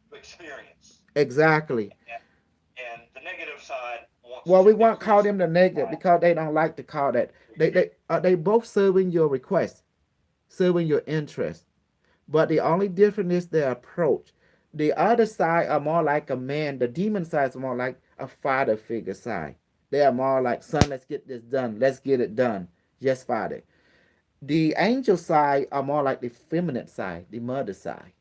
to experience, exactly. and the negative side wants Well, to we won't call decrease them the your negative time. because they don't like to call that. They both serving your request, serving your interest. But the only difference is their approach. The other side are more like a man. The demon side is more like a father figure side. They are more like, son, let's get this done. Let's get it done. Yes, father. The angel side are more like the feminine side, the mother side.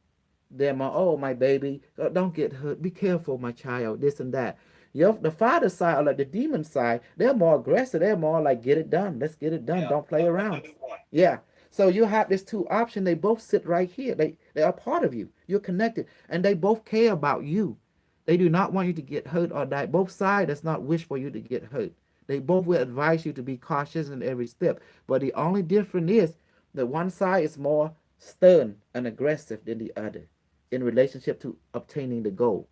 They're more, oh, my baby, don't get hurt. Be careful, my child, this and that. The father side, or like the demon side, they're more aggressive. They're more like, get it done. Let's get it done. Yeah, Don't play that's a around. good point. Yeah. So you have these two options. They both sit right here. They are part of you. You're connected. And they both care about you. They do not want you to get hurt or die. Both sides does not wish for you to get hurt. They both will advise you to be cautious in every step. But the only difference is that one side is more stern and aggressive than the other in relationship to obtaining the goal.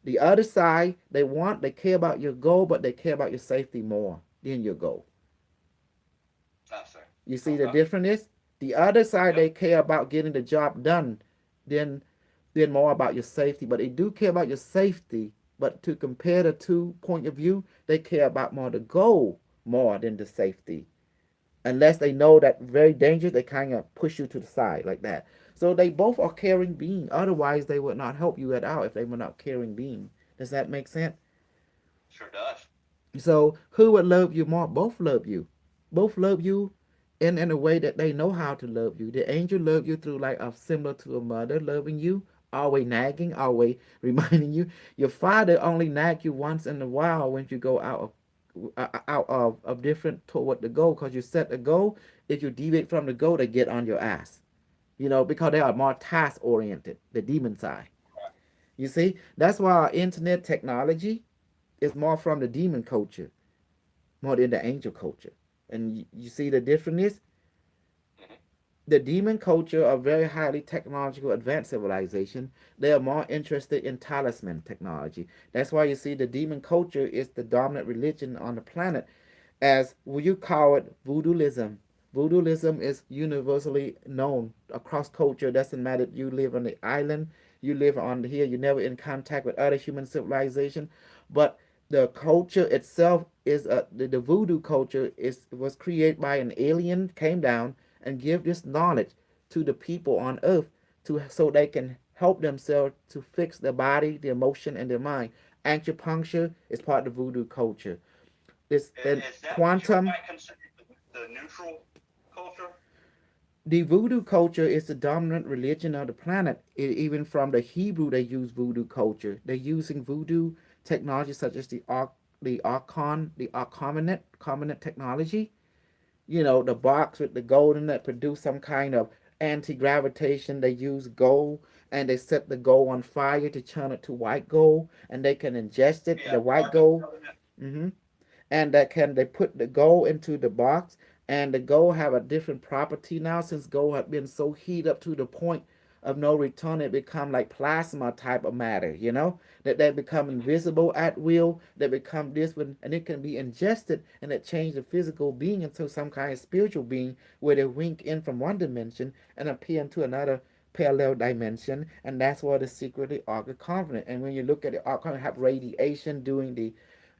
The other side, they care about your goal, but they care about your safety more than your goal. That's fair. You see the Okay. difference is the other side Yep. they care about getting the job done, then more about your safety. But they do care about your safety. But to compare the two point of view, they care about more the goal more than the safety. Unless they know that very dangerous, they kind of push you to the side like that. So they both are caring being. Otherwise, they would not help you at all if they were not caring being. Does that make sense? Sure does. So who would love you more? Both love you. Both love you in a way that they know how to love you. The angel love you through like a similar to a mother loving you, always nagging, always reminding you. Your father only nag you once in a while when you go out of different toward the goal because you set a goal. If you deviate from the goal, they get on your ass. Because they are more task oriented, the demon side. You see, that's why our internet technology is more from the demon culture more than the angel culture. And you see the difference. Mhm. The demon culture are very highly technological advanced civilization. They are more interested in talisman technology. That's why you see the demon culture is the dominant religion on the planet, as will you call it voodooism. Voodooism is universally known across culture. Doesn't matter if you live on the island, you live on here, you're never in contact with other human civilization, but the culture itself is the voodoo culture is was created by an alien, came down and give this knowledge to the people on earth to so they can help themselves to fix their body, their emotion, and their mind. Acupuncture is part of the voodoo culture. This then Is that what you quantum. might consider the neutral culture? The voodoo culture is the dominant religion of the planet. Even from the Hebrew, they use voodoo culture. They're using voodoo technology such as the archon, the arcominate technology. You know, the box with the gold in that produce some kind of anti-gravitation. They use gold and they set the gold on fire to turn it to white gold, and they can ingest it. Yeah, The white Ark of the gold. Covenant. Mm-hmm. And that can they put the gold into the box, and the gold have a different property now, since gold have been so heated up to the point of no return. It become like plasma type of matter, you know, that they become Mhm. invisible at will. They become this one, and it can be ingested, and it change the physical being into some kind of spiritual being, where they wink in from one dimension and appear into another parallel dimension. And that's where the secret of the Ark of Covenant. And when you look at the Ark of Covenant, have radiation doing the,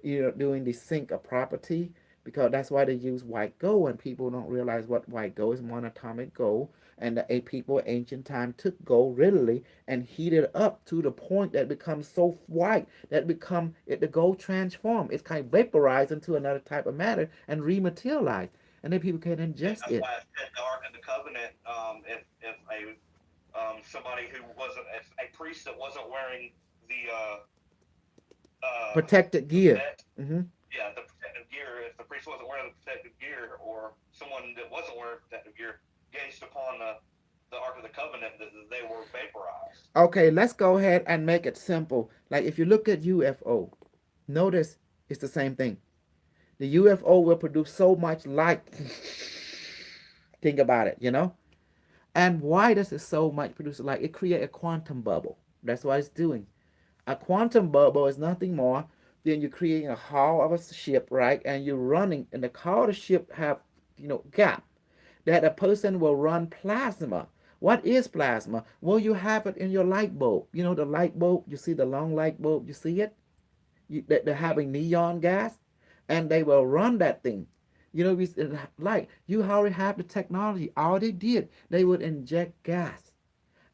you know, doing the sync of property, because that's why they use white gold, and people don't realize what white gold is. Monatomic gold. And the people ancient time took gold readily and heated up to the point that it becomes so white that become it the gold transform. It's kind of vaporized into another type of matter and rematerialize, and then people can Yeah, ingest that's it. why I said the Ark of the Covenant. If a somebody who wasn't if a priest that wasn't wearing the uh Protected the gear. vest, Mm-hmm. yeah, the protective gear. If the priest wasn't wearing the protective gear, or someone that wasn't wearing protective gear gazed upon the Ark of the Covenant, that they were vaporized. Okay, let's go ahead and make it simple. Like if you look at UFO, notice it's the same thing. The UFO will produce so much light. Think about it, you know? And why does it so much produce light? It creates a quantum bubble. That's what it's doing. A quantum bubble is nothing more than you're creating a hull of a ship, right? And you're running, and the hull of the ship have, you know, gap that a person will run plasma. What is plasma? Well, you have it in your light bulb. You know the light bulb. You see the long light bulb. You see it. They're Mm-hmm. having neon gas, and they will run that thing. You know, like you already have the technology. All they did, they would inject gas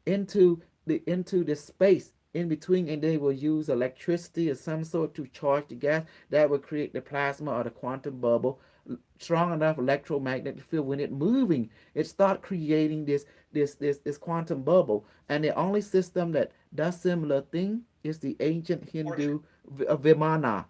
into the space in between, and they will use electricity of some sort to charge the gas that will create the plasma or the quantum bubble. Strong enough electromagnetic field, when it moving, it start creating this quantum bubble. And the only system that does similar thing is the ancient Hindu Vimana.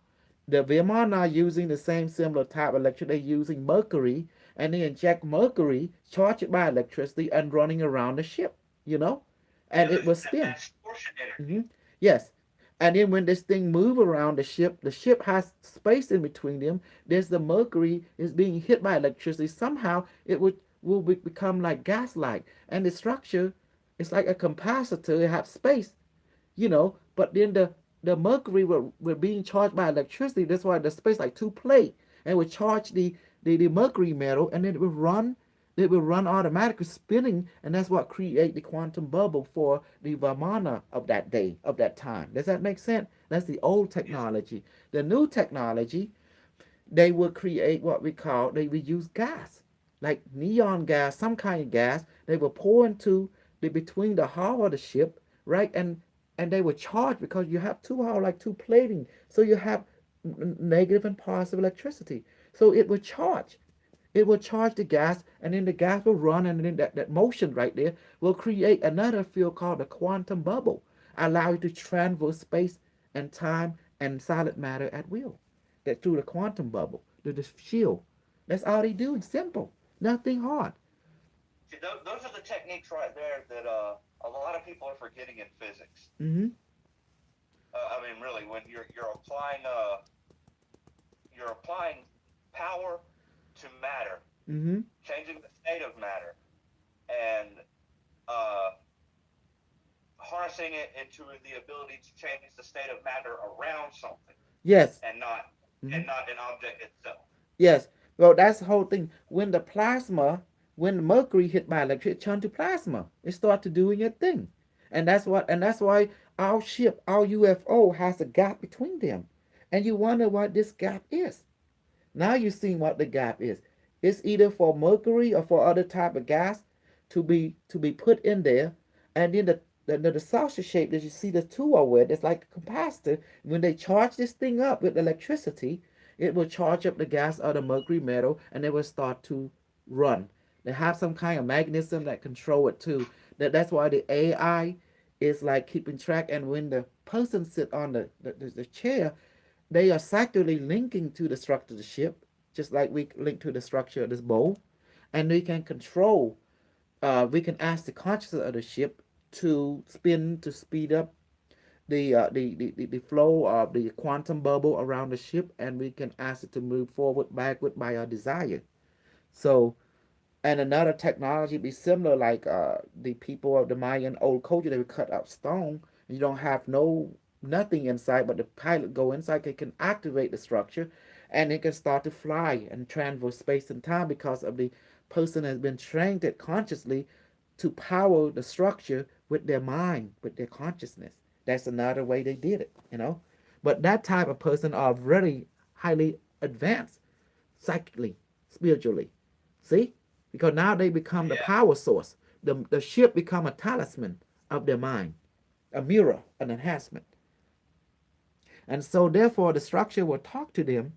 The Vimana using the same similar type of electricity. They're using mercury, and they inject mercury, charge it by electricity, and running around the ship, you know, Yeah, and it will spin. that's distortion energy. Hmm. Yes. And then when this thing move around the ship has space in between them. There's the mercury is being hit by electricity. Somehow it will become like gaslight, and the structure is like a capacitor. It has space, you know. But then the mercury were being charged by electricity. That's why the space like two plate, and would charge the mercury metal, and then it will run automatically spinning, and that's what create the quantum bubble for the Vamana of that day, of that time. Does that make sense? That's the old Yes. technology. The new technology, they will create what we call, they will use gas, like neon gas, some kind of gas. They will pour into the between the hull of the ship, right? And they will charge, because you have two hull, like two plating, so you have negative and positive electricity. So it will charge. It will charge the gas, and then the gas will run, and then that motion right there will create another field called the quantum bubble, allow you to traverse space and time and solid matter at will. That through the quantum bubble, the shield. That's all they do. It's simple, nothing hard. See, those are the techniques right there that a lot of people are forgetting in physics. Mm-hmm. I mean, really, when you're applying power to matter, Mm-hmm. changing the state of matter, and uh, harnessing it into the ability to change the state of matter around something, Yes. and not Mm-hmm. and not an object itself. Yes. Well, that's the whole thing. When the plasma, when the mercury hit by electricity, it turned to plasma. It started doing its thing, and that's why our ship, our UFO, has a gap between them, and you wonder what this gap is. Now you see what the gap is. It's either for mercury or for other type of gas to be put in there, and then the saucer shape that you see the two are with, it's like a capacitor. When they charge this thing up with electricity, it will charge up the gas or the mercury metal, and it will start to run. They have some kind of mechanism that control it too. That's why the AI is like keeping track. And when the person sit on the chair, they are cyclically linking to the structure of the ship, just like we link to the structure of this bowl, and we can control. We can ask the consciousness of the ship to spin to speed up the flow of the quantum bubble around the ship, and we can ask it to move forward, backward by our desire. So, and another technology be similar, like the people of the Mayan old culture, they would cut out stone. And you don't have nothing inside, but the pilot go inside, it can activate the structure, and it can start to fly and traverse space and time because of the person has been trained it consciously to power the structure with their mind, with their consciousness. That's another way they did it. But that type of person are very highly advanced psychically, spiritually. See? Because now they become the Yeah. power source. The ship become a talisman of their mind, a mirror, an enhancement. And so therefore the structure will talk to them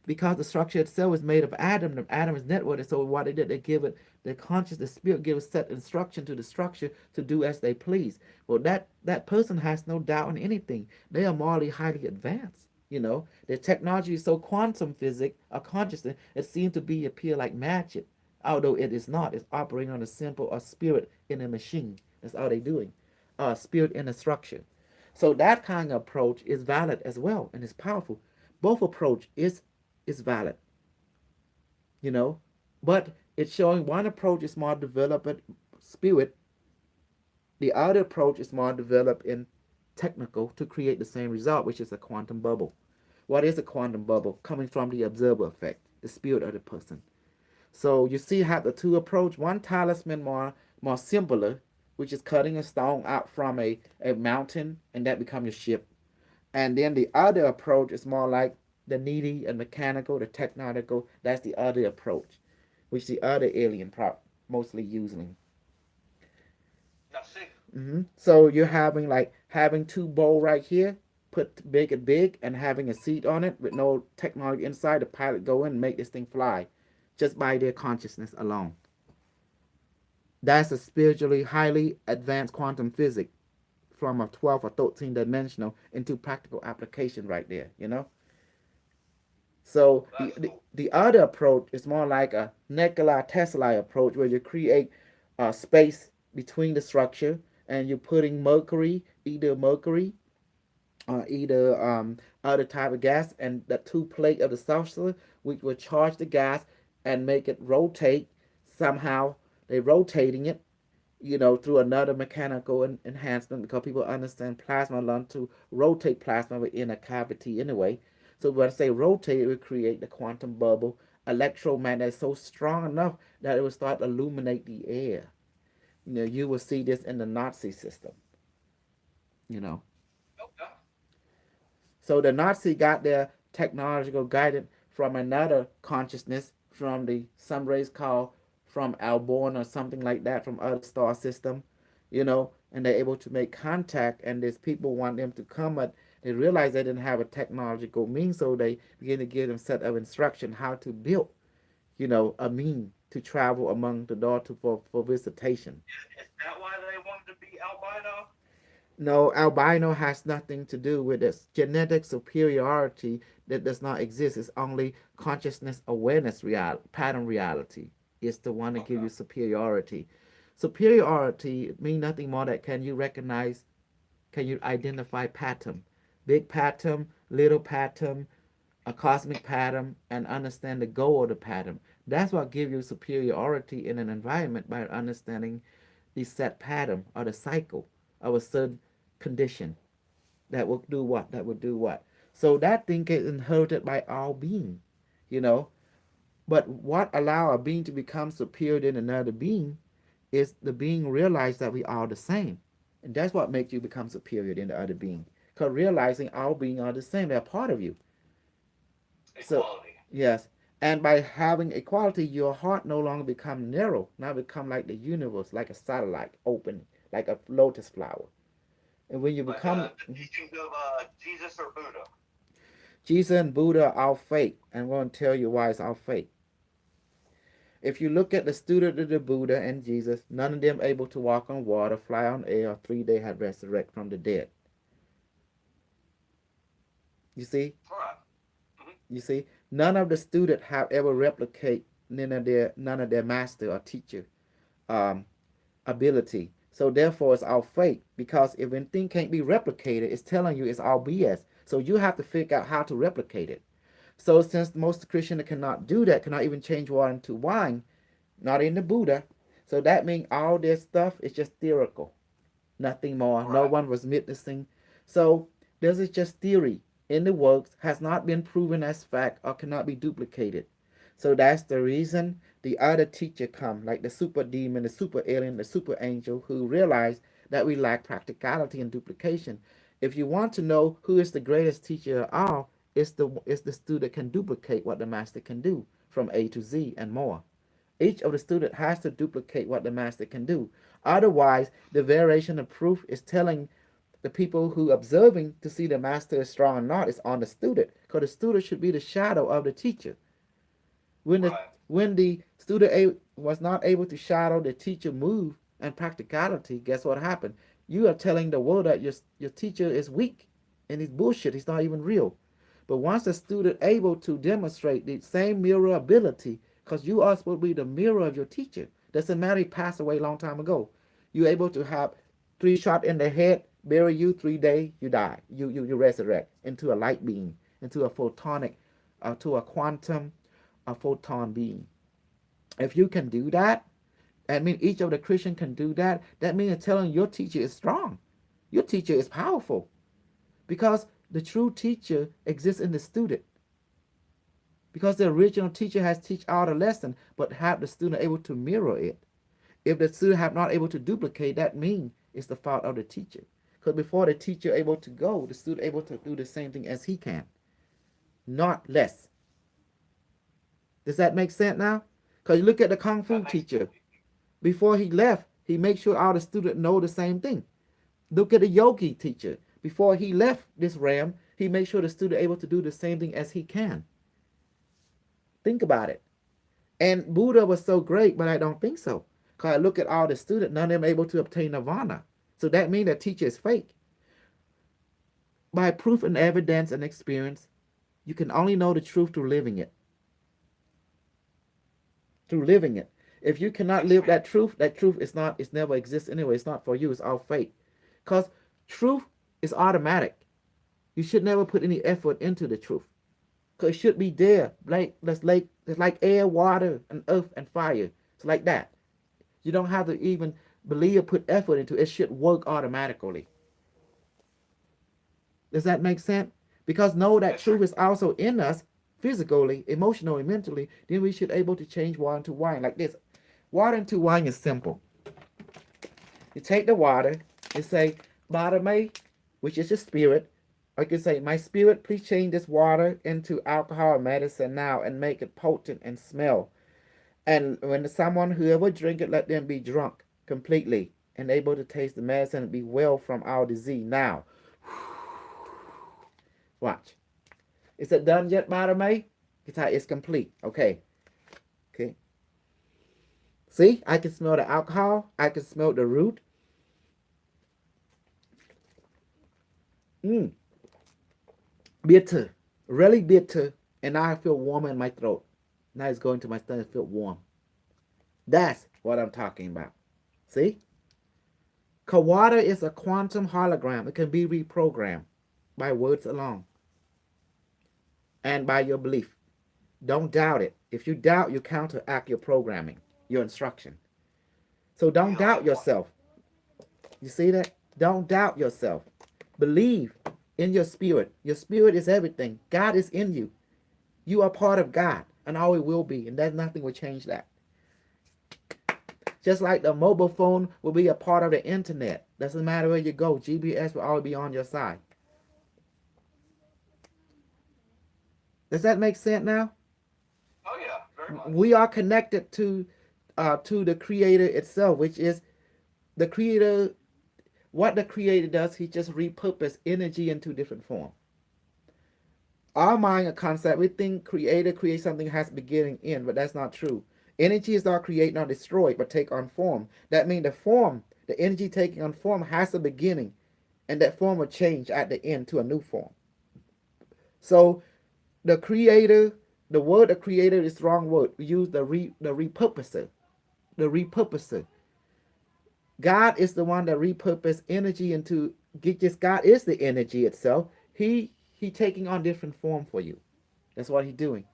because the structure itself is made of atom. The atom is networked. So what they did, they give it the conscious, the spirit gives set instruction to the structure to do as they please. Well, that person has no doubt in anything. They are morally highly advanced. Their technology is so quantum physics or consciousness, it seems to be appear like magic, although it is not. It's operating on a simple a spirit in a machine. That's all they're doing. Spirit in a structure. So that kind of approach is valid as well and is powerful. Both approach is valid, you know, but it's showing one approach is more developed spirit, the other approach is more developed in technical to create the same result, which is a quantum bubble. What is a quantum bubble? Coming from the observer effect, the spirit of the person. So you see how the two approach. One talisman more simpler, which is cutting a stone out from a mountain and that become your ship. And then the other approach is more like the needy and mechanical, the technological. That's the other approach, which the other alien mostly using. Now see, So you're having two bowl right here, put big and big, and having a seat on it with no technology inside. The pilot go in and make this thing fly, just by their consciousness alone. That's a spiritually highly advanced quantum physics from a 12 or 13 dimensional into practical application right there. So the, that's the, cool. the other approach is more like a Nikola Tesla approach where you create a space between the structure and you're putting mercury or either other type of gas, and the two plate of the saucer which will charge the gas and make it rotate somehow. They're rotating it, through another mechanical enhancement because people understand plasma learn to rotate plasma within a cavity anyway. So when I say rotate, it will create the quantum bubble electromagnet so strong enough that it will start to illuminate the air. You will see this in the Nazi system. You know, Okay. so the Nazi got their technological guidance from another consciousness from the some race called from Alborn or something like that from other star system, and they're able to make contact. And these people want them to come, but they realize they didn't have a technological means, so they begin to give them set of instruction how to build, a mean to travel among the daughter for visitation. Is that why they wanted to be albino? No, albino has nothing to do with this genetic superiority that does not exist. It's only consciousness awareness pattern reality. It's the one that gives Okay. you superiority. Superiority means nothing more than can you identify pattern, big pattern, little pattern, a cosmic pattern, and understand the goal of the pattern. That's what gives you superiority in an environment by understanding the set pattern or the cycle of a certain condition that will do what, that will do what. So that thing is inherited by our being, you know. But what allow a being to become superior than another being is the being realize that we are the same. And that's what makes you become superior than the other being. Because realizing our being are the same, they're part of you. So Equality. yes. And by having equality, your heart no longer become narrow. Now become like the universe, like a satellite, open, like a lotus flower. And when you Like become the teachings of Jesus or Buddha. Jesus and Buddha are our fate. And I'm going to tell you why it's our fate. If you look at the student of the Buddha and Jesus, none of them able to walk on water, fly on air, or 3 days had resurrected from the dead. You see? Right. You see? None of the students have ever replicate none of their master or teacher um, ability. So therefore it's our fate. Because if anything can't be replicated, it's telling you it's our BS. So you have to figure out how to replicate it. So since most Christians cannot do that, cannot even change water into wine, not in the Buddha. So that means all this stuff is just theoretical, nothing more. Right. No one was witnessing. So this is just theory. In the works, has not been proven as fact or cannot be duplicated. So that's the reason the other teacher come, like the super demon, the super alien, the super angel, who realize that we lack practicality and duplication. If you want to know who is the greatest teacher of all, it's the student can duplicate what the master can do from A to Z and more. Each of the student has to duplicate what the master can do. Otherwise, the variation of proof is telling the people who observing to see the master is strong or not is on the student, because the student should be the shadow of the teacher. When the Right. when the student was not able to shadow the teacher move and practicality, guess what happened? You are telling the world that your teacher is weak and he's bullshit. He's not even real. But once the student able to demonstrate the same mirror ability, because you are supposed to be the mirror of your teacher. Doesn't matter he passed away a long time ago. You're able to have 3 shot in the head, bury you 3 days, you die. You resurrect into a light being, into a photonic, to a quantum, a photon being. If you can do that, I mean each of the Christian can do that. That means it's telling your teacher is strong. Your teacher is powerful. Because the true teacher exists in the student. Because the original teacher has teach out a lesson, but have the student able to mirror it. If the student have not able to duplicate, that means it's the fault of the teacher. Because before the teacher able to go, the student able to do the same thing as he can, not less. Does that make sense now? Because you look at the Kung Fu teacher. Before he left, he makes sure all the students know the same thing. Look at the yogi teacher. Before he left this realm, he makes sure the student able to do the same thing as he can. Think about it. And Buddha was so great, but I don't think so. Because I look at all the students, none of them able to obtain nirvana. So that means that teacher is fake. By proof and evidence and experience, you can only know the truth through living it. Through living it. If you cannot live that truth is not, it's never exists anyway. It's not for you, it's all fate. Because truth is automatic. You should never put any effort into the truth. Because it should be there. It's like air, water, and earth and fire. It's like that. You don't have to even believe or put effort into it. It should work automatically. Does that make sense? Because know that truth is also in us, physically, emotionally, mentally. Then we should able to change water into wine like this. Water into wine is simple. You take the water and say, Barame, which is your spirit. Or you can say, my spirit, please change this water into alcohol or medicine now and make it potent and smell. And when someone, whoever drink it, let them be drunk completely and able to taste the medicine and be well from our disease now. Watch. Is it done yet, Barame? It's complete. Okay. Okay. See, I can smell the alcohol. I can smell the root. Bitter. Really bitter. And now I feel warm in my throat. Now it's going to my stomach. I feel warm. That's what I'm talking about. See? Water is a quantum hologram. It can be reprogrammed by words alone and by your belief. Don't doubt it. If you doubt, you counteract your programming, your instruction. So don't doubt yourself. You see that? Don't doubt yourself. Believe in your spirit. Your spirit is everything. God is in you. You are part of God and always will be, and there's nothing will change that. Just like the mobile phone will be a part of the internet. Doesn't matter where you go, GPS will always be on your side. Does that make sense now? Oh yeah, very much. We are connected to the Creator itself, which is the Creator. What the Creator does, He just repurposes energy into different form. Our mind, a concept, we think Creator creates something has beginning, end, but that's not true. Energy is not created, not destroyed, but take on form. That means the form, the energy taking on form has a beginning, and that form will change at the end to a new form. So the Creator, the word the Creator is the wrong word. We use the repurposer. The repurposer. God is the one that repurposes energy into just God is the energy itself. He taking on different form for you. That's what He's doing.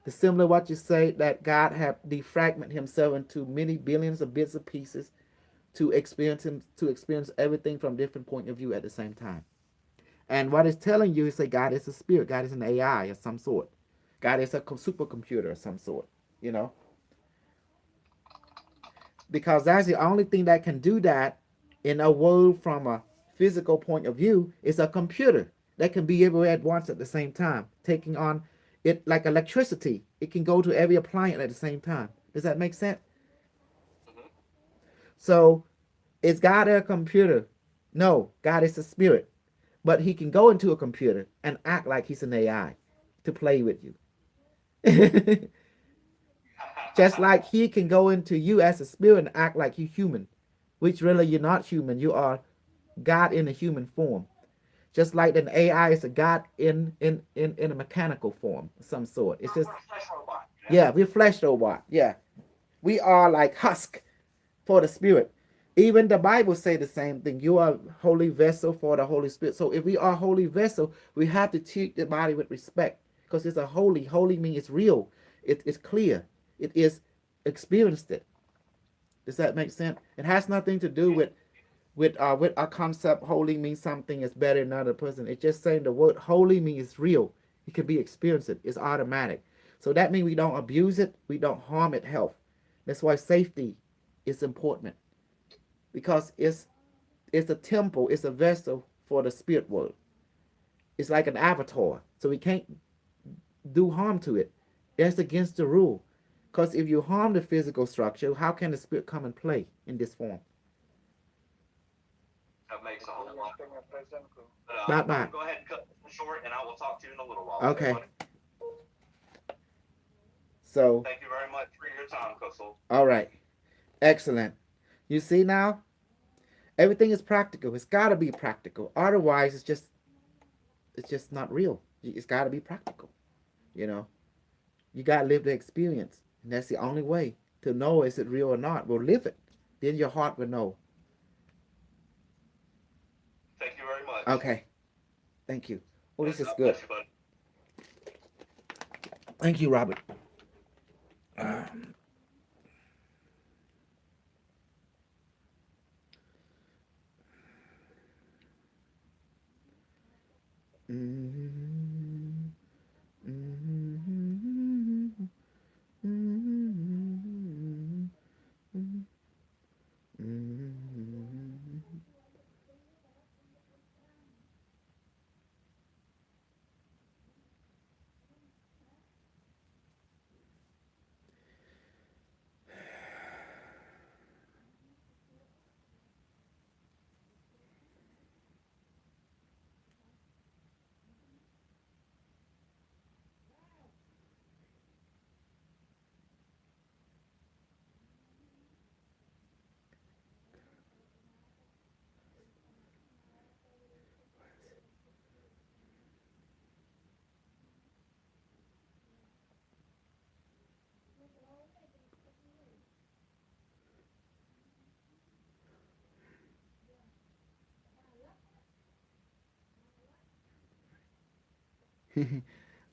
The similar what you say that God have defragmented Himself into many billions of bits of pieces to experience everything from different point of view at the same time. And what it's telling you is that God is a spirit, God is an AI of some sort, God is a supercomputer of some sort, you know, because that's the only thing that can do that in a world from a physical point of view is a computer that can be everywhere at once at the same time, taking on it like electricity. It can go to every appliance at the same time. Does that make sense? Mm-hmm. So, is God a computer? No, God is a spirit. But He can go into a computer and act like He's an AI to play with you. Just like He can go into you as a spirit and act like you're human, which really you're not human. You are God in a human form. Just like an AI is a God in a mechanical form of some sort. It's just, We're a flesh robot. yeah, we're flesh robot. Yeah. We are like husk for the spirit. Even the Bible say the same thing. You are holy vessel for the Holy Spirit. So if we are holy vessel, we have to treat the body with respect because it's a holy. Holy means it's real. It's clear. It is experienced it. Does that make sense? It has nothing to do with our concept. Holy means something is better than another person. It's just saying the word holy means it's real. It can be experienced. It's automatic. So that means we don't abuse it. We don't harm it health. That's why safety is important because it's a temple. It's a vessel for the spirit world. It's like an avatar. So we can't do harm to it. That's against the rule. Because if you harm the physical structure, how can the spirit come and play in this form? That makes a whole lot. Bye bye. Go ahead and cut short, and I will talk to you in a little while. Okay. So. Thank you very much for your time, Kusel. All right. Excellent. You see now? Everything is practical. It's got to be practical. Otherwise, it's just not real. It's got to be practical. You know, you got to live the experience. And that's the only way to know is it real or not. Well, live it. Then your heart will know. Thank you very much. Okay. Thank you. Oh, this is God good. bless you, bud. Thank you, Robert.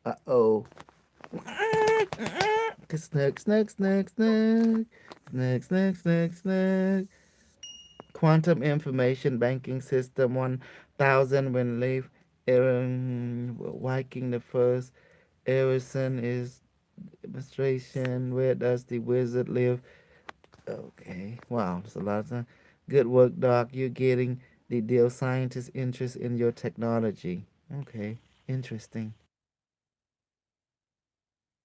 Uh-oh. Snug, snug, snug, snug. Snug, snug, snug, snug. Quantum information banking system 1000 when leave. Viking the first. Erison is demonstration. Where does the wizard live? Okay. Wow, that's a lot of time. Good work, Doc. You're getting the deal scientist interest in your technology. Okay. Interesting.